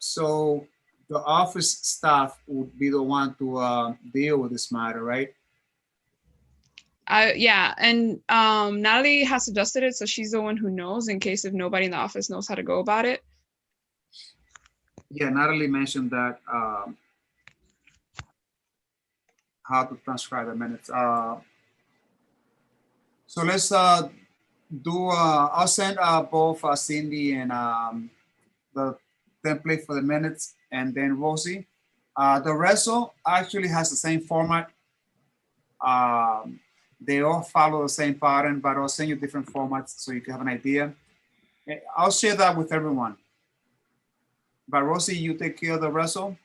So the office staff would be the one to deal with this matter, right? Yeah, and Natalie has suggested it, so she's the one who knows in case if nobody in the office knows how to go about it. Yeah, Natalie mentioned that, how to transcribe the minutes. So let's I'll send both Cindy and the template for the minutes, and then Rosie. The resto actually has the same format. They all follow the same pattern, but I'll send you different formats so you can have an idea. I'll share that with everyone. But Rosie, you take care of the resto,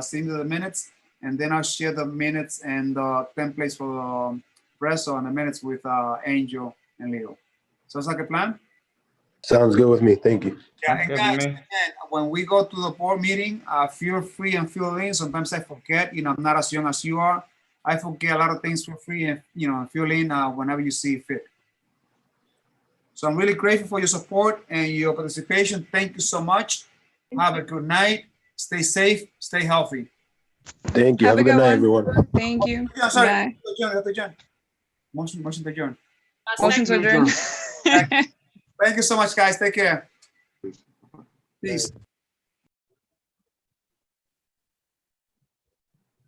send the minutes, and then I'll share the minutes and the templates for the resto and the minutes with Angel and Leo. Sounds like a plan? Sounds good with me. Thank you. Yeah, and guys, again, when we go to the board meeting, feel free and fill in. Sometimes I forget, I'm not as young as you are. I forget a lot of things for free and, fill in whenever you see fit. So I'm really grateful for your support and your participation. Thank you so much. Have a good night. Stay safe. Stay healthy. Thank you. Have a good night, everyone. Thank you. Yeah, sorry. Bye. Adjourn. Motion to adjourn. Motion to adjourn. Thank you so much, guys. Take care. Peace.